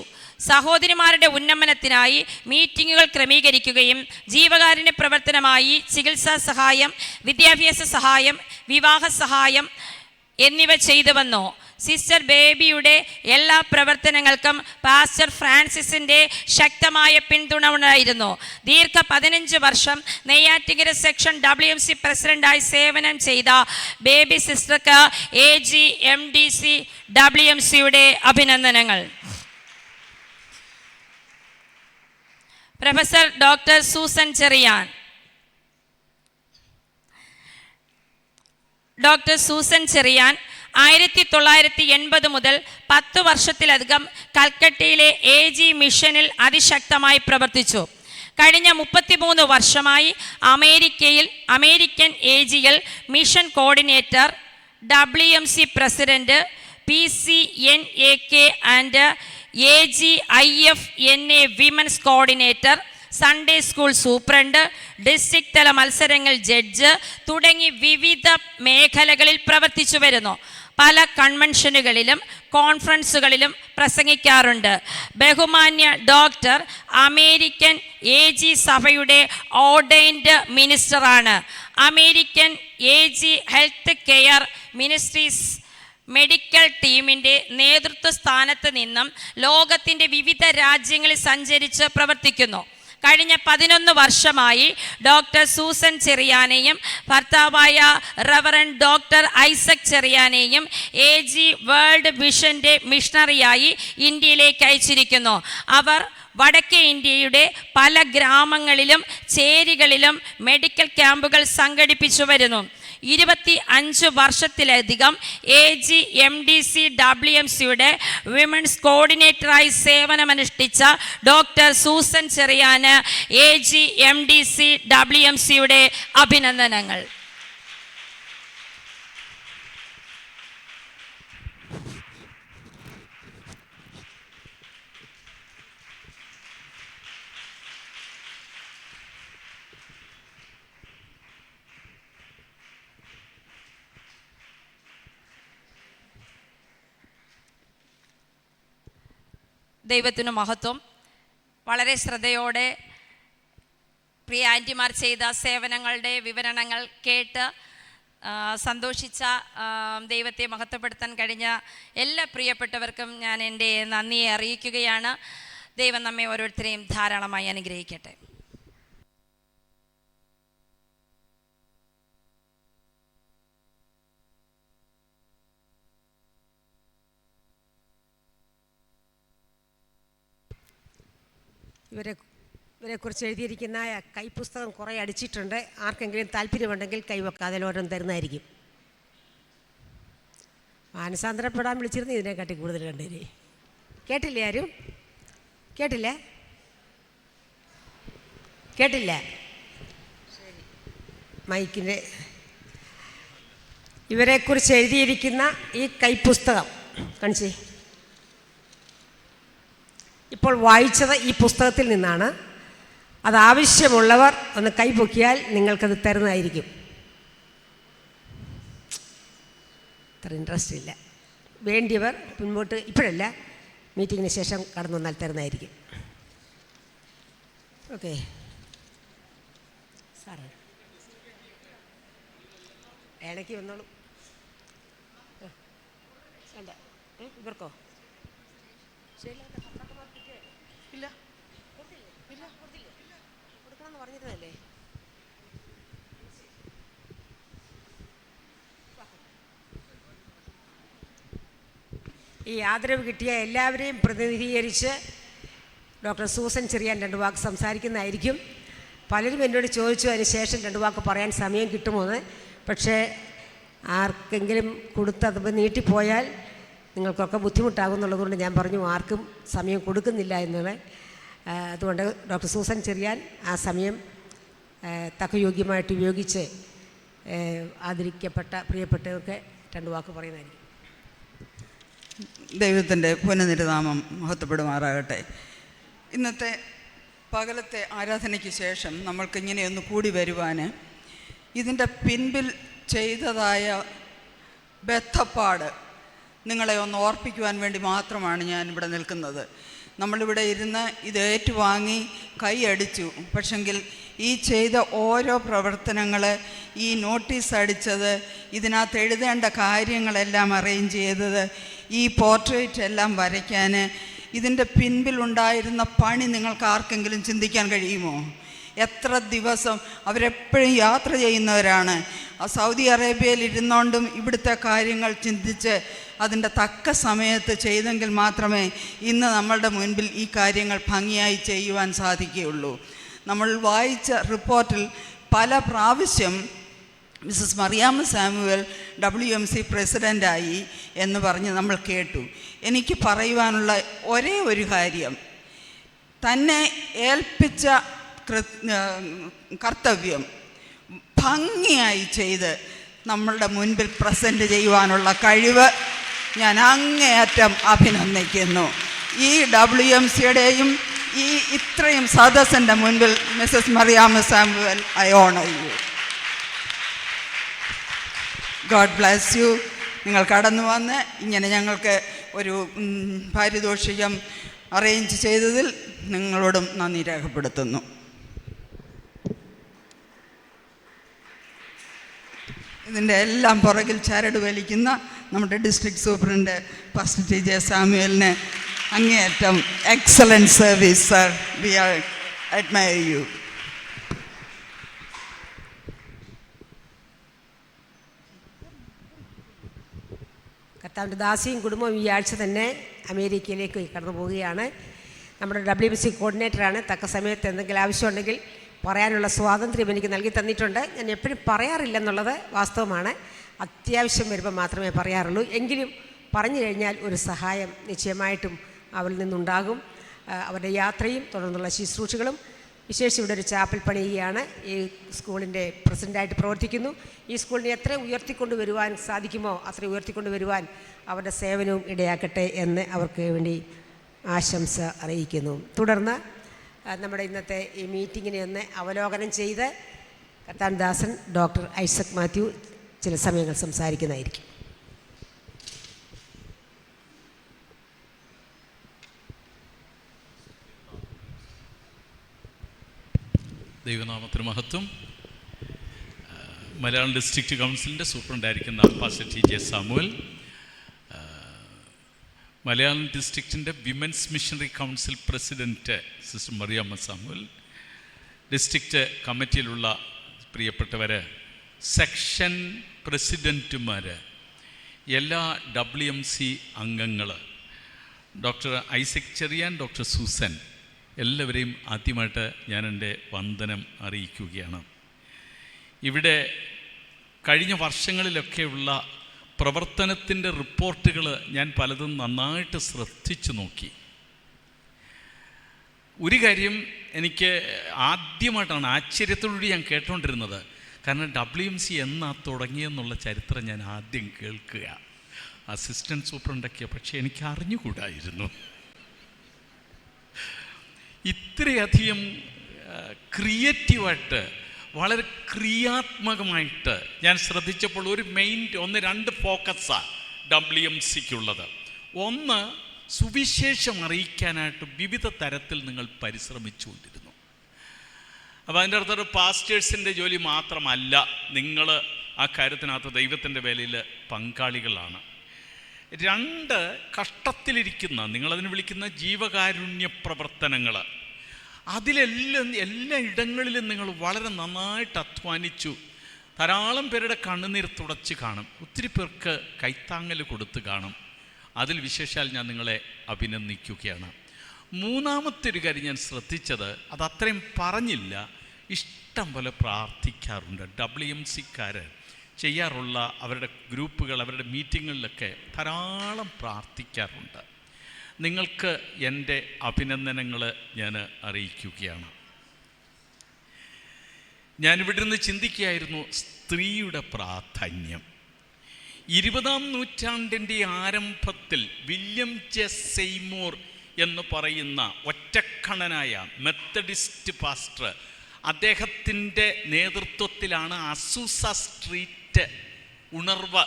സഹോദരിമാരുടെ ഉന്നമനത്തിനായി മീറ്റിങ്ങുകൾ ക്രമീകരിക്കുകയും ജീവകാരുണ്യ പ്രവർത്തനമായി ചികിത്സാ സഹായം, വിദ്യാഭ്യാസ സഹായം, വിവാഹ സഹായം എന്നിവ ചെയ്തു വന്നു. സിസ്റ്റർ ബേബിയുടെ എല്ലാ പ്രവർത്തനങ്ങൾക്കും പാസ്റ്റർ ഫ്രാൻസിസിൻ്റെ ശക്തമായ പിന്തുണ ഉണ്ടായിരുന്നു. ദീർഘ 15 വർഷം നെയ്യാറ്റിൻകര സെക്ഷൻ WMC പ്രസിഡന്റായി സേവനം ചെയ്ത ബേബി സിസ്റ്റർക്ക് AG MDC WMCയുടെ അഭിനന്ദനങ്ങൾ. Professor doctor Susan Cherian. Doctor Susan Cherian 1980 മുതൽ 10 വർഷത്തിലധികം കൽക്കട്ടയിലെ AG മിഷനിൽ അതിശക്തമായി പ്രവർത്തിച്ചു. കഴിഞ്ഞ 33 വർഷമായി അമേരിക്കൻ AGയിൽ mission coordinator, WMC president, PCNAK and AGIFNA women's coordinator, Sunday school superintendent, district തല മത്സരങ്ങൾ ജഡ്ജ് തുടങ്ങി വിവിധ മേഖലകളിൽ പ്രവർത്തിച്ചു വരുന്നു. പല കൺവെൻഷനുകളിലും കോൺഫറൻസുകളിലും പ്രസംഗിക്കാറുണ്ട്. ബഹുമാന്യ ഡോക്ടർ അമേരിക്കൻ AG സഭയുടെ ഓർഡൈൻഡ് മിനിസ്റ്ററാണ്. American AG health care ministries medical ടീമിൻ്റെ നേതൃത്വ സ്ഥാനത്ത് നിന്നും ലോകത്തിൻ്റെ വിവിധ രാജ്യങ്ങളിൽ സഞ്ചരിച്ച് പ്രവർത്തിക്കുന്നു. കഴിഞ്ഞ 11 വർഷമായി ഡോക്ടർ സൂസൻ ചെറിയാനെയും ഭർത്താവായ റവറൻ ഡോക്ടർ ഐസക് ചെറിയാനെയും AG വേൾഡ് വിഷൻ്റെ മിഷണറിയായി ഇന്ത്യയിലേക്ക് അയച്ചിരിക്കുന്നു. അവർ വടക്കേ ഇന്ത്യയുടെ പല ഗ്രാമങ്ങളിലും ചേരികളിലും മെഡിക്കൽ ക്യാമ്പുകൾ സംഘടിപ്പിച്ചു വരുന്നു. 25 വർഷത്തിലധികം AGMDC WMCയുടെ വിമൻസ് കോർഡിനേറ്ററായി സേവനമനുഷ്ഠിച്ച ഡോക്ടർ സൂസൻ ചെറിയാന് AGMDC WMCയുടെ അഭിനന്ദനങ്ങൾ. ദൈവത്തിനു മഹത്വം. വളരെ ശ്രദ്ധയോടെ പ്രിയ ആൻറ്റിമാർ ചെയ്ത സേവനങ്ങളുടെ വിവരണങ്ങൾ കേട്ട് സന്തോഷിച്ച ദൈവത്തെ മഹത്വപ്പെടുത്താൻ കഴിഞ്ഞ എല്ലാ പ്രിയപ്പെട്ടവർക്കും ഞാൻ എൻ്റെ നന്ദിയെ അറിയിക്കുകയാണ്. ദൈവം നമ്മെ ഓരോരുത്തരെയും ധാരാളമായി അനുഗ്രഹിക്കട്ടെ. ഇവരെക്കുറിച്ച് എഴുതിയിരിക്കുന്ന കൈപ്പുസ്തകം കുറേ അടിച്ചിട്ടുണ്ട്. ആർക്കെങ്കിലും താല്പര്യമുണ്ടെങ്കിൽ കൈവെക്കാതെ ഓരോന്നും തരുന്നതായിരിക്കും. മാനസാന്തരപ്പെടാൻ വിളിച്ചിരുന്നു ഇതിനെക്കാട്ടി കൂടുതൽ കണ്ടേനെ. കേട്ടില്ലേ? ആരും കേട്ടില്ലേ? കേട്ടില്ല? ശരി. മൈക്കിൻ്റെ ഇവരെക്കുറിച്ച് എഴുതിയിരിക്കുന്ന ഈ കൈപ്പുസ്തകം കാണിച്ചേ. ഇപ്പോൾ വായിച്ചത് ഈ പുസ്തകത്തിൽ നിന്നാണ്. അതാവശ്യമുള്ളവർ ഒന്ന് കൈപൊക്കിയാൽ നിങ്ങൾക്കത് തരുന്നതായിരിക്കും. അത്ര ഇൻട്രസ്റ്റ് ഇല്ല. വേണ്ടിയവർ മുൻപോട്ട് ഇപ്പോഴല്ല, മീറ്റിങ്ങിന് ശേഷം കടന്നു വന്നാൽ തരുന്നതായിരിക്കും. ഓക്കെ സാറേ, ഇടയ്ക്ക് വന്നോളൂ. വേണ്ട, ഇവർക്കോ? ശരി, ഇല്ല ഇല്ല കൊടുക്കണമെന്ന് പറഞ്ഞിരുന്നല്ലേ. ഈ ആദരവ് കിട്ടിയ എല്ലാവരെയും പ്രതിനിധീകരിച്ച് ഡോക്ടർ സൂസൻ ചെറിയാൻ 2 വാക്ക് സംസാരിക്കുന്നതായിരിക്കും. പലരും എന്നോട് ചോദിച്ചു അതിന് ശേഷം 2 വാക്ക് പറയാൻ സമയം കിട്ടുമോയെന്ന്. പക്ഷേ ആർക്കെങ്കിലും കൊടുത്തത് നീട്ടിപ്പോയാൽ നിങ്ങൾക്കൊക്കെ ബുദ്ധിമുട്ടാകുന്നുള്ളതുകൊണ്ട് ഞാൻ പറഞ്ഞു ആർക്കും സമയം കൊടുക്കുന്നില്ല എന്നുള്ളത്. അതുകൊണ്ട് ഡോക്ടർ സൂസൻ ചെറിയാൻ ആ സമയം തക്കയോഗ്യമായിട്ട് ഉപയോഗിച്ച് ആദരിക്കപ്പെട്ട പ്രിയപ്പെട്ടവർക്ക് 2 വാക്ക് പറയുന്നതായിരിക്കും. ദൈവത്തിൻ്റെ പുനഃനിരുനാമം മഹത്വപ്പെടുമാറാകട്ടെ. ഇന്നത്തെ പകലത്തെ ആരാധനയ്ക്ക് ശേഷം നമ്മൾക്കിങ്ങനെയൊന്ന് കൂടി വരുവാൻ ഇതിൻ്റെ പിൻപിൽ ചെയ്തതായ ബദ്ധപ്പാട് നിങ്ങളെ ഒന്ന് ഓർപ്പിക്കുവാൻ വേണ്ടി മാത്രമാണ് ഞാനിവിടെ നിൽക്കുന്നത്. നമ്മളിവിടെ ഇരുന്ന് ഇത് ഏറ്റുവാങ്ങി കൈയടിച്ചു. പക്ഷെങ്കിൽ ഈ ചെയ്ത ഓരോ പ്രവർത്തനങ്ങൾ, ഈ നോട്ടീസ് അടിച്ചത്, ഇതിനകത്ത് എഴുതേണ്ട കാര്യങ്ങളെല്ലാം അറേഞ്ച് ചെയ്തത്, ഈ പോർട്രേറ്റ് എല്ലാം വരയ്ക്കാൻ, ഇതിൻ്റെ പിൻപിലുണ്ടായിരുന്ന പണി നിങ്ങൾക്ക് ആർക്കെങ്കിലും ചിന്തിക്കാൻ കഴിയുമോ? എത്ര ദിവസം അവരെപ്പോഴും യാത്ര ചെയ്യുന്നവരാണ്. സൗദി അറേബ്യയിൽ ഇരുന്നുകൊണ്ടും ഇവിടുത്തെ കാര്യങ്ങൾ ചിന്തിച്ച് അതിൻ്റെ തക്ക സമയത്ത് ചെയ്തെങ്കിൽ മാത്രമേ ഇന്ന് നമ്മളുടെ മുൻപിൽ ഈ കാര്യങ്ങൾ ഭംഗിയായി ചെയ്യുവാൻ സാധിക്കുകയുള്ളൂ. നമ്മൾ വായിച്ച റിപ്പോർട്ടിൽ പല പ്രാവശ്യം മിസ്സസ് മറിയാമ്മ സാമുവൽ WMC പ്രസിഡൻ്റായി എന്ന് പറഞ്ഞ് നമ്മൾ കേട്ടു. എനിക്ക് പറയുവാനുള്ള ഒരേ ഒരു കാര്യം, തന്നെ ഏൽപ്പിച്ച കർത്തവ്യം ഭംഗിയായി ചെയ്ത് നമ്മളുടെ മുൻപിൽ പ്രസൻറ്റ് ചെയ്യുവാനുള്ള കഴിവ് ഞാൻ അങ്ങേയറ്റം അഭിനന്ദിക്കുന്നു. ഈ WMCയുടെയും ഈ ഇത്രയും സദസ്സിൻ്റെ മുൻപിൽ Mrs Mariamma Samuel, I honour you. God bless you. നിങ്ങൾ കടന്നു വന്ന് ഇങ്ങനെ ഞങ്ങൾക്ക് ഒരു പാരിതോഷികം അറേഞ്ച് ചെയ്തതിൽ നിങ്ങളോടും നന്ദി രേഖപ്പെടുത്തുന്നു. ഇതിൻ്റെ എല്ലാം പുറകിൽ ചരട് വലിക്കുന്ന നമ്മുടെ ഡിസ്ട്രിക്ട് സൂപ്രണ്ട് ഫസ്റ്റ് TJ സാമുവലിന് അങ്ങേയറ്റം excellent service sir. We are admire you. കർത്താവിൻ്റെ ദാസിയും കുടുംബവും ഈ ആഴ്ച തന്നെ അമേരിക്കയിലേക്ക് കടന്നു പോവുകയാണ്. നമ്മുടെ WBC കോർഡിനേറ്ററാണ്. തക്ക സമയത്ത് എന്തെങ്കിലും ആവശ്യമുണ്ടെങ്കിൽ പറയാനുള്ള സ്വാതന്ത്ര്യം എനിക്ക് നൽകി തന്നിട്ടുണ്ട്. ഞാൻ എപ്പോഴും പറയാറില്ലെന്നുള്ളത് വാസ്തവമാണ്. അത്യാവശ്യം വരുമ്പോൾ മാത്രമേ പറയാറുള്ളൂ. എങ്കിലും പറഞ്ഞു കഴിഞ്ഞാൽ ഒരു സഹായം നിശ്ചയമായിട്ടും അവരിൽ നിന്നുണ്ടാകും. അവരുടെ യാത്രയും തുടർന്നുള്ള ശുശ്രൂഷകളും. വിശേഷം ഇവിടെ ഒരു ചാപ്പൽ പണിയുകയാണ്. ഈ സ്കൂളിൻ്റെ പ്രസിഡൻ്റായിട്ട് പ്രവർത്തിക്കുന്നു. ഈ സ്കൂളിനെ എത്ര ഉയർത്തിക്കൊണ്ട് വരുവാൻ സാധിക്കുമോ അത്ര ഉയർത്തിക്കൊണ്ട് വരുവാൻ അവരുടെ സേവനവും ഇടയാക്കട്ടെ എന്ന് അവർക്ക് വേണ്ടി ആശംസ അറിയിക്കുന്നു. തുടർന്ന് നമ്മുടെ ഇന്നത്തെ ഈ മീറ്റിങ്ങിനെ ഒന്ന് അവലോകനം ചെയ്ത് കർത്താൻദാസൻ ഡോക്ടർ ഐസക് മാത്യു ചില സമയങ്ങൾ സംസാരിക്കുന്നതായിരിക്കും. ദൈവനാമത്തിന് മഹത്വം. മലയാളം ഡിസ്ട്രിക്റ്റ് കൗൺസിലിൻ്റെ സൂപ്രണ്ടായിരിക്കുന്ന പാസ്റ്റർ TJ സാമുവൽ, മലയാളം ഡിസ്ട്രിക്റ്റിൻ്റെ women's missionary council president sister Mariyamma Samuel, district കമ്മിറ്റിയിലുള്ള പ്രിയപ്പെട്ടവർ, സെക്ഷൻ പ്രസിഡൻറ്റുമാർ, എല്ലാ WMC അംഗങ്ങൾ, doctor Isaac Cherian, doctor Susan, എല്ലാവരെയും ആദ്യമായിട്ട് ഞാൻ എൻ്റെ വന്ദനം അറിയിക്കുകയാണ്. ഇവിടെ കഴിഞ്ഞ വർഷങ്ങളിലൊക്കെയുള്ള പ്രവർത്തനത്തിൻ്റെ റിപ്പോർട്ടുകൾ ഞാൻ പലതും നന്നായിട്ട് ശ്രദ്ധിച്ചു നോക്കി. ഒരു കാര്യം എനിക്ക് ആദ്യമായിട്ടാണ് ആശ്ചര്യത്തോടുകൂടി ഞാൻ കേട്ടുകൊണ്ടിരുന്നത്. കാരണം WMC എന്നാ തുടങ്ങിയെന്നുള്ള ചരിത്രം ഞാൻ ആദ്യം കേൾക്കുക. അസിസ്റ്റൻറ്റ് സൂപ്രണ്ടൊക്കെയാണ്, പക്ഷേ എനിക്ക് അറിഞ്ഞുകൂടായിരുന്നു. ഇത്രയധികം ക്രിയേറ്റീവായിട്ട്, വളരെ ക്രിയാത്മകമായിട്ട് ഞാൻ ശ്രദ്ധിച്ചപ്പോൾ ഒരു രണ്ട് ഫോക്കസാണ് WMCക്കുള്ളത്. ഒന്ന്, സുവിശേഷം അറിയിക്കാനായിട്ട് വിവിധ തരത്തിൽ നിങ്ങൾ പരിശ്രമിച്ചുകൊണ്ടിരുന്നു. അപ്പോൾ അതിൻ്റെ അടുത്തൊരു പാസ്റ്റേഴ്സിൻ്റെ ജോലി മാത്രമല്ല, നിങ്ങൾ ആ കാര്യത്തിനകത്ത് ദൈവത്തിൻ്റെ വേലയിൽ പങ്കാളികളാണ്. രണ്ട്, കഷ്ടത്തിലിരിക്കുന്ന, നിങ്ങളതിന് വിളിക്കുന്ന ജീവകാരുണ്യ പ്രവർത്തനങ്ങൾ, അതിലെല്ലാം എല്ലാ ഇടങ്ങളിലും നിങ്ങൾ വളരെ നന്നായിട്ട് അധ്വാനിച്ചു. ധാരാളം പേരുടെ കണ്ണുനീർ തുടച്ച് കാണും, ഒത്തിരി പേർക്ക് കൈത്താങ്ങൽ കൊടുത്ത് കാണും. അതിൽ വിശേഷാൽ ഞാൻ നിങ്ങളെ അഭിനന്ദിക്കുകയാണ്. മൂന്നാമത്തെ ഒരു കാര്യം ഞാൻ ശ്രദ്ധിച്ചത്, അത് അത്രയും പറഞ്ഞില്ല, ഇഷ്ടം പോലെ പ്രാർത്ഥിക്കാറുണ്ട്. WMCക്കാർ ചെയ്യാറുള്ള അവരുടെ ഗ്രൂപ്പുകൾ, അവരുടെ മീറ്റിങ്ങുകളിലൊക്കെ ധാരാളം പ്രാർത്ഥിക്കാറുണ്ട്. നിങ്ങൾക്ക് എൻ്റെ അഭിനന്ദനങ്ങൾ ഞാൻ അറിയിക്കുകയാണ്. ഞാനിവിടെ നിന്ന് ചിന്തിക്കുകയായിരുന്നു സ്ത്രീയുടെ പ്രാധാന്യം. 20-ാം നൂറ്റാണ്ടിൻ്റെ ആരംഭത്തിൽ വില്യം ജെ സെയ്മൂർ എന്ന് പറയുന്ന ഒറ്റക്കണ്ണനായ മെത്തഡിസ്റ്റ് പാസ്റ്റർ, അദ്ദേഹത്തിൻ്റെ നേതൃത്വത്തിലാണ് അസൂസ സ്ട്രീറ്റ് ഉണർവ്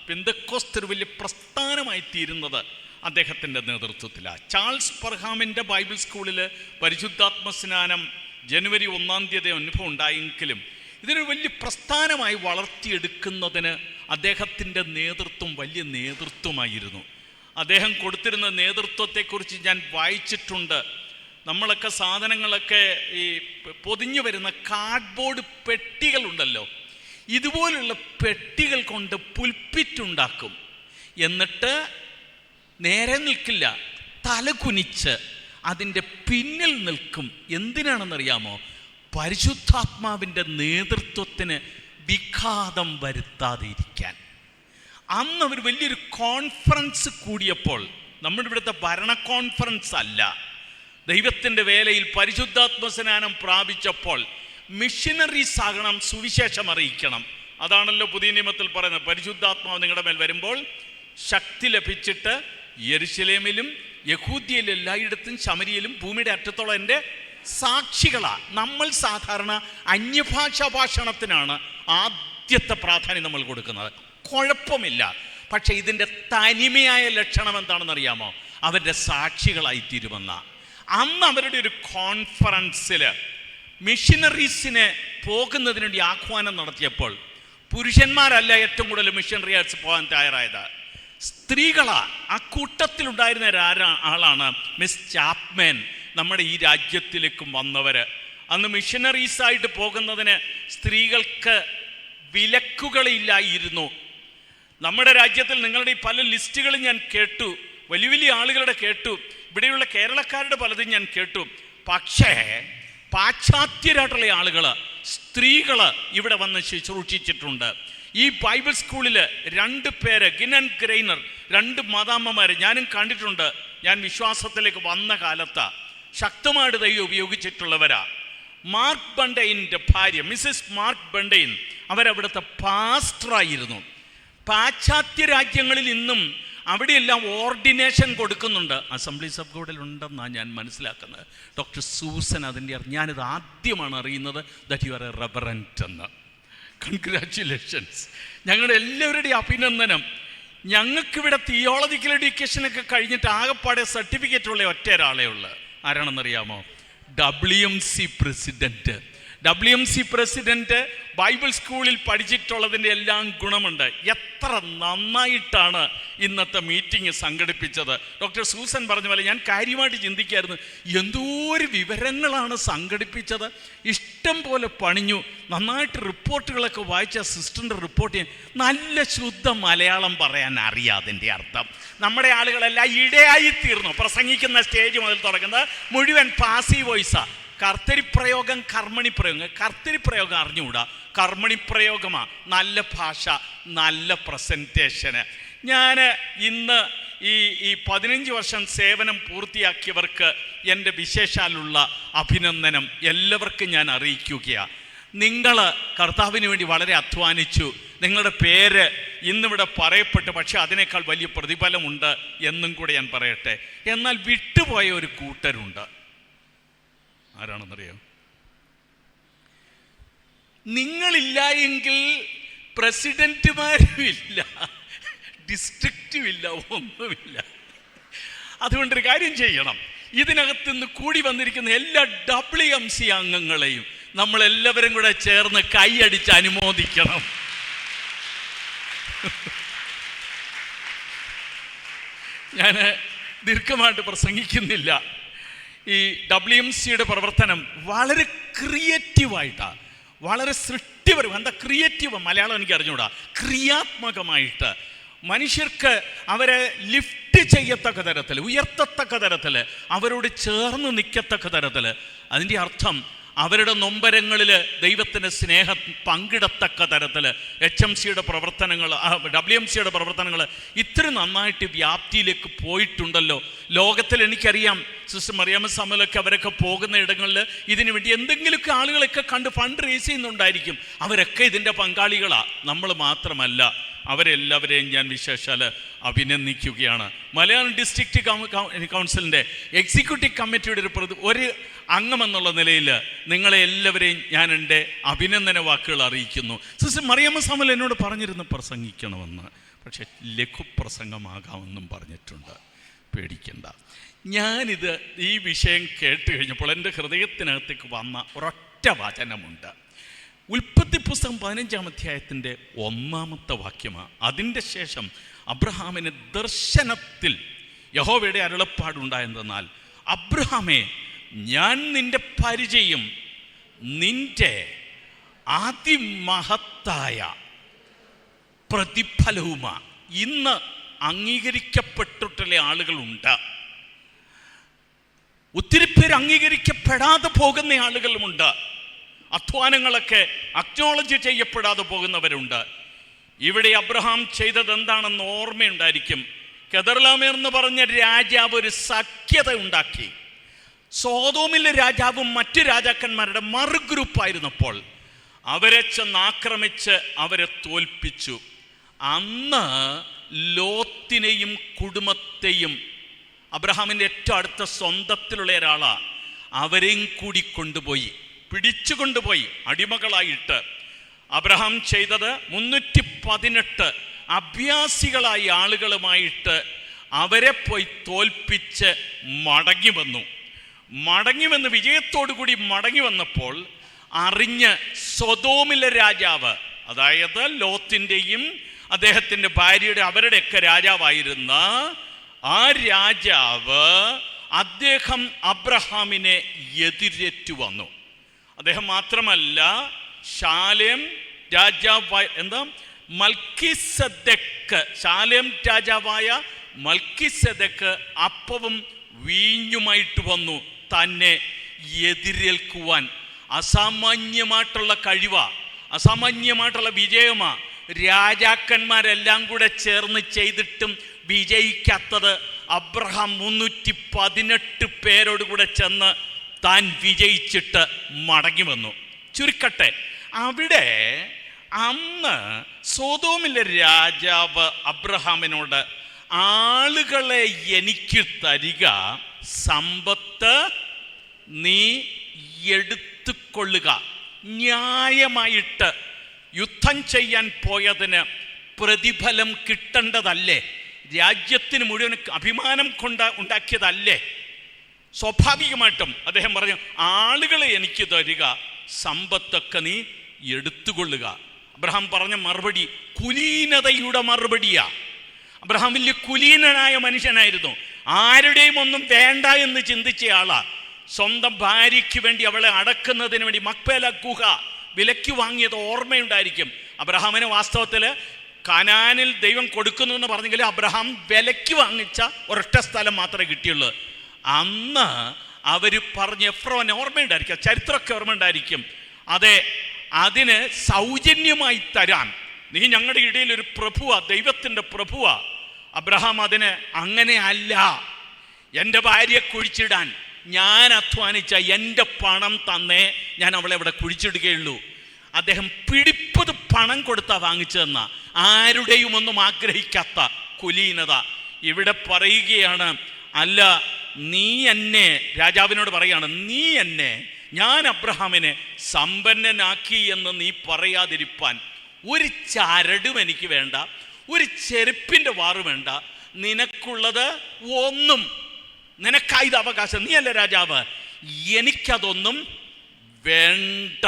പെന്തക്കോസ്ത് ഒരു വലിയ പ്രസ്ഥാനമായി തീരുന്നത് അദ്ദേഹത്തിൻ്റെ നേതൃത്വത്തിലാണ്. ചാൾസ് പർഹാമിൻ്റെ ബൈബിൾ സ്കൂളിൽ പരിശുദ്ധാത്മ സ്നാനം ജനുവരി 1-ാം തീയതി അനുഭവം ഉണ്ടായെങ്കിലും ഇതിനൊരു വലിയ പ്രസ്ഥാനമായി വളർത്തിയെടുക്കുന്നതിന് അദ്ദേഹത്തിൻ്റെ നേതൃത്വം വലിയ നേതൃത്വമായിരുന്നു. അദ്ദേഹം കൊടുത്തിരുന്ന നേതൃത്വത്തെക്കുറിച്ച് ഞാൻ വായിച്ചിട്ടുണ്ട്. നമ്മളൊക്കെ സാധനങ്ങളൊക്കെ ഈ പൊതിഞ്ഞു വരുന്ന കാർഡ്ബോർഡ് പെട്ടികളുണ്ടല്ലോ, ഇതുപോലുള്ള പെട്ടികൾ കൊണ്ട് പുൽപ്പിറ്റുണ്ടാക്കും. എന്നിട്ട് നേരെ നിൽക്കില്ല, തല കുനിച്ച് അതിൻ്റെ പിന്നിൽ നിൽക്കും. എന്തിനാണെന്നറിയാമോ? പരിശുദ്ധാത്മാവിൻ്റെ നേതൃത്വത്തിന് വിഘാതം വരുത്താതെ ഇരിക്കാൻ. അന്ന് അവർ വലിയൊരു കോൺഫറൻസ് കൂടിയപ്പോൾ, നമ്മുടെ ഇവിടുത്തെ ഭരണ കോൺഫറൻസ് അല്ല, ദൈവത്തിൻ്റെ വേലയിൽ പരിശുദ്ധാത്മസ്നാനം പ്രാപിച്ചപ്പോൾ മിഷനറീസ് ആകണം, സുവിശേഷം അറിയിക്കണം. അതാണല്ലോ പുതിയ നിയമത്തിൽ പറയുന്നത്, പരിശുദ്ധാത്മാവ് നിങ്ങളുടെ മേൽ വരുമ്പോൾ ശക്തി ലഭിച്ചിട്ട് യെരുശലേമിലും യഹൂദ്യയിൽ എല്ലായിടത്തും ശമരിയിലും ഭൂമിയുടെ അറ്റത്തോളം എൻ്റെ സാക്ഷികളാണ്. നമ്മൾ സാധാരണ അന്യഭാഷാ ഭാഷണത്തിനാണ് ആദ്യത്തെ പ്രാധാന്യം നമ്മൾ കൊടുക്കുന്നത്. കുഴപ്പമില്ല. പക്ഷേ ഇതിൻ്റെ തനിമയായ ലക്ഷണം എന്താണെന്നറിയാമോ? അവരുടെ സാക്ഷികളായി തീരുമെന്ന. അന്ന് അവരുടെ ഒരു കോൺഫറൻസിൽ മിഷനറീസിന് പോകുന്നതിന് വേണ്ടി ആഹ്വാനം നടത്തിയപ്പോൾ പുരുഷന്മാരല്ല ഏറ്റവും കൂടുതൽ മിഷനറീസ് പോകാൻ തയ്യാറായത്, സ്ത്രീകളാ. ആ കൂട്ടത്തിലുണ്ടായിരുന്ന ആളാണ് മിസ് ചാപ്മാൻ. നമ്മുടെ ഈ രാജ്യത്തിലേക്കും വന്നവർ. അന്ന് മിഷനറീസായിട്ട് പോകുന്നതിന് സ്ത്രീകൾക്ക് വിലക്കുകളില്ലായിരുന്നു. നമ്മുടെ രാജ്യത്തിൽ നിങ്ങളുടെ ഈ പല ലിസ്റ്റുകളും ഞാൻ കേട്ടു, വലിയ വലിയ ആളുകളുടെ കേട്ടു, ഇവിടെയുള്ള കേരളക്കാരുടെ പലതും ഞാൻ കേട്ടു. പക്ഷേ പാശ്ചാത്യരായിട്ടുള്ള ആളുകൾ, സ്ത്രീകൾ ഇവിടെ വന്ന് ശുശ്രൂഷിച്ചിട്ടുണ്ട്. ഈ ബൈബിൾ സ്കൂളിൽ 2 പേര്, ഗിൻ ആൻഡ് ഗ്രൈനർ, 2 മദാമ്മമാർ ഞാനും കണ്ടിട്ടുണ്ട്. ഞാൻ വിശ്വാസത്തിലേക്ക് വന്ന കാലത്ത് ശക്തമായിട്ട് ദൈവം ഉപയോഗിച്ചിട്ടുള്ളവരാ. മാർക്ക് ബണ്ടൈൻ്റെ ഭാര്യ മിസ്സസ് മാർക്ക് ബണ്ടൈൻ, അവരവിടുത്തെ പാസ്റ്ററായിരുന്നു. പാശ്ചാത്യ രാജ്യങ്ങളിൽ ഇന്നും അവിടെയെല്ലാം ഓർഡിനേഷൻ കൊടുക്കുന്നുണ്ട്. അസംബ്ലീസ് ഓഫ് ഗോഡിൽ ഉണ്ടെന്നാണ് ഞാൻ മനസ്സിലാക്കുന്നത്. ഡോക്ടർ സൂസൻ അതിൻ്റെ ഞാനിത് ആദ്യമാണ് അറിയുന്നത്, that you are A reverend എന്ന്. കൺഗ്രാറ്റുലേഷൻസ്. ഞങ്ങളുടെ എല്ലാവരുടെയും അഭിനന്ദനം. ഞങ്ങൾക്കിവിടെ തിയോളജിക്കൽ എഡ്യൂക്കേഷനൊക്കെ കഴിഞ്ഞിട്ട് ആകെപ്പാടെ സർട്ടിഫിക്കറ്റുള്ള ഒറ്റ ഒരാളേ ഉള്ളൂ. ആരാണെന്നറിയാമോ? WMC president. WMC president Bible സ്കൂളിൽ പഠിച്ചിട്ടുള്ളതിൻ്റെ എല്ലാം ഗുണമുണ്ട്. എത്ര നന്നായിട്ടാണ് ഇന്നത്തെ മീറ്റിംഗ് സംഘടിപ്പിച്ചത്. ഡോക്ടർ സൂസൻ പറഞ്ഞ പോലെ ഞാൻ കാര്യമായിട്ട് ചിന്തിക്കായിരുന്നു, എന്തോരം വിവരങ്ങളാണ് സംഘടിപ്പിച്ചത്. ഇഷ്ടം പോലെ പണിഞ്ഞു. നന്നായിട്ട് റിപ്പോർട്ടുകളൊക്കെ വായിച്ച സിസ്റ്ററിൻ്റെ റിപ്പോർട്ട് ചെയ്യാൻ നല്ല ശുദ്ധ മലയാളം പറയാൻ അറിയാം. അതിൻ്റെ അർത്ഥം നമ്മുടെ ആളുകളെല്ലാം ഇടയായിത്തീർന്നു. പ്രസംഗിക്കുന്ന സ്റ്റേജ് മുതൽ തുടങ്ങുന്നത് മുഴുവൻ പാസീവ് വോയിസാണ്. കർത്തരിപ്രയോഗം, കർമ്മണിപ്രയോഗം. കർത്തരിപ്രയോഗം അറിഞ്ഞുകൂടാ, കർമ്മണിപ്രയോഗമാണ്. നല്ല ഭാഷ, നല്ല പ്രസൻറ്റേഷന്. ഞാൻ ഇന്ന് ഈ 15 വർഷം സേവനം പൂർത്തിയാക്കിയവർക്ക് എൻ്റെ വിശേഷാലുള്ള അഭിനന്ദനം എല്ലാവർക്കും ഞാൻ അറിയിക്കുകയാണ്. നിങ്ങൾ കർത്താവിന് വേണ്ടി വളരെ അധ്വാനിച്ചു. നിങ്ങളുടെ പേര് ഇന്നിവിടെ പറയപ്പെട്ടു. പക്ഷെ അതിനേക്കാൾ വലിയ പ്രതിഫലമുണ്ട് എന്നും കൂടെ ഞാൻ പറയട്ടെ. എന്നാൽ വിട്ടുപോയ ഒരു കൂട്ടരുണ്ട്. ആരാണെന്നറിയാം? നിങ്ങളില്ല എങ്കിൽ പ്രസിഡന്റുമാരും ഇല്ല, ഡിസ്ട്രിക്റ്റും ഇല്ല, ഒന്നുമില്ല. അതുകൊണ്ടൊരു കാര്യം ചെയ്യണം. ഇതിനകത്ത് നിന്ന് കൂടി വന്നിരിക്കുന്ന എല്ലാ WMC അംഗങ്ങളെയും നമ്മളെല്ലാവരും കൂടെ ചേർന്ന് കൈയടിച്ച് അനുമോദിക്കണം. ഞാൻ ദീർഘമായിട്ട് പ്രസംഗിക്കുന്നില്ല. ഈ WMCയുടെ പ്രവർത്തനം വളരെ ക്രിയേറ്റീവായിട്ടാണ്, വളരെ സൃഷ്ടിപരം. എന്താ ക്രിയേറ്റീവ്? മലയാളം എനിക്ക് അറിഞ്ഞുകൂടാ. ക്രിയാത്മകമായിട്ട് മനുഷ്യർക്ക് അവരെ ലിഫ്റ്റ് ചെയ്യത്തക്ക തരത്തിൽ, ഉയർത്തത്തക്ക തരത്തിൽ, അവരോട് ചേർന്ന് നിൽക്കത്തക്ക തരത്തിൽ. അതിൻ്റെ അർത്ഥം അവരുടെ നൊമ്പരങ്ങളിൽ ദൈവത്തിൻ്റെ സ്നേഹം പങ്കിടത്തക്ക തരത്തിൽ HMCയുടെ പ്രവർത്തനങ്ങൾ, WMCയുടെ പ്രവർത്തനങ്ങൾ ഇത്ര നന്നായിട്ട് വ്യാപ്തിയിലേക്ക് പോയിട്ടുണ്ടല്ലോ. ലോകത്തിൽ എനിക്കറിയാം സിസ്റ്റർ മറിയാമ്മ സമലൊക്കെ അവരൊക്കെ പോകുന്ന ഇടങ്ങളിൽ ഇതിനു വേണ്ടി എന്തെങ്കിലുമൊക്കെ ആളുകളൊക്കെ കണ്ട് ഫണ്ട് റേസ് ചെയ്യുന്നുണ്ടായിരിക്കും. അവരൊക്കെ ഇതിൻ്റെ പങ്കാളികളാണ്. നമ്മൾ മാത്രമല്ല, അവരെല്ലാവരെയും ഞാൻ വിശേഷാൽ അഭിനന്ദിക്കുകയാണ്. മലയാളം ഡിസ്ട്രിക്റ്റ് കൗൺസിലിൻ്റെ എക്സിക്യൂട്ടീവ് കമ്മിറ്റിയുടെ ഒരു അംഗമെന്നുള്ള നിലയിൽ നിങ്ങളെ എല്ലാവരെയും ഞാൻ എൻ്റെ അഭിനന്ദന വാക്കുകൾ അറിയിക്കുന്നു. സിസ്റ്റർ മറിയാമ്മ സമൽ എന്നോട് പറഞ്ഞിരുന്നു പ്രസംഗിക്കണമെന്ന്. പക്ഷെ ലഘുപ്രസംഗമാകാമെന്നും പറഞ്ഞിട്ടുണ്ട്. പേടിക്കണ്ട. ഞാനിത് ഈ വിഷയം കേട്ട് കഴിഞ്ഞപ്പോൾ എൻ്റെ ഹൃദയത്തിനകത്തേക്ക് വന്ന ഒരൊറ്റ വചനമുണ്ട്. ഉൽപ്പത്തി പുസ്തകം 15-ാം അധ്യായത്തിൻ്റെ 1-ാമത്തെ വാക്യമാണ്. അതിൻ്റെ ശേഷം അബ്രഹാമിന് ദർശനത്തിൽ യഹോവയുടെ അരുളപ്പാടുണ്ടായെന്നാൽ, അബ്രഹാമേ, ഞാൻ നിന്റെ പരിചയം, നിന്റെ അതിമഹത്തായ പ്രതിഫലവുമാണ്. ഇന്ന് അംഗീകരിക്കപ്പെട്ടിട്ടുള്ള ആളുകളുണ്ട്, ഒത്തിരി പേര് അംഗീകരിക്കപ്പെടാതെ പോകുന്ന ആളുകളുമുണ്ട്. അധ്വാനങ്ങളൊക്കെ അക്നോളജ് ചെയ്യപ്പെടാതെ പോകുന്നവരുണ്ട്. ഇവിടെ അബ്രഹാം ചെയ്തത് എന്താണെന്ന് ഓർമ്മയുണ്ടായിരിക്കും. കെദർലാമേർ എന്ന് പറഞ്ഞ രാജാവ് ഒരു സഖ്യത ഉണ്ടാക്കി. സോതോമിലെ രാജാവും മറ്റു രാജാക്കന്മാരുടെ മറുഗ്രൂപ്പായിരുന്നപ്പോൾ അവരെ ചെന്ന് ആക്രമിച്ച് അവരെ തോൽപ്പിച്ചു. അന്ന് ലോത്തിനെയും കുടുംബത്തെയും അബ്രഹാമിൻ്റെ ഏറ്റവും അടുത്ത സ്വന്തത്തിലുള്ള ഒരാളാണ്. അവരെയും കൂടി കൊണ്ടുപോയി, പിടിച്ചു കൊണ്ടുപോയി അടിമകളായിട്ട്. അബ്രഹാം ചെയ്തത് 318 അഭ്യാസികളായ ആളുകളുമായിട്ട് അവരെ പോയി തോൽപ്പിച്ച് മടങ്ങി വന്ന് വിജയത്തോടു കൂടി മടങ്ങി വന്നപ്പോൾ അറിഞ്ഞ് സൊദോമിലെ രാജാവ്, അതായത് ലോത്തിൻ്റെയും അദ്ദേഹത്തിൻ്റെ ഭാര്യയുടെ അവരുടെയൊക്കെ രാജാവായിരുന്ന ആ രാജാവ്, അദ്ദേഹം അബ്രഹാമിനെ എതിരേറ്റു വന്നു. അദ്ദേഹം മാത്രമല്ല, ശാലേം രാജാവായ ശാലേം രാജാവായ മൽക്കിസെദെക്ക് അപ്പവും വീഞ്ഞുമായിട്ട് വന്നു തന്നെ എതിരേൽക്കുവാൻ. അസാമാന്യമായിട്ടുള്ള കഴിവാ, അസാമാന്യമായിട്ടുള്ള വിജയമാ. രാജാക്കന്മാരെല്ലാം കൂടെ ചേർന്ന് ചെയ്തിട്ടും വിജയിക്കാത്തത് അബ്രഹാം 318 പേരോട് കൂടെ ചെന്ന് താൻ വിജയിച്ചിട്ട് മടങ്ങി വന്നു. ചുരുക്കട്ടെ, അവിടെ അന്ന് സൊദോമിലെ രാജാവ് അബ്രഹാമിനോട് ആളുകളെ എനിക്ക് തരിക, സമ്പത്ത് നീ എടുത്തുകൊള്ളുക, ന്യായമായിട്ട് യുദ്ധം ചെയ്യാൻ പോയതിന് പ്രതിഫലം കിട്ടേണ്ടതല്ലേ? രാജ്യത്തിന് മുഴുവൻ അഭിമാനം ഉണ്ടാക്കിയതല്ലേ? സ്വാഭാവികമായിട്ടും അദ്ദേഹം പറഞ്ഞു, ആളുകളെ എനിക്ക് തരിക, സമ്പത്തൊക്കെ നീ എടുത്തുകൊള്ളുക. അബ്രഹാം പറഞ്ഞ മറുപടി കുലീനതയുടെ മറുപടിയാ. അബ്രഹാം വലിയ കുലീനനായ മനുഷ്യനായിരുന്നു. ആരുടെയും ഒന്നും വേണ്ട എന്ന് ചിന്തിച്ച ആളാ. സ്വന്തം ഭാര്യയ്ക്ക് വേണ്ടി അവളെ അടക്കുന്നതിന് വേണ്ടി മക്പേല ഗുഹ വിലയ്ക്ക് വാങ്ങിയത് ഓർമ്മയുണ്ടായിരിക്കും. അബ്രഹാമിന് വാസ്തവത്തിൽ കനാനിൽ ദൈവം കൊടുക്കുന്നു എന്ന് പറഞ്ഞെങ്കിൽ അബ്രഹാം വിലയ്ക്ക് വാങ്ങിച്ച ഒരൊറ്റ സ്ഥലം മാത്രമേ കിട്ടിയുള്ളൂ. അന്ന് അവർ പറഞ്ഞ എഫ്രോന് ഓർമ്മയുണ്ടായിരിക്കും, ചരിത്രമൊക്കെ ഓർമ്മയുണ്ടായിരിക്കും. അതെ, അതിന് സൗജന്യമായി തരാൻ നീ ഞങ്ങളുടെ ഇടയിൽ ഒരു പ്രഭുവാ, ദൈവത്തിൻ്റെ പ്രഭുവാ. അബ്രഹാം അതിന് അങ്ങനെ അല്ല, എൻ്റെ ഭാര്യയെ കുഴിച്ചിടാൻ ഞാൻ അധ്വാനിച്ച എൻ്റെ പണം തന്നേ ഞാൻ അവളെ ഇവിടെ കുഴിച്ചിടുകയുള്ളൂ. അദ്ദേഹം പിടിപ്പത് പണം കൊടുത്താ വാങ്ങിച്ചതെന്ന, ആരുടെയും ഒന്നും ആഗ്രഹിക്കാത്ത കുലീനത. ഇവിടെ പറയുകയാണ്, അല്ല നീ എന്നെ, രാജാവിനോട് പറയാണ്, നീ എന്നെ, ഞാൻ അബ്രഹാമിനെ സമ്പന്നനാക്കി എന്ന് നീ പറയാതിരിപ്പാൻ ഒരു ചരടും എനിക്ക് വേണ്ട, ഒരു ചെരുപ്പിൻ്റെ വാറ് വേണ്ട, നിനക്കുള്ളത് ഒന്നും, നിനക്കായത് അവകാശം, നീ അല്ലേ രാജാവ്, എനിക്കതൊന്നും വേണ്ട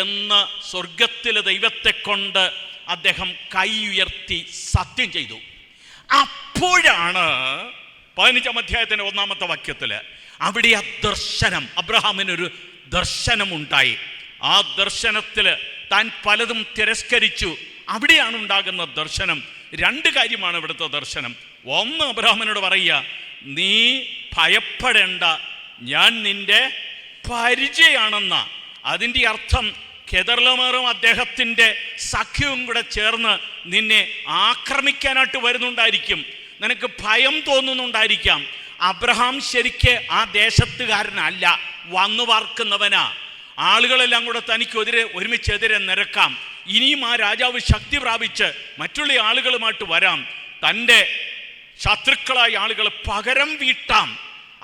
എന്ന് സ്വർഗത്തിലെ ദൈവത്തെ കൊണ്ട് അദ്ദേഹം കൈ ഉയർത്തി സത്യം ചെയ്തു. അപ്പോഴാണ് 15-ാം അധ്യായത്തിൻ്റെ 1-ാമത്തെ വാക്യത്തിൽ അവിടെ ആ ദർശനം, അബ്രഹാമിനൊരു ദർശനമുണ്ടായി. ആ ദർശനത്തിൽ താൻ പലതും തിരസ്കരിച്ചു. അവിടെയാണ് ഉണ്ടാകുന്ന ദർശനം. 2 കാര്യമാണ് ഇവിടുത്തെ ദർശനം. ഒന്ന്, അബ്രഹാമിനോട് പറയുക, നീ ഭയപ്പെടേണ്ട, ഞാൻ നിന്റെ പരിചയാണെന്ന. അതിൻ്റെ അർത്ഥം കെദർലമേറും അദ്ദേഹത്തിൻ്റെ സഖ്യവും കൂടെ ചേർന്ന് നിന്നെ ആക്രമിക്കാനായിട്ട് വരുന്നുണ്ടായിരിക്കും, നിനക്ക് ഭയം തോന്നുന്നുണ്ടായിരിക്കാം. അബ്രഹാം ശരിക്ക് ആ ദേശത്തുകാരനല്ല, വന്നു പാർക്കുന്നവനാ. ആളുകളെല്ലാം കൂടെ തനിക്കെതിരെ ഒരുമിച്ചെതിരെ നിരക്കാം. ഇനിയും ആ രാജാവ് ശക്തി പ്രാപിച്ച് മറ്റുള്ള ആളുകളുമായിട്ട് വരാം. തൻ്റെ ശത്രുക്കളായ ആളുകൾ പകരം വീട്ടാം.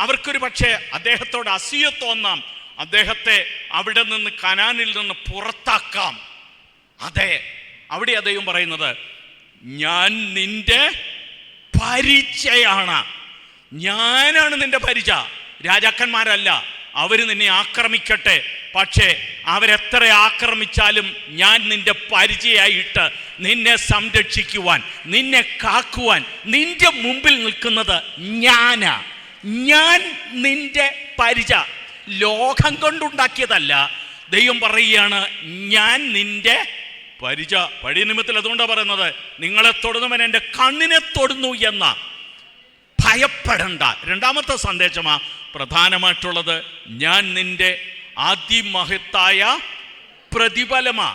അവർക്കൊരു പക്ഷേ അദ്ദേഹത്തോട് അസൂയ തോന്നാം. അദ്ദേഹത്തെ അവിടെ നിന്ന്, കനാനിൽ നിന്ന് പുറത്താക്കാം. അതെ, അവിടെ അദ്ദേഹം പറയുന്നത്, ഞാൻ നിന്റെ പരിചയാണ്, ഞാനാണ് നിന്റെ പരിച. രാജാക്കന്മാരല്ല, അവർ നിന്നെ ആക്രമിക്കട്ടെ, പക്ഷേ അവരെത്ര ആക്രമിച്ചാലും ഞാൻ നിന്റെ പരിചയായിട്ട് നിന്നെ സംരക്ഷിക്കുവാൻ, നിന്നെ കാക്കുവാൻ നിന്റെ മുമ്പിൽ നിൽക്കുന്നത് ഞാനാ. ഞാൻ നിന്റെ പരിച, ലോകം കൊണ്ടുണ്ടാക്കിയതല്ല. ദൈവം പറയുകയാണ്, ഞാൻ നിന്റെ പരിച. പഴയ നിമിത്തത്തിൽ അതുകൊണ്ടാണ് പറയുന്നത്, നിങ്ങളെ തൊടുന്നവൻ എൻ്റെ കണ്ണിനെ തൊടുന്നു എന്ന. ഭയപ്പെടണ്ട. 2-ാമത്തെ സന്ദേശമാ പ്രധാനമായിട്ടുള്ളത്, ഞാൻ നിന്റെ അതിമഹത്തായ പ്രതിഫലമാ.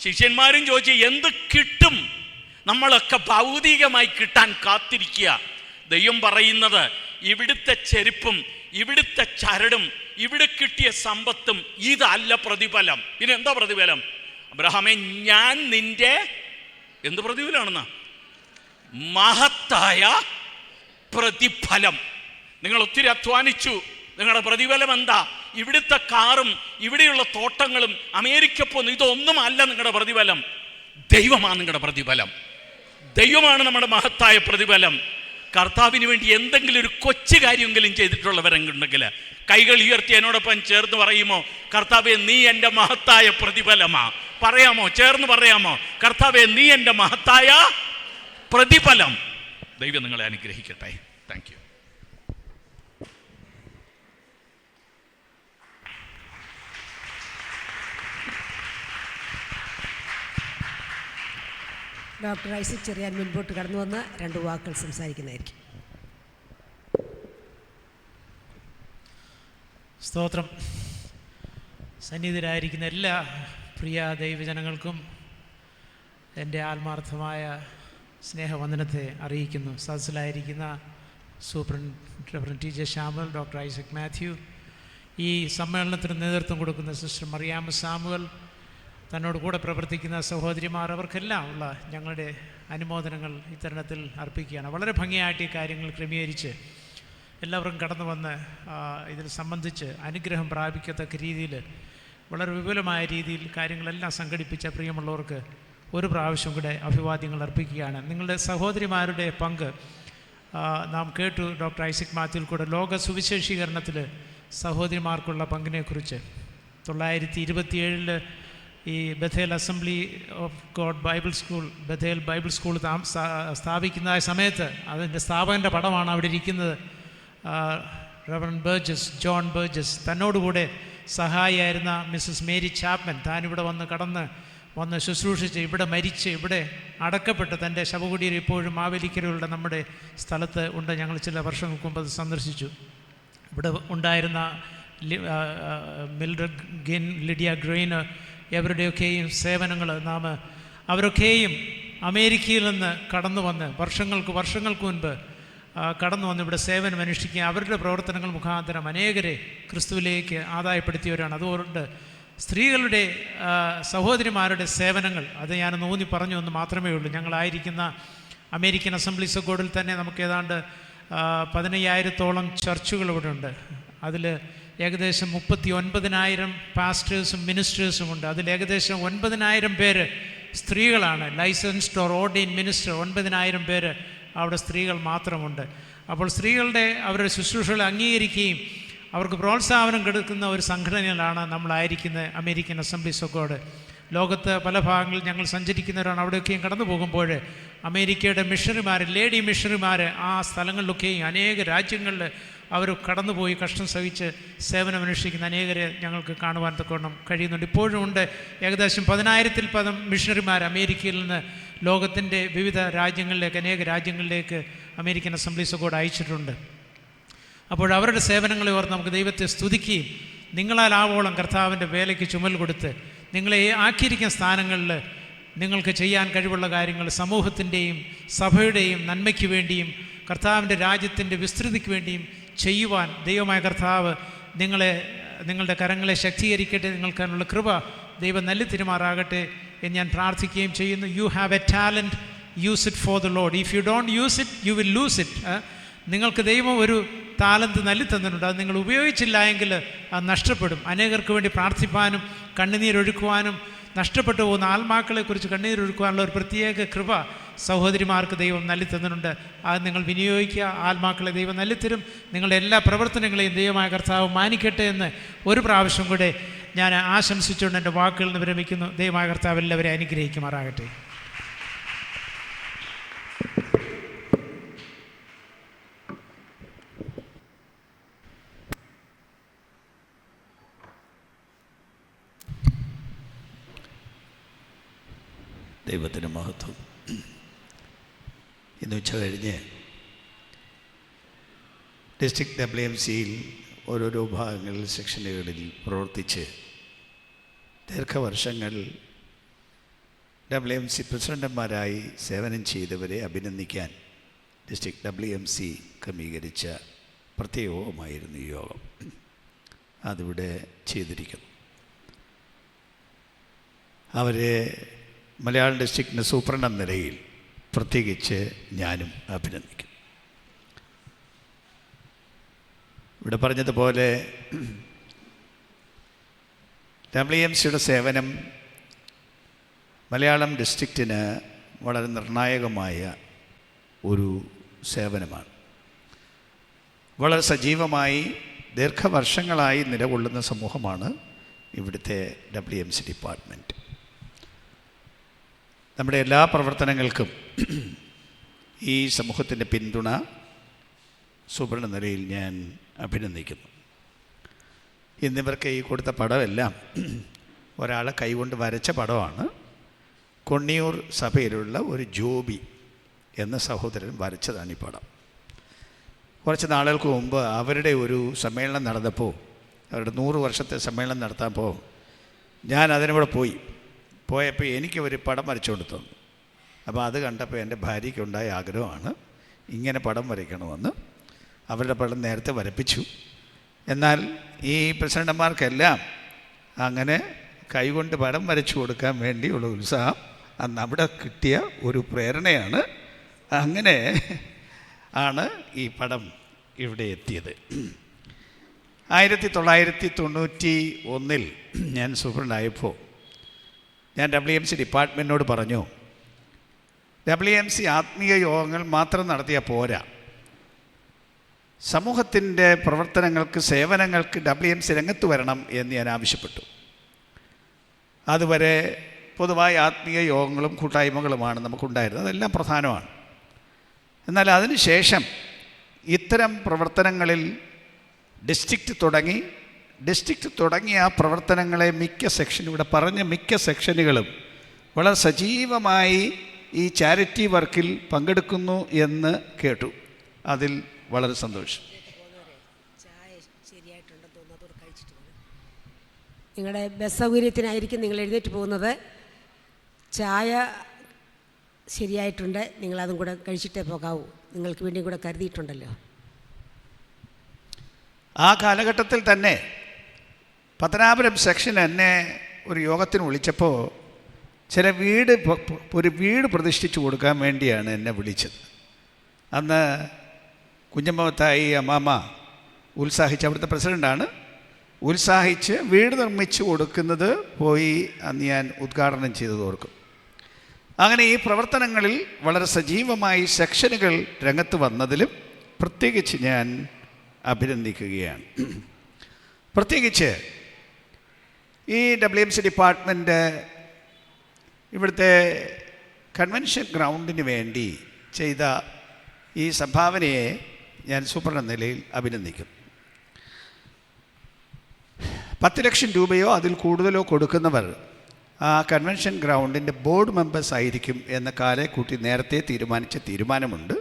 ശിഷ്യന്മാരും ചോദിച്ചു, എന്ത് കിട്ടും? നമ്മളൊക്കെ ഭൗതികമായി കിട്ടാൻ കാത്തിരിക്കുക. ദൈവം പറയുന്നത്, ഇവിടുത്തെ ചെരുപ്പും ഇവിടുത്തെ ചരടും ഇവിടെ കിട്ടിയ സമ്പത്തും ഇതല്ല പ്രതിഫലം. പിന്നെ എന്താ പ്രതിഫലം? അബ്രഹാമേ, ഞാൻ നിന്റെ എന്ത് പ്രതിഫലമാണെന്ന? മഹത്തായ പ്രതിഫലം. നിങ്ങൾ ഒത്തിരി അധ്വാനിച്ചു, നിങ്ങളുടെ പ്രതിഫലം എന്താ? ഇവിടുത്തെ കാറും ഇവിടെയുള്ള തോട്ടങ്ങളും അമേരിക്ക പോകുന്നു, ഇതൊന്നും അല്ല നിങ്ങളുടെ പ്രതിഫലം. ദൈവമാണ് നിങ്ങളുടെ പ്രതിഫലം. ദൈവമാണ് നമ്മുടെ മഹത്തായ പ്രതിഫലം. കർത്താവിന് വേണ്ടി എന്തെങ്കിലും ഒരു കൊച്ചു കാര്യമെങ്കിലും ചെയ്തിട്ടുള്ളവരെങ്കിൽ കൈകൾ ഉയർത്തി എന്നോടൊപ്പം ചേർന്ന് പറയുമോ, കർത്താവേ നീ എൻ്റെ മഹത്തായ പ്രതിഫലമാ? പറയാമോ? ചേർന്ന് പറയാമോ? കർത്താവേ നീ എൻ്റെ മഹത്തായ പ്രതിഫലം. ദൈവം നിങ്ങളെ അനുഗ്രഹിക്കട്ടെ. Thank you. Doctor Isaac Cherian മുൻപോട്ട് കടന്നു വന്ന് 2 വാക്കുകൾ സംസാരിക്കുന്നതായിരിക്കും. സ്തോത്രം. സന്നിധിയിലായിരിക്കുന്ന എല്ലാ പ്രിയ ദൈവജനങ്ങൾക്കും എൻ്റെ ആത്മാർത്ഥമായ സ്നേഹവന്ദനത്തെ അറിയിക്കുന്നു. സദസ്സിലായിരിക്കുന്ന superintendent T J Samuel, doctor Isaac Mathew, ഈ സമ്മേളനത്തിന് നേതൃത്വം കൊടുക്കുന്ന സിസ്റ്റർ മറിയാമ്മ സാമുവൽ, തന്നോട് കൂടെ പ്രവർത്തിക്കുന്ന സഹോദരിമാർ, അവർക്കെല്ലാം ഉള്ള ഞങ്ങളുടെ അനുമോദനങ്ങൾ ഇത്തരണത്തിൽ അർപ്പിക്കുകയാണ്. വളരെ ഭംഗിയായിട്ട് ഈ കാര്യങ്ങൾ ക്രമീകരിച്ച് എല്ലാവർക്കും കടന്നു വന്ന് ഇതിൽ സംബന്ധിച്ച് അനുഗ്രഹം പ്രാപിക്കത്തക്ക രീതിയിൽ വളരെ വിപുലമായ രീതിയിൽ കാര്യങ്ങളെല്ലാം സംഘടിപ്പിച്ച പ്രിയമുള്ളവർക്ക് ഒരു പ്രാവശ്യം കൂടെ അഭിവാദ്യങ്ങൾ അർപ്പിക്കുകയാണ്. നിങ്ങളുടെ സഹോദരിമാരുടെ പങ്ക് നാം കേട്ടു. ഡോക്ടർ ഐസക് മാത്യുവിൽ കൂടെ ലോക സുവിശേഷീകരണത്തിൽ സഹോദരിമാർക്കുള്ള പങ്കിനെക്കുറിച്ച് 927 ഈ Bethel assembly of God Bible school, Bethel Bible school സ്ഥാപിക്കുന്ന സമയത്ത് അതിൻ്റെ സ്ഥാപകൻ്റെ പടമാണ് അവിടെ ഇരിക്കുന്നത്. റവറൻ ബർജസ്, ജോൺ ബർജസ്, തന്നോടുകൂടെ സഹായിയായിരുന്ന മിസ്സസ് മേരി ചാപ്മൻ, താനിവിടെ വന്ന് ശുശ്രൂഷിച്ച് ഇവിടെ മരിച്ച് ഇവിടെ അടക്കപ്പെട്ട് തൻ്റെ ശവകുടീരം ഇപ്പോഴും മാവേലിക്കരയുടെ നമ്മുടെ സ്ഥലത്ത് ഉണ്ട്. ഞങ്ങൾ ചില വർഷങ്ങൾക്ക് മുമ്പ് അത് സന്ദർശിച്ചു. ഇവിടെ ഉണ്ടായിരുന്ന മിൽഡ്രഡ് ഗിൻ, ലിഡിയ ഗ്രെയിൻ, എവരുടെയൊക്കെയും സേവനങ്ങൾ അവരൊക്കെയും അമേരിക്കയിൽ നിന്ന് കടന്നു വന്ന് വർഷങ്ങൾക്ക് മുൻപ് കടന്നു വന്ന് ഇവിടെ സേവനം അനുഷ്ഠിക്കുക, അവരുടെ പ്രവർത്തനങ്ങൾ മുഖാന്തരം അനേകരെ ക്രിസ്തുവിലേക്ക് ആദായപ്പെടുത്തിയവരാണ്. അതുകൊണ്ട് സ്ത്രീകളുടെ സഹോദരിമാരുടെ സേവനങ്ങൾ അത് ഞാനൊന്ന് ഊന്നി പറഞ്ഞു എന്ന് മാത്രമേ ഉള്ളൂ. ഞങ്ങളായിരിക്കുന്ന അമേരിക്കൻ അസംബ്ലീസ് ഓഫ് ഗോഡിൽ തന്നെ നമുക്ക് ഏതാണ്ട് 15,000-ഓളം ചർച്ചുകൾ ഇവിടെ ഉണ്ട്. അതിൽ ഏകദേശം 39,000 പാസ്റ്റേഴ്സും മിനിസ്റ്റേഴ്സും ഉണ്ട്. അതിൽ ഏകദേശം 9,000 പേര് സ്ത്രീകളാണ്. ലൈസൻസ്ഡ് ഓർ ഓർഡൈൻ മിനിസ്റ്റർ 9,000 പേര് അവിടെ സ്ത്രീകൾ മാത്രമുണ്ട്. അപ്പോൾ സ്ത്രീകളുടെ അവരുടെ ശുശ്രൂഷകളെ അംഗീകരിക്കുകയും അവർക്ക് പ്രോത്സാഹനം കൊടുക്കുന്ന ഒരു സംഘടനയിലാണ് നമ്മളായിരിക്കുന്നത് അമേരിക്കൻ അസംബ്ലീസ് ഓഫ് ഗോഡ്. ലോകത്ത് പല ഭാഗങ്ങളിൽ ഞങ്ങൾ സഞ്ചരിക്കുന്നവരാണ്. അവിടെയൊക്കെയും കടന്നു പോകുമ്പോൾ അമേരിക്കയുടെ മിഷണറിമാർ, ലേഡി മിഷണറിമാർ ആ സ്ഥലങ്ങളിലൊക്കെയും അനേക രാജ്യങ്ങളിൽ അവർ കടന്നുപോയി കഷ്ടം സഹിച്ച് സേവനമനുഷ്ഠിക്കുന്ന അനേകരെ ഞങ്ങൾക്ക് കാണുവാൻ തക്കവണ്ണം കഴിയുന്നുണ്ട്. ഇപ്പോഴും ഉണ്ട്. ഏകദേശം 10,000-ൽ പരം മിഷണറിമാർ അമേരിക്കയിൽ നിന്ന് ലോകത്തിൻ്റെ വിവിധ രാജ്യങ്ങളിലേക്ക്, അനേക രാജ്യങ്ങളിലേക്ക് അമേരിക്കൻ അസംബ്ലീസ് ഓഫ് ഗോഡ് അയച്ചിട്ടുണ്ട്. അപ്പോൾ അവരുടെ സേവനങ്ങളെ ഓർത്ത് നമുക്ക് ദൈവത്തെ സ്തുതിക്കുകയും നിങ്ങളാൽ ആവോളം കർത്താവിൻ്റെ വേലയ്ക്ക് ചുമൽ കൊടുത്ത് നിങ്ങളെ ആക്കിയിരിക്കുന്ന സ്ഥാനങ്ങളിൽ നിങ്ങൾക്ക് ചെയ്യാൻ കഴിവുള്ള കാര്യങ്ങൾ സമൂഹത്തിൻ്റെയും സഭയുടെയും നന്മയ്ക്ക് വേണ്ടിയും കർത്താവിൻ്റെ രാജ്യത്തിൻ്റെ വിസ്തൃതിക്ക് വേണ്ടിയും ചെയ്യുവാൻ ദൈവമായ കർത്താവ് നിങ്ങളുടെ കരങ്ങളെ ശക്തീകരിക്കട്ടെ. നിങ്ങൾക്കതിനുള്ള കൃപ ദൈവം നൽകി തിരുമാറാകട്ടെ എന്ന് ഞാൻ പ്രാർത്ഥിക്കുകയും ചെയ്യുന്നു. You have A talent, use it for the load. If you don't use it you will loose it. നിങ്ങൾക്ക് ദൈവം ഒരു താലന്ത് നൽകി തന്നിട്ടുണ്ട്. അത് നിങ്ങൾ ഉപയോഗിച്ചില്ല എങ്കിൽ അത് നഷ്ടപ്പെടും. അനേകർക്ക് വേണ്ടി പ്രാർത്ഥിപ്പാനും കണ്ണുനീരൊഴുക്കുവാനും നഷ്ടപ്പെട്ടു പോകുന്ന ആത്മാക്കളെക്കുറിച്ച് കണ്ണീരൊഴുക്കുവാനുള്ള ഒരു പ്രത്യേക കൃപ സഹോദരിമാർക്ക് ദൈവം നൽകി തന്നിട്ടുണ്ട്. അത് നിങ്ങൾ വിനിയോഗിക്കുക. ആത്മാക്കളെ ദൈവം നൽകിത്തരും. നിങ്ങളുടെ എല്ലാ പ്രവർത്തനങ്ങളെയും ദൈവമായ കർത്താവ് മാനിക്കട്ടെ എന്ന് ഒരു പ്രാവശ്യം കൂടെ ഞാൻ ആശംസിച്ചുകൊണ്ട് എൻ്റെ വാക്കുകളിൽ നിന്ന് വിരമിക്കുന്നു. ദൈവമായ കർത്താവ് എല്ലാവരെയും അനുഗ്രഹിക്കുമാറാകട്ടെ. ദൈവത്തിന് മഹത്വം. ഇന്ന് ഉച്ച കഴിഞ്ഞ് ഡിസ്ട്രിക്ട് WMCയിൽ ഓരോരോ ഭാഗങ്ങളിൽ സെക്ഷനുകളിൽ പ്രവർത്തിച്ച് ദീർഘവർഷങ്ങൾ WMC പ്രസിഡന്റുമാരായി സേവനം ചെയ്തവരെ അഭിനന്ദിക്കാൻ ഡിസ്ട്രിക്ട് WMC ക്രമീകരിച്ച പ്രത്യേകമായിരുന്നു ഈ യോഗം. അതിവിടെ ചെയ്തിരിക്കുന്നു. അവരെ മലയാളം ഡിസ്ട്രിക്റ്റിൻ്റെ സൂപ്രണ്ട് എന്ന നിലയിൽ പ്രത്യേകിച്ച് ഞാനും അഭിനന്ദിക്കുന്നു. ഇവിടെ പറഞ്ഞതുപോലെ WMCയുടെ സേവനം മലയാളം ഡിസ്ട്രിക്റ്റിന് വളരെ നിർണായകമായ ഒരു സേവനമാണ്. വളരെ സജീവമായി ദീർഘവർഷങ്ങളായി നിലകൊള്ളുന്ന സമൂഹമാണ് ഇവിടുത്തെ WMC ഡിപ്പാർട്ട്മെൻറ്റ്. നമ്മുടെ എല്ലാ പ്രവർത്തനങ്ങൾക്കും ഈ സമൂഹത്തിൻ്റെ പിന്തുണ സൂപ്രണ്ട് നിലയിൽ ഞാൻ അഭിനന്ദിക്കുന്നു. ഇന്നിവർക്ക് ഈ കൊടുത്ത പടമെല്ലാം ഒരാളെ കൈകൊണ്ട് വരച്ച പടമാണ്. കൊണ്ണിയൂർ സഭയിലുള്ള ഒരു ജോബി എന്ന സഹോദരൻ വരച്ചതാണ് ഈ പടം. കുറച്ച് നാളുകൾക്ക് മുമ്പ് അവരുടെ ഒരു സമ്മേളനം നടന്നപ്പോൾ, അവരുടെ 100 വർഷത്തെ സമ്മേളനം നടത്താപ്പോൾ ഞാൻ അതിനൂടെ പോയപ്പോൾ എനിക്ക് ഒരു പടം വരച്ചുകൊണ്ട് തന്നു. അപ്പോൾ അത് കണ്ടപ്പോൾ എൻ്റെ ഭാര്യയ്ക്കുണ്ടായ ആഗ്രഹമാണ് ഇങ്ങനെ പടം വരയ്ക്കണമെന്ന്. അവരുടെ പടം നേരത്തെ വരപ്പിച്ചു. എന്നാൽ ഈ പ്രസിഡന്റുമാർക്കെല്ലാം അങ്ങനെ കൈകൊണ്ട് പടം വരച്ചു കൊടുക്കാൻ വേണ്ടിയുള്ള ഉത്സാഹം അന്ന് അവിടെ കിട്ടിയ ഒരു പ്രേരണയാണ്. അങ്ങനെ ആണ് ഈ പടം ഇവിടെ എത്തിയത്. 1991 ഞാൻ സൂപ്രണ്ടായപ്പോൾ ഞാൻ WMC ഡിപ്പാർട്ട്മെൻറ്റിനോട് പറഞ്ഞു, WMC ആത്മീയ യോഗങ്ങൾ മാത്രം നടത്തിയാൽ പോരാ, സമൂഹത്തിൻ്റെ പ്രവർത്തനങ്ങൾക്ക്, സേവനങ്ങൾക്ക് WMC രംഗത്ത് വരണം എന്ന് ഞാൻ ആവശ്യപ്പെട്ടു. അതുവരെ പൊതുവായ ആത്മീയ യോഗങ്ങളും കൂട്ടായ്മകളുമാണ് നമുക്കുണ്ടായിരുന്നത്. അതെല്ലാം പ്രധാനമാണ്. എന്നാൽ അതിനുശേഷം ഇത്തരം പ്രവർത്തനങ്ങളിൽ ഡിസ്ട്രിക്റ്റ് തുടങ്ങി ആ പ്രവർത്തനങ്ങളെ മിക്ക സെക്ഷനുകളും വളരെ സജീവമായി ഈ ചാരിറ്റി വർക്കിൽ പങ്കെടുക്കുന്നു എന്ന് കേട്ടു. അതിൽ വളരെ സന്തോഷം. നിങ്ങളുടെ ബസ് സൗകര്യത്തിനായിരിക്കും നിങ്ങൾ എഴുന്നേറ്റ് പോകുന്നത്. ചായ ശരിയായിട്ടുണ്ട്, നിങ്ങളതും കൂടെ കഴിച്ചിട്ടേ പോകാവൂ. നിങ്ങൾക്ക് വേണ്ടിയും കൂടെ കരുതിയിട്ടുണ്ടല്ലോ. ആ കാലഘട്ടത്തിൽ തന്നെ പത്തനാപുരം സെക്ഷൻ എന്നെ ഒരു യോഗത്തിന് വിളിച്ചപ്പോൾ ഒരു വീട് പ്രതിഷ്ഠിച്ചു കൊടുക്കാൻ വേണ്ടിയാണ് എന്നെ വിളിച്ചത്. അന്ന് കുഞ്ഞമ്മത്തായി അമ്മാമ്മ ഉത്സാഹിച്ച്, അവിടുത്തെ പ്രസിഡൻ്റാണ്, ഉത്സാഹിച്ച് വീട് നിർമ്മിച്ചു കൊടുക്കുന്നത് പോയി അന്ന് ഞാൻ ഉദ്ഘാടനം ചെയ്തത് ഓർക്കും. അങ്ങനെ ഈ പ്രവർത്തനങ്ങളിൽ വളരെ സജീവമായി സെക്ഷനുകൾ രംഗത്ത് വന്നതിലും പ്രത്യേകിച്ച് ഞാൻ അഭിനന്ദിക്കുകയാണ്. പ്രത്യേകിച്ച് ഈ WMC ഡിപ്പാർട്ട്മെൻറ്റ് ഇവിടുത്തെ കൺവെൻഷൻ ഗ്രൗണ്ടിന് വേണ്ടി ചെയ്ത ഈ സംഭാവനയെ ഞാൻ സൂപ്രണ്ട് നിലയിൽ അഭിനന്ദിക്കുന്നു. 10 ലക്ഷം രൂപയോ അതിൽ കൂടുതലോ കൊടുക്കുന്നവർ ആ കൺവെൻഷൻ ഗ്രൗണ്ടിൻ്റെ ബോർഡ് മെമ്പേഴ്സ് ആയിരിക്കും എന്ന കാലക്കൂട്ടി നേരത്തെ തീരുമാനിച്ച തീരുമാനമുണ്ട്.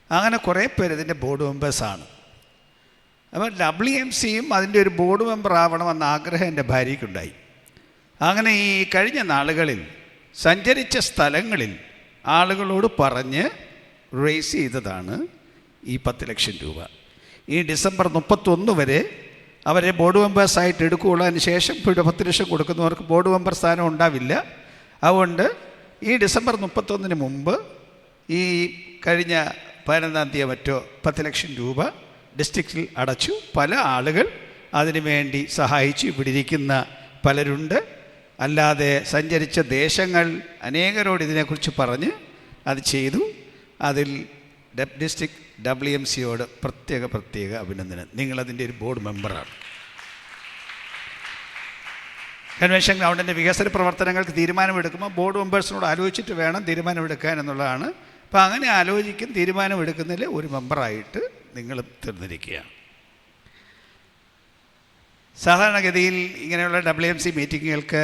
അങ്ങനെ കുറേ പേര് ഇതിൻ്റെ ബോർഡ് മെമ്പേഴ്സാണ്. അപ്പോൾ WMCയും അതിൻ്റെ ഒരു ബോർഡ് മെമ്പർ ആവണമെന്ന ആഗ്രഹം എൻ്റെ ഭാര്യയ്ക്കുണ്ടായി. അങ്ങനെ ഈ കഴിഞ്ഞ നാളുകളിൽ സഞ്ചരിച്ച സ്ഥലങ്ങളിൽ ആളുകളോട് പറഞ്ഞ് റേസ് ചെയ്തതാണ് ഈ 10 ലക്ഷം രൂപ. ഈ ഡിസംബർ 31 വരെ അവരെ ബോർഡ് മെമ്പേഴ്സായിട്ട് എടുക്കുകയുള്ളൂ. അതിന് ശേഷം ഇപ്പോൾ 10 ലക്ഷം കൊടുക്കുന്നവർക്ക് ബോർഡ് മെമ്പർ സ്ഥാനം ഉണ്ടാവില്ല. അതുകൊണ്ട് ഈ ഡിസംബർ 31 മുമ്പ് ഈ കഴിഞ്ഞ 15-ാം തീയതി മറ്റോ 10 ലക്ഷം രൂപ ഡിസ്ട്രിക്റ്റിൽ അടച്ചു. പല ആളുകൾ അതിനു വേണ്ടി സഹായിച്ചു. ഇവിടെ ഇരിക്കുന്ന പലരുണ്ട്. അല്ലാതെ സഞ്ചരിച്ച ദേശങ്ങൾ അനേകരോട് ഇതിനെക്കുറിച്ച് പറഞ്ഞ് അത് ചെയ്തു. അതിൽ ഡിസ്ട്രിക്ട് WMCയോട് പ്രത്യേക അഭിനന്ദനം. നിങ്ങളതിൻ്റെ ഒരു ബോർഡ് മെമ്പറാണ്. കൺവെൻഷൻ ഗ്രൗണ്ടിൻ്റെ വികസന പ്രവർത്തനങ്ങൾക്ക് തീരുമാനമെടുക്കുമ്പോൾ ബോർഡ് മെമ്പേഴ്സിനോട് ആലോചിച്ചിട്ട് വേണം തീരുമാനമെടുക്കാൻ എന്നുള്ളതാണ്. അപ്പോൾ അങ്ങനെ തീരുമാനമെടുക്കുന്നതിൽ ഒരു മെമ്പറായിട്ട് നിങ്ങളും തീർന്നിരിക്കുകയാണ്. സാധാരണഗതിയിൽ ഇങ്ങനെയുള്ള WMC മീറ്റിങ്ങുകൾക്ക്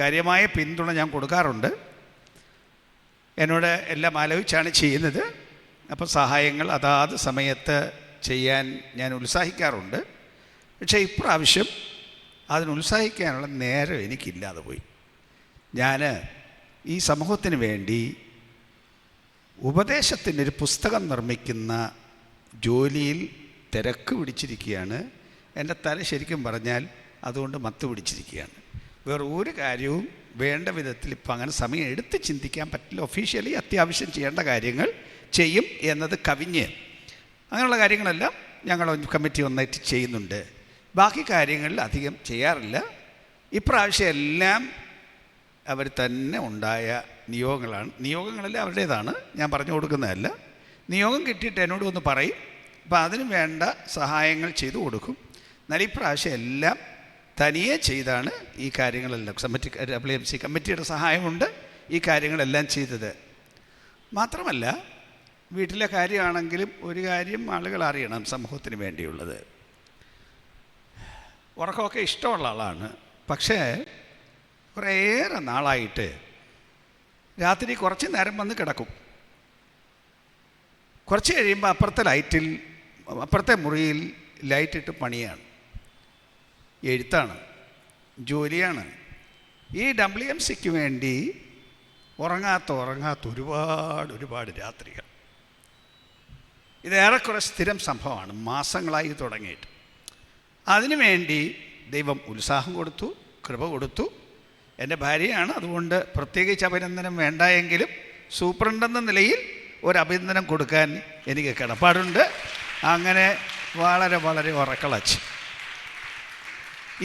കാര്യമായ പിന്തുണ ഞാൻ കൊടുക്കാറുണ്ട്. എന്നോട് എല്ലാം ആലോചിച്ചാണ് ചെയ്യുന്നത്. അപ്പോൾ സഹായങ്ങൾ അതാത് സമയത്ത് ചെയ്യാൻ ഞാൻ ഉത്സാഹിക്കാറുണ്ട്. പക്ഷേ ഇപ്രാവശ്യം അതിനുത്സാഹിക്കാനുള്ള നേരം എനിക്കില്ലാതെ പോയി. ഞാൻ ഈ സമൂഹത്തിന് വേണ്ടി ഉപദേശത്തിനൊരു പുസ്തകം നിർമ്മിക്കുന്ന ജോലിയിൽ തിരക്ക് പിടിച്ചിരിക്കുകയാണ്. എൻ്റെ തല ശരിക്കും പറഞ്ഞാൽ അതുകൊണ്ട് മത്ത് പിടിച്ചിരിക്കുകയാണ്. വേറെ ഒരു കാര്യവും വേണ്ട വിധത്തിൽ ഇപ്പം അങ്ങനെ സമയം എടുത്ത് ചിന്തിക്കാൻ പറ്റില്ല. ഒഫീഷ്യലി അത്യാവശ്യം ചെയ്യേണ്ട കാര്യങ്ങൾ ചെയ്യും എന്നത് കവിഞ്ഞ് അങ്ങനെയുള്ള കാര്യങ്ങളെല്ലാം ഞങ്ങൾ കമ്മിറ്റി ഒന്നായിട്ട് ചെയ്യുന്നുണ്ട്. ബാക്കി കാര്യങ്ങളിൽ അധികം ചെയ്യാറില്ല. ഇപ്രാവശ്യം എല്ലാം അവർ തന്നെ ഉണ്ടായ നിയോഗങ്ങളാണ്. നിയോഗങ്ങളെല്ലാം അവരുടേതാണ്, ഞാൻ പറഞ്ഞു കൊടുക്കുന്നതല്ല. നിയോഗം കിട്ടിയിട്ട് എന്നോട് ഒന്ന് പറയും, അപ്പോൾ അതിന് വേണ്ട സഹായങ്ങൾ ചെയ്തു കൊടുക്കും. എന്നാൽ ഇപ്രാവശ്യം എല്ലാം തനിയെ ചെയ്താണ് ഈ കാര്യങ്ങളെല്ലാം. WMC കമ്മിറ്റിയുടെ സഹായമുണ്ട് ഈ കാര്യങ്ങളെല്ലാം ചെയ്തത്. മാത്രമല്ല, വീട്ടിലെ കാര്യമാണെങ്കിലും ഒരു കാര്യം ആളുകൾ അറിയണം സമൂഹത്തിന് വേണ്ടിയുള്ളത്. ഉറക്കമൊക്കെ ഇഷ്ടമുള്ള ആളാണ്, പക്ഷേ കുറേയേറെ നാളായിട്ട് രാത്രി കുറച്ച് നേരം വന്ന് കിടക്കും. കുറച്ച് കഴിയുമ്പോൾ അപ്പുറത്തെ മുറിയിൽ ലൈറ്റിട്ട് പണിയാണ്, എഴുത്താണ്, ജോലിയാണ്. ഈ WMCക്ക് വേണ്ടി ഉറങ്ങാത്ത ഒരുപാട് രാത്രികൾ. ഇതേറെക്കുറെ സ്ഥിരം സംഭവമാണ്, മാസങ്ങളായി തുടങ്ങിയിട്ട്. അതിനുവേണ്ടി ദൈവം ഉത്സാഹം കൊടുത്തു, കൃപ കൊടുത്തു. എൻ്റെ ഭാര്യയാണ്, അതുകൊണ്ട് പ്രത്യേകിച്ച് അഭിനന്ദനം വേണ്ട എങ്കിലും സൂപ്രണ്ടെന്ന നിലയിൽ ഒരു അഭിനന്ദനം കൊടുക്കാൻ എനിക്ക് കടപ്പാടുണ്ട്. അങ്ങനെ വളരെ ഉറക്കളച്ച്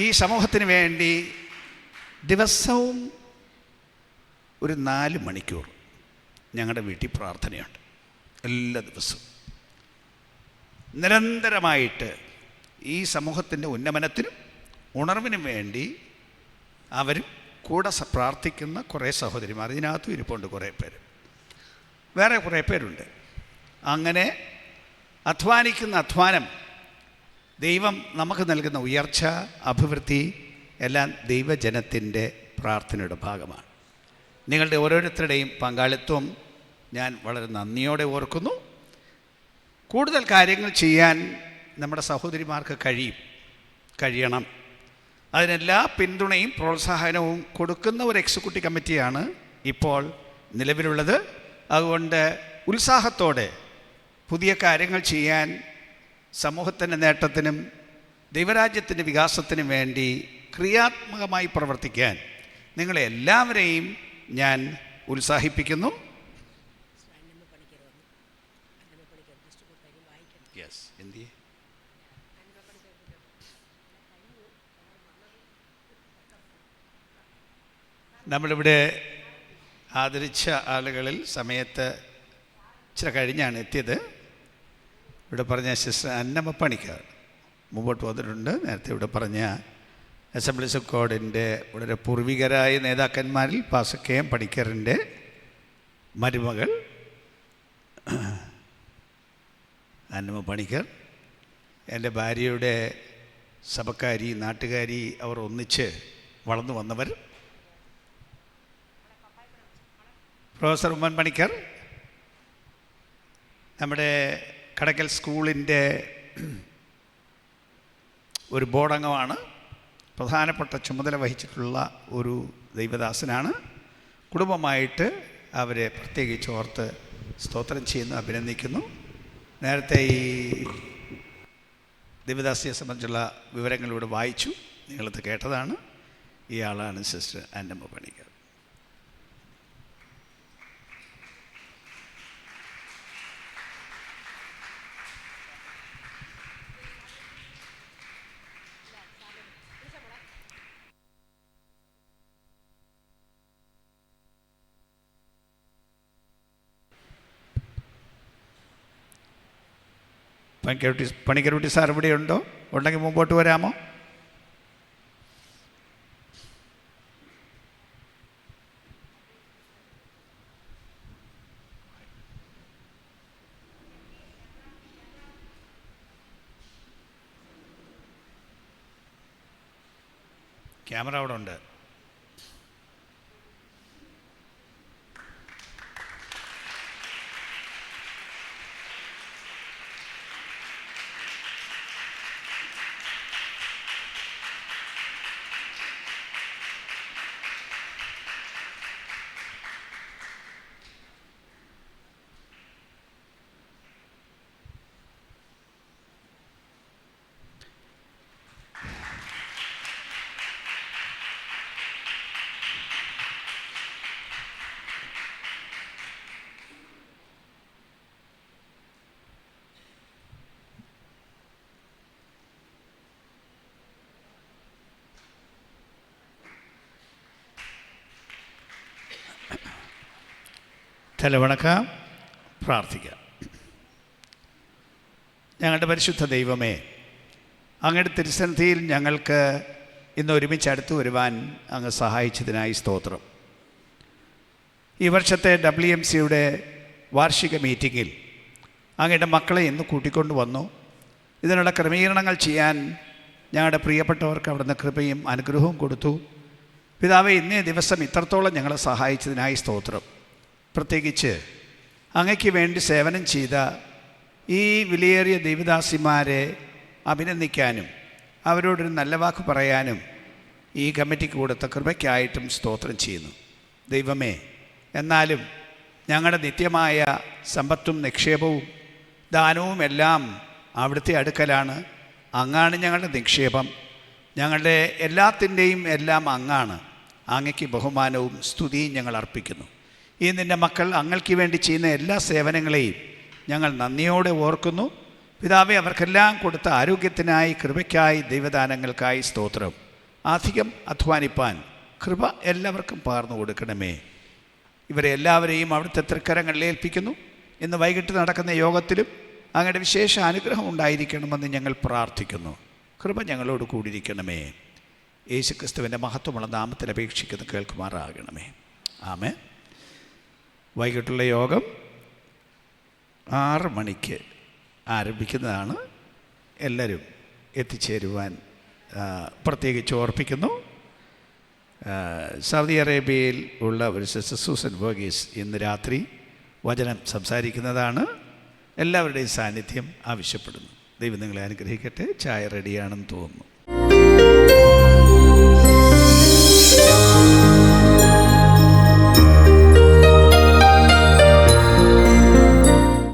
ഈ സമൂഹത്തിന് വേണ്ടി ദിവസവും ഒരു 4 മണിക്കൂർ ഞങ്ങളുടെ വീട്ടിൽ പ്രാർത്ഥനയുണ്ട്. എല്ലാ ദിവസവും നിരന്തരമായിട്ട് ഈ സമൂഹത്തിൻ്റെ ഉന്നമനത്തിനും ഉണർവിനും വേണ്ടി അവരും കൂടെ പ്രാർത്ഥിക്കുന്ന കുറേ സഹോദരിമാർ ഇതിനകത്തും ഇരിപ്പുണ്ട്. കുറേ പേര്, വേറെ കുറേ പേരുണ്ട്. അങ്ങനെ അധ്വാനം, ദൈവം നമുക്ക് നൽകുന്ന ഉയർച്ച, അഭിവൃദ്ധി എല്ലാം ദൈവജനത്തിൻ്റെ പ്രാർത്ഥനയുടെ ഭാഗമാണ്. നിങ്ങളുടെ ഓരോരുത്തരുടെയും പങ്കാളിത്തം ഞാൻ വളരെ നന്ദിയോടെ ഓർക്കുന്നു. കൂടുതൽ കാര്യങ്ങൾ ചെയ്യാൻ നമ്മുടെ സഹോദരിമാർക്ക് കഴിയണം. അതിനെല്ലാ പിന്തുണയും പ്രോത്സാഹനവും കൊടുക്കുന്ന ഒരു എക്സിക്യൂട്ടീവ് കമ്മിറ്റിയാണ് ഇപ്പോൾ നിലവിലുള്ളത്. അതുകൊണ്ട് ഉത്സാഹത്തോടെ പുതിയ കാര്യങ്ങൾ ചെയ്യാൻ, സമൂഹത്തിൻ്റെ നേട്ടത്തിനും ദൈവരാജ്യത്തിൻ്റെ വികാസത്തിനും വേണ്ടി ക്രിയാത്മകമായി പ്രവർത്തിക്കാൻ നിങ്ങളെ എല്ലാവരെയും ഞാൻ ഉത്സാഹിപ്പിക്കുന്നു. നമ്മളിവിടെ ആദരിച്ച ആളുകളിൽ സമയത്ത് ഇച്ചിരി കഴിഞ്ഞാണ് എത്തിയത്. ഇവിടെ പറഞ്ഞ സിസ്റ്റർ അന്നമ്മ പണിക്കർ മുമ്പോട്ട് വന്നിട്ടുണ്ട്. നേരത്തെ ഇവിടെ പറഞ്ഞ അസംബ്ലീസ് ഓഫ് ഗോഡിൻ്റെ വളരെ പൂർവികരായ നേതാക്കന്മാരിൽ പാസ്റ്റർ KM പണിക്കറിൻ്റെ മരുമകൾ അന്നമ്മ പണിക്കർ, എൻ്റെ ഭാര്യയുടെ സഭക്കാരി, നാട്ടുകാരി, അവർ ഒന്നിച്ച് വളർന്നു വന്നവർ. പ്രൊഫസർ ഉമ്മൻ പണിക്കർ നമ്മുടെ കടക്കൽ സ്കൂളിൻ്റെ ഒരു ബോർഡംഗമാണ്. പ്രധാനപ്പെട്ട ചുമതല വഹിച്ചിട്ടുള്ള ഒരു ദൈവദാസനാണ്. കുടുംബമായിട്ട് അവരെ പ്രത്യേകിച്ച് ഓർത്ത് സ്തോത്രം ചെയ്യുന്നു, അഭിനന്ദിക്കുന്നു. നേരത്തെ ഈ ദൈവദാസിയെ സംബന്ധിച്ചുള്ള വിവരങ്ങളിലൂടെ വായിച്ചു, നിങ്ങളത് കേട്ടതാണ്. ഇയാളാണ് സിസ്റ്റർ അന്നമ്മ പണിക്കർ. പണിക്കരുട്ടി സാർ ഇവിടെയുണ്ടോ? ഉണ്ടെങ്കിൽ മുമ്പോട്ട് വരാമോ? ക്യാമറ അവിടെ ഉണ്ട്. തലവണക്കാം, പ്രാർത്ഥിക്കാം. ഞങ്ങളുടെ പരിശുദ്ധ ദൈവമേ, അങ്ങയുടെ തിരുസന്നിധിയിൽ ഞങ്ങൾക്ക് ഇന്ന് ഒരുമിച്ച് അടുത്ത് വരുവാൻ അങ്ങ് സഹായിച്ചതിനായി സ്തോത്രം. ഈ വർഷത്തെ WMCയുടെ വാർഷിക മീറ്റിങ്ങിൽ അങ്ങയുടെ മക്കളെ ഇന്ന് കൂട്ടിക്കൊണ്ട് വന്നു. ഇതിനുള്ള ക്രമീകരണങ്ങൾ ചെയ്യാൻ ഞങ്ങളുടെ പ്രിയപ്പെട്ടവർക്ക് അവിടുന്ന് കൃപയും അനുഗ്രഹവും കൊടുത്തു. പിതാവേ, ഇന്നേ ദിവസം ഇത്രത്തോളം ഞങ്ങളെ സഹായിച്ചതിനായി സ്തോത്രം. പ്രത്യേകിച്ച് അങ്ങയ്ക്ക് വേണ്ടി സേവനം ചെയ്ത ഈ വിലയേറിയ ദൈവദാസിമാരെ അഭിനന്ദിക്കാനും അവരോടൊരു നല്ല വാക്ക് പറയാനും ഈ കമ്മിറ്റിക്ക് കൊടുത്ത കൃപയ്ക്കായിട്ടും സ്തോത്രം ചെയ്യുന്നു. ദൈവമേ, എന്നാലും ഞങ്ങളുടെ നിത്യമായ സമ്പത്തും നിക്ഷേപവും ദാനവും എല്ലാം അവിടുത്തെ അടുക്കലാണ്. അങ്ങാണ് ഞങ്ങളുടെ നിക്ഷേപം. ഞങ്ങളുടെ എല്ലാത്തിൻ്റെയും എല്ലാം അങ്ങാണ്. അങ്ങയ്ക്ക് ബഹുമാനവും സ്തുതിയും ഞങ്ങൾ അർപ്പിക്കുന്നു. ഈ നിൻ്റെ മക്കൾ അങ്ങൾക്ക് വേണ്ടി ചെയ്യുന്ന എല്ലാ സേവനങ്ങളെയും ഞങ്ങൾ നന്ദിയോടെ ഓർക്കുന്നു. പിതാവേ, അവർക്കെല്ലാം കൊടുത്ത ആരോഗ്യത്തിനായി, കൃപയ്ക്കായി, ദൈവദാനങ്ങൾക്കായി സ്തോത്രം. അധികം അധ്വാനിപ്പാൻ കൃപ എല്ലാവർക്കും പകർന്നു കൊടുക്കണമേ. ഇവരെ എല്ലാവരെയും അവിടുത്തെ തൃക്കരങ്ങളിൽ ഏൽപ്പിക്കുന്നു. ഇന്ന് വൈകിട്ട് നടക്കുന്ന യോഗത്തിലും അങ്ങയുടെ വിശേഷ അനുഗ്രഹം ഉണ്ടായിരിക്കണമെന്ന് ഞങ്ങൾ പ്രാർത്ഥിക്കുന്നു. കൃപ ഞങ്ങളോട് കൂടിയിരിക്കണമേ. യേശുക്രിസ്തുവിൻ്റെ മഹത്വമുള്ള നാമത്തിൽ അപേക്ഷിക്കുന്ന കേൾക്കുമാറാകണമേ. ആമേൻ. വൈകിട്ടുള്ള യോഗം 6 മണിക്ക് ആരംഭിക്കുന്നതാണ്. എല്ലാവരും എത്തിച്ചേരുവാൻ പ്രത്യേകിച്ച് ഓർപ്പിക്കുന്നു. സൗദി അറേബ്യയിൽ ഉള്ള ഒരു സിസ്റ്റർ സൂസൻ വർഗീസ് ഇന്ന് രാത്രി വചനം സംസാരിക്കുന്നതാണ്. എല്ലാവരുടെയും സാന്നിധ്യം ആവശ്യപ്പെടുന്നു. ദൈവം നിങ്ങളെ അനുഗ്രഹിക്കട്ടെ. ചായ റെഡിയാണെന്ന് തോന്നുന്നു.